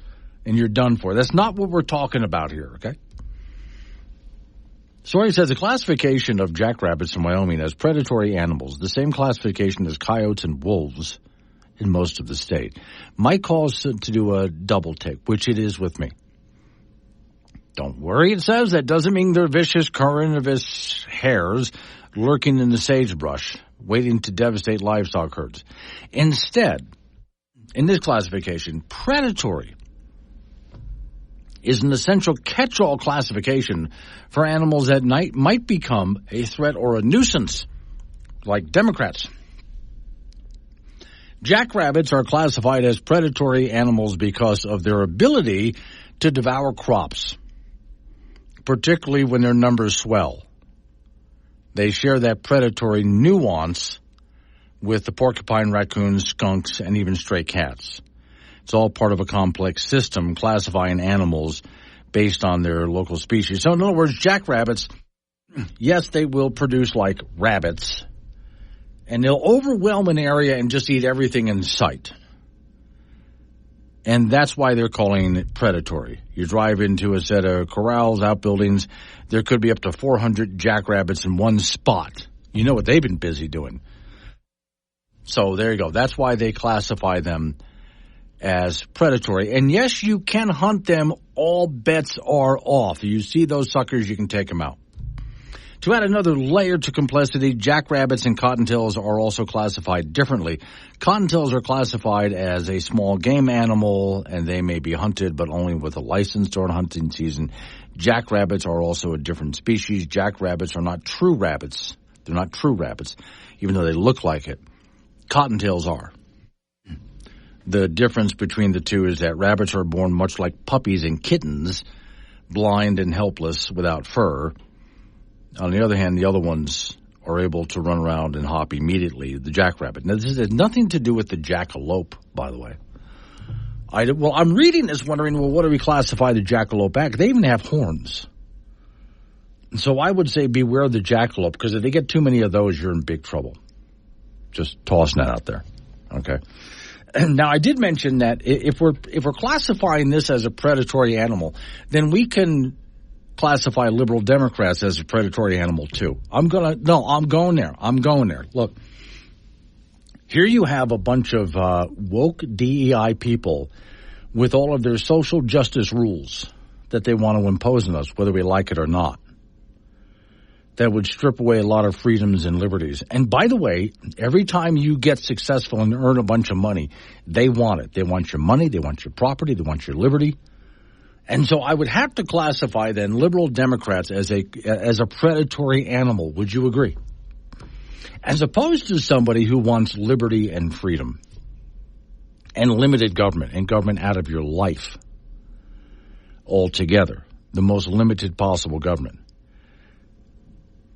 and you're done for. That's not what we're talking about here, okay? Story says the classification of jackrabbits in Wyoming as predatory animals, the same classification as coyotes and wolves in most of the state, might cause to do a double take, which it is with me. Don't worry, it says that doesn't mean they're vicious, carnivorous hares lurking in the sagebrush, waiting to devastate livestock herds. Instead, in this classification, predatory is an essential catch-all classification for animals that might become a threat or a nuisance, like Democrats. Jackrabbits are classified as predatory animals because of their ability to devour crops, particularly when their numbers swell. They share that predatory nuance with the porcupine, raccoons, skunks, and even stray cats. It's all part of a complex system classifying animals based on their local species. So in other words, jackrabbits, yes, they will produce like rabbits, and they'll overwhelm an area and just eat everything in sight. And that's why they're calling it predatory. You drive into a set of corrals, outbuildings, there could be up to 400 jackrabbits in one spot. You know what they've been busy doing. So there you go. That's why they classify them as predatory. And yes, you can hunt them. All bets are off. You see those suckers, you can take them out. To add another layer to complexity, jackrabbits and cottontails are also classified differently. Cottontails are classified as a small game animal, and they may be hunted, but only with a license during hunting season. Jackrabbits are also a different species. Jackrabbits are not true rabbits. They're not true rabbits, even though they look like it. Cottontails are. The difference between the two is that rabbits are born much like puppies and kittens, blind and helpless without fur. On the other hand, the other ones are able to run around and hop immediately, the jackrabbit. Now, this has nothing to do with the jackalope, by the way. I'm reading this wondering, what do we classify the jackalope at? They even have horns. And so I would say beware of the jackalope, because if they get too many of those, you're in big trouble. Just tossing that out there. Okay. Now, I did mention that if we're classifying this as a predatory animal, then we can classify liberal Democrats as a predatory animal too. I'm going there. Look, here you have a bunch of woke DEI people with all of their social justice rules that they want to impose on us, whether we like it or not, that would strip away a lot of freedoms and liberties. And by the way, every time you get successful and earn a bunch of money, they want it. They want your money, they want your property, they want your liberty. And so I would have to classify then liberal Democrats as a predatory animal. Would you agree? As opposed to somebody who wants liberty and freedom and limited government and government out of your life altogether, the most limited possible government.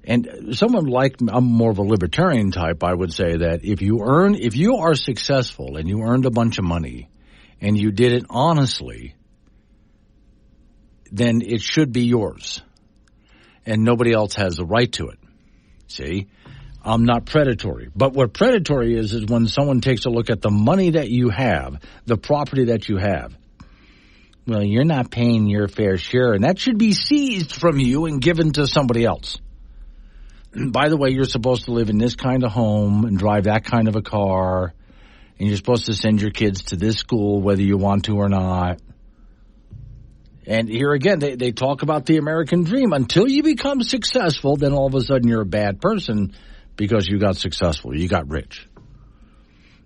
And someone like, I'm more of a libertarian type, I would say that if you are successful and you earned a bunch of money and you did it honestly, then it should be yours. And nobody else has a right to it. See? I'm not predatory. But what predatory is when someone takes a look at the money that you have, the property that you have. Well, you're not paying your fair share, and that should be seized from you and given to somebody else. By the way, you're supposed to live in this kind of home and drive that kind of a car, and you're supposed to send your kids to this school whether you want to or not. And here again, they talk about the American dream. Until you become successful, then all of a sudden you're a bad person because you got successful, you got rich.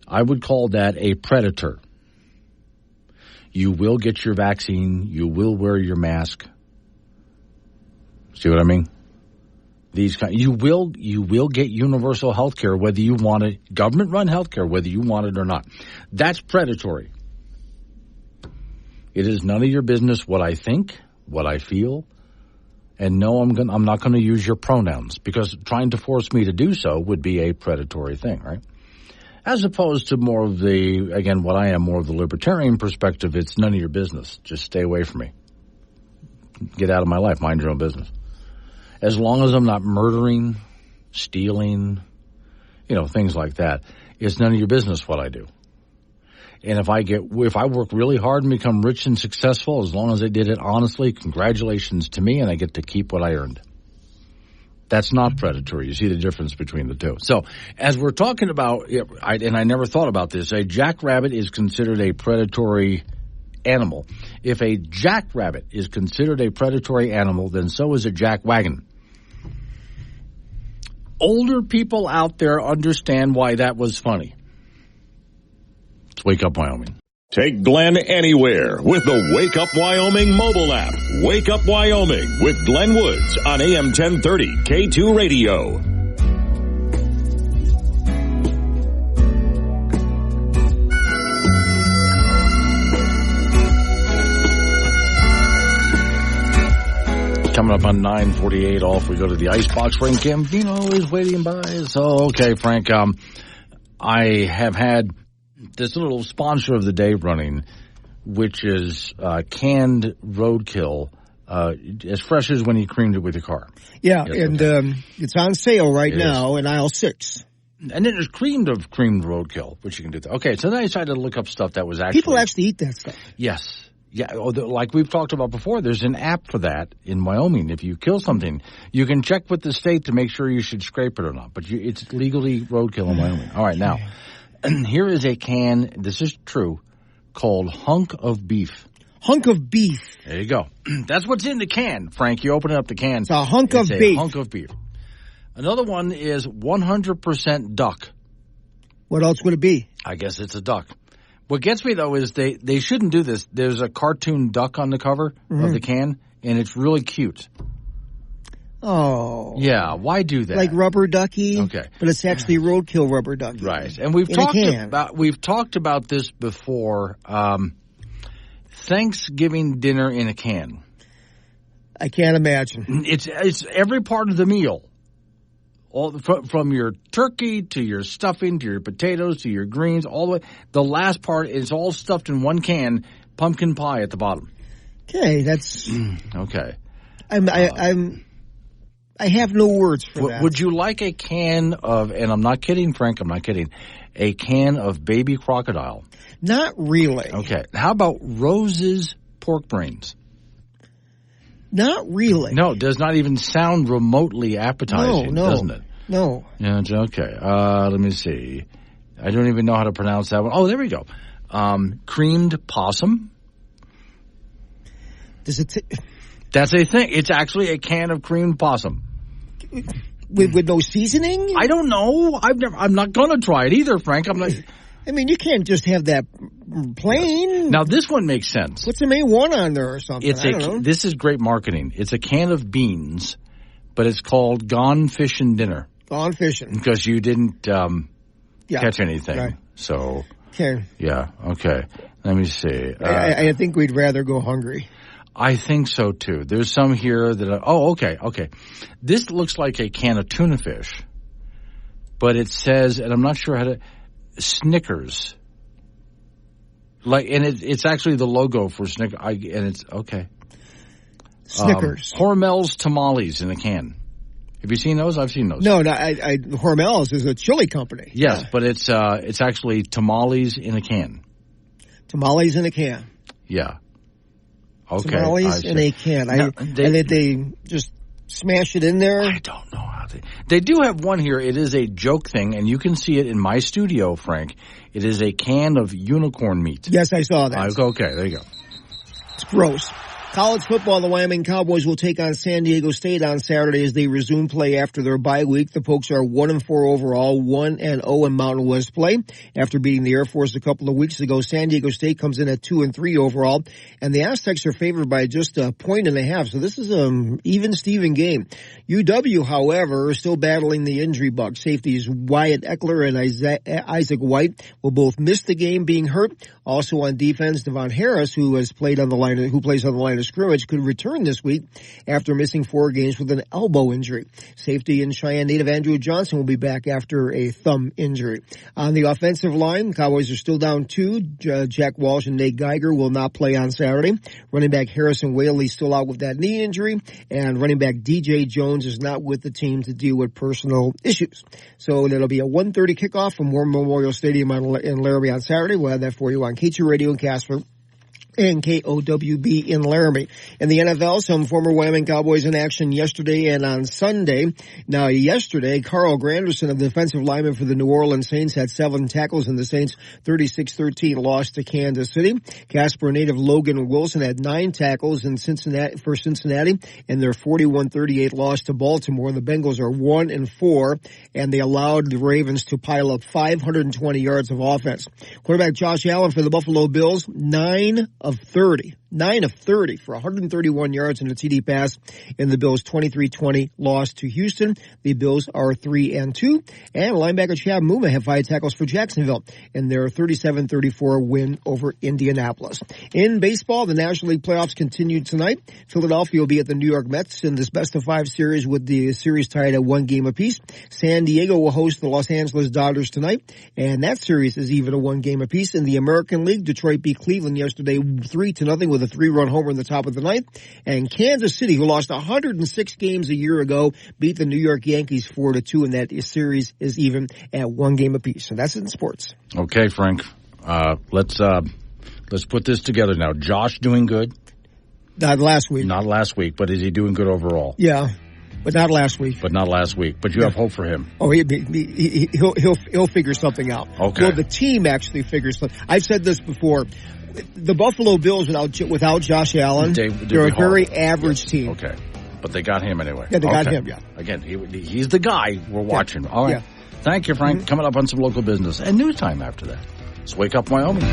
I would call that a predator. You will get your vaccine. You will wear your mask. See what I mean? You will get universal health care whether you want it, government-run health care whether you want it or not. That's predatory. It is none of your business what I think, what I feel, and no, I'm not going to use your pronouns because trying to force me to do so would be a predatory thing, right? As opposed to more of what I am, more of the libertarian perspective, it's none of your business. Just stay away from me. Get out of my life. Mind your own business. As long as I'm not murdering, stealing, things like that, it's none of your business what I do. And if I work really hard and become rich and successful, as long as I did it honestly, congratulations to me, and I get to keep what I earned. That's not predatory. You see the difference between the two. So as we're talking about, and I never thought about this, a jackrabbit is considered a predatory animal. If a jackrabbit is considered a predatory animal, then so is a jackwagon. Older people out there understand why that was funny. It's Wake Up Wyoming. Take Glenn anywhere with the Wake Up Wyoming mobile app. Wake Up Wyoming with Glenn Woods on AM 1030 K2 Radio. Coming up on 9:48 off, we go to the Icebox. Frank Gambino is waiting by. So, okay, Frank, I have had this little sponsor of the day running, which is canned roadkill, as fresh as when you creamed it with your car. Yeah, and it's on sale right now in aisle 6. And then there's creamed roadkill, which you can do. Okay, so then I decided to look up stuff that was actually... People actually eat that stuff. Yes. Yeah, like we've talked about before, there's an app for that in Wyoming. If you kill something, you can check with the state to make sure you should scrape it or not. But it's legally roadkill in Wyoming. All right, now, here is a can, this is true, called Hunk of Beef. Hunk of beef. There you go. That's what's in the can, Frank. You open up the can. It's a hunk of beef. Hunk of beef. Another one is 100% duck. What else would it be? I guess it's a duck. What gets me, though, is they shouldn't do this. There's a cartoon duck on the cover of the can, and it's really cute. Oh. Yeah, why do that? Like rubber ducky? Okay. But it's actually roadkill rubber ducky. Right. And we've talked about this before. Thanksgiving dinner in a can. I can't imagine. It's every part of the meal. All from your turkey to your stuffing to your potatoes to your greens, all the way. The last part is all stuffed in one can, pumpkin pie at the bottom. Okay, that's okay. I'm I have no words for that. Would you like a can of, and I'm not kidding, Frank, I'm not kidding, a can of baby crocodile? Not really. Okay. How about Rose's pork brains? Not really. No, it does not even sound remotely appetizing, doesn't it? No. Yeah, okay. Let me see. I don't even know how to pronounce that one. Oh, there we go. Creamed possum. That's a thing. It's actually a can of creamed possum. With no seasoning? I don't know. I'm not going to try it either, Frank. I'm not. I mean, you can't just have that plain. Now, this one makes sense. Put some A1 on there or something. This is great marketing. It's a can of beans, but it's called Gone Fishing Dinner. Gone fishing. Because you didn't catch anything. Right. So, okay. Yeah, okay. Let me see. I think we'd rather go hungry. I think so, too. There's some here that okay. This looks like a can of tuna fish, but it says, and I'm not sure how to, Snickers. And it's actually the logo for Snickers, and it's, okay. Snickers. Hormel's tamales in a can. Have you seen those? I've seen those. No, Hormel's is a chili company. Yes, but it's actually tamales in a can. Tamales in a can. Yeah. Okay. Tamales in a can. And did they just smash it in there? I don't know how they do have one here. It is a joke thing, and you can see it in my studio, Frank. It is a can of unicorn meat. Yes, I saw that. Okay, there you go. It's gross. College football, the Wyoming Cowboys will take on San Diego State on Saturday as they resume play after their bye week. The Pokes are 1-4 overall, 1-0 in Mountain West play. After beating the Air Force a couple of weeks ago, San Diego State comes in at 2-3 overall, and the Aztecs are favored by just 1.5. So this is an even-Steven game. UW, however, is still battling the injury bug. Safeties Wyatt Eckler and Isaac White will both miss the game, being hurt. Also on defense, Devon Harris, who plays on the line of scrimmage, could return this week after missing 4 games with an elbow injury. Safety and Cheyenne native Andrew Johnson will be back after a thumb injury. On the offensive line, Cowboys are still down 2. Jack Walsh and Nate Geiger will not play on Saturday. Running back Harrison Whaley still out with that knee injury, and running back DJ Jones is not with the team to deal with personal issues. So it'll be a 1:30 kickoff from War Memorial Stadium in Laramie on Saturday. We'll have that for you on K2 Radio in Casper and KOWB in Laramie. In the NFL, some former Wyoming Cowboys in action yesterday and on Sunday. Now, yesterday, Carl Granderson, a defensive lineman for the New Orleans Saints, had 7 tackles in the Saints' 36-13 loss to Kansas City. Casper native Logan Wilson had 9 tackles in Cincinnati in their 41-38 loss to Baltimore. The Bengals are 1-4, and they allowed the Ravens to pile up 520 yards of offense. Quarterback Josh Allen for the Buffalo Bills, 9 of 30 for 131 yards and a TD pass in the Bills' 23-20 loss to Houston. The Bills are 3-2. And linebacker Chad Muma had 5 tackles for Jacksonville in their 37-34 win over Indianapolis. In baseball, the National League playoffs continued tonight. Philadelphia will be at the New York Mets in this best-of-5 series with the series tied at 1 game apiece. San Diego will host the Los Angeles Dodgers tonight, and that series is even a 1 game apiece. In the American League, Detroit beat Cleveland yesterday 3-0 with a 3-run homer in the top of the ninth. And Kansas City, who lost 106 games a year ago, beat the New York Yankees 4-2, and that series is even at 1 game apiece. So that's it in sports. Okay, Frank. Let's put this together now. Josh doing good? Not last week. Not last week, but is he doing good overall? Yeah, but not last week. But you have hope for him. Oh, he'll figure something out. Okay. Well, the team actually figures something. I've said this before. The Buffalo Bills without Josh Allen, they're a very average team. Okay. But they got him anyway. Yeah, they got him, yeah. Again, he's the guy we're watching. Yeah. All right. Yeah. Thank you, Frank. Coming up on some local business and news time after that. It's Wake Up Wyoming.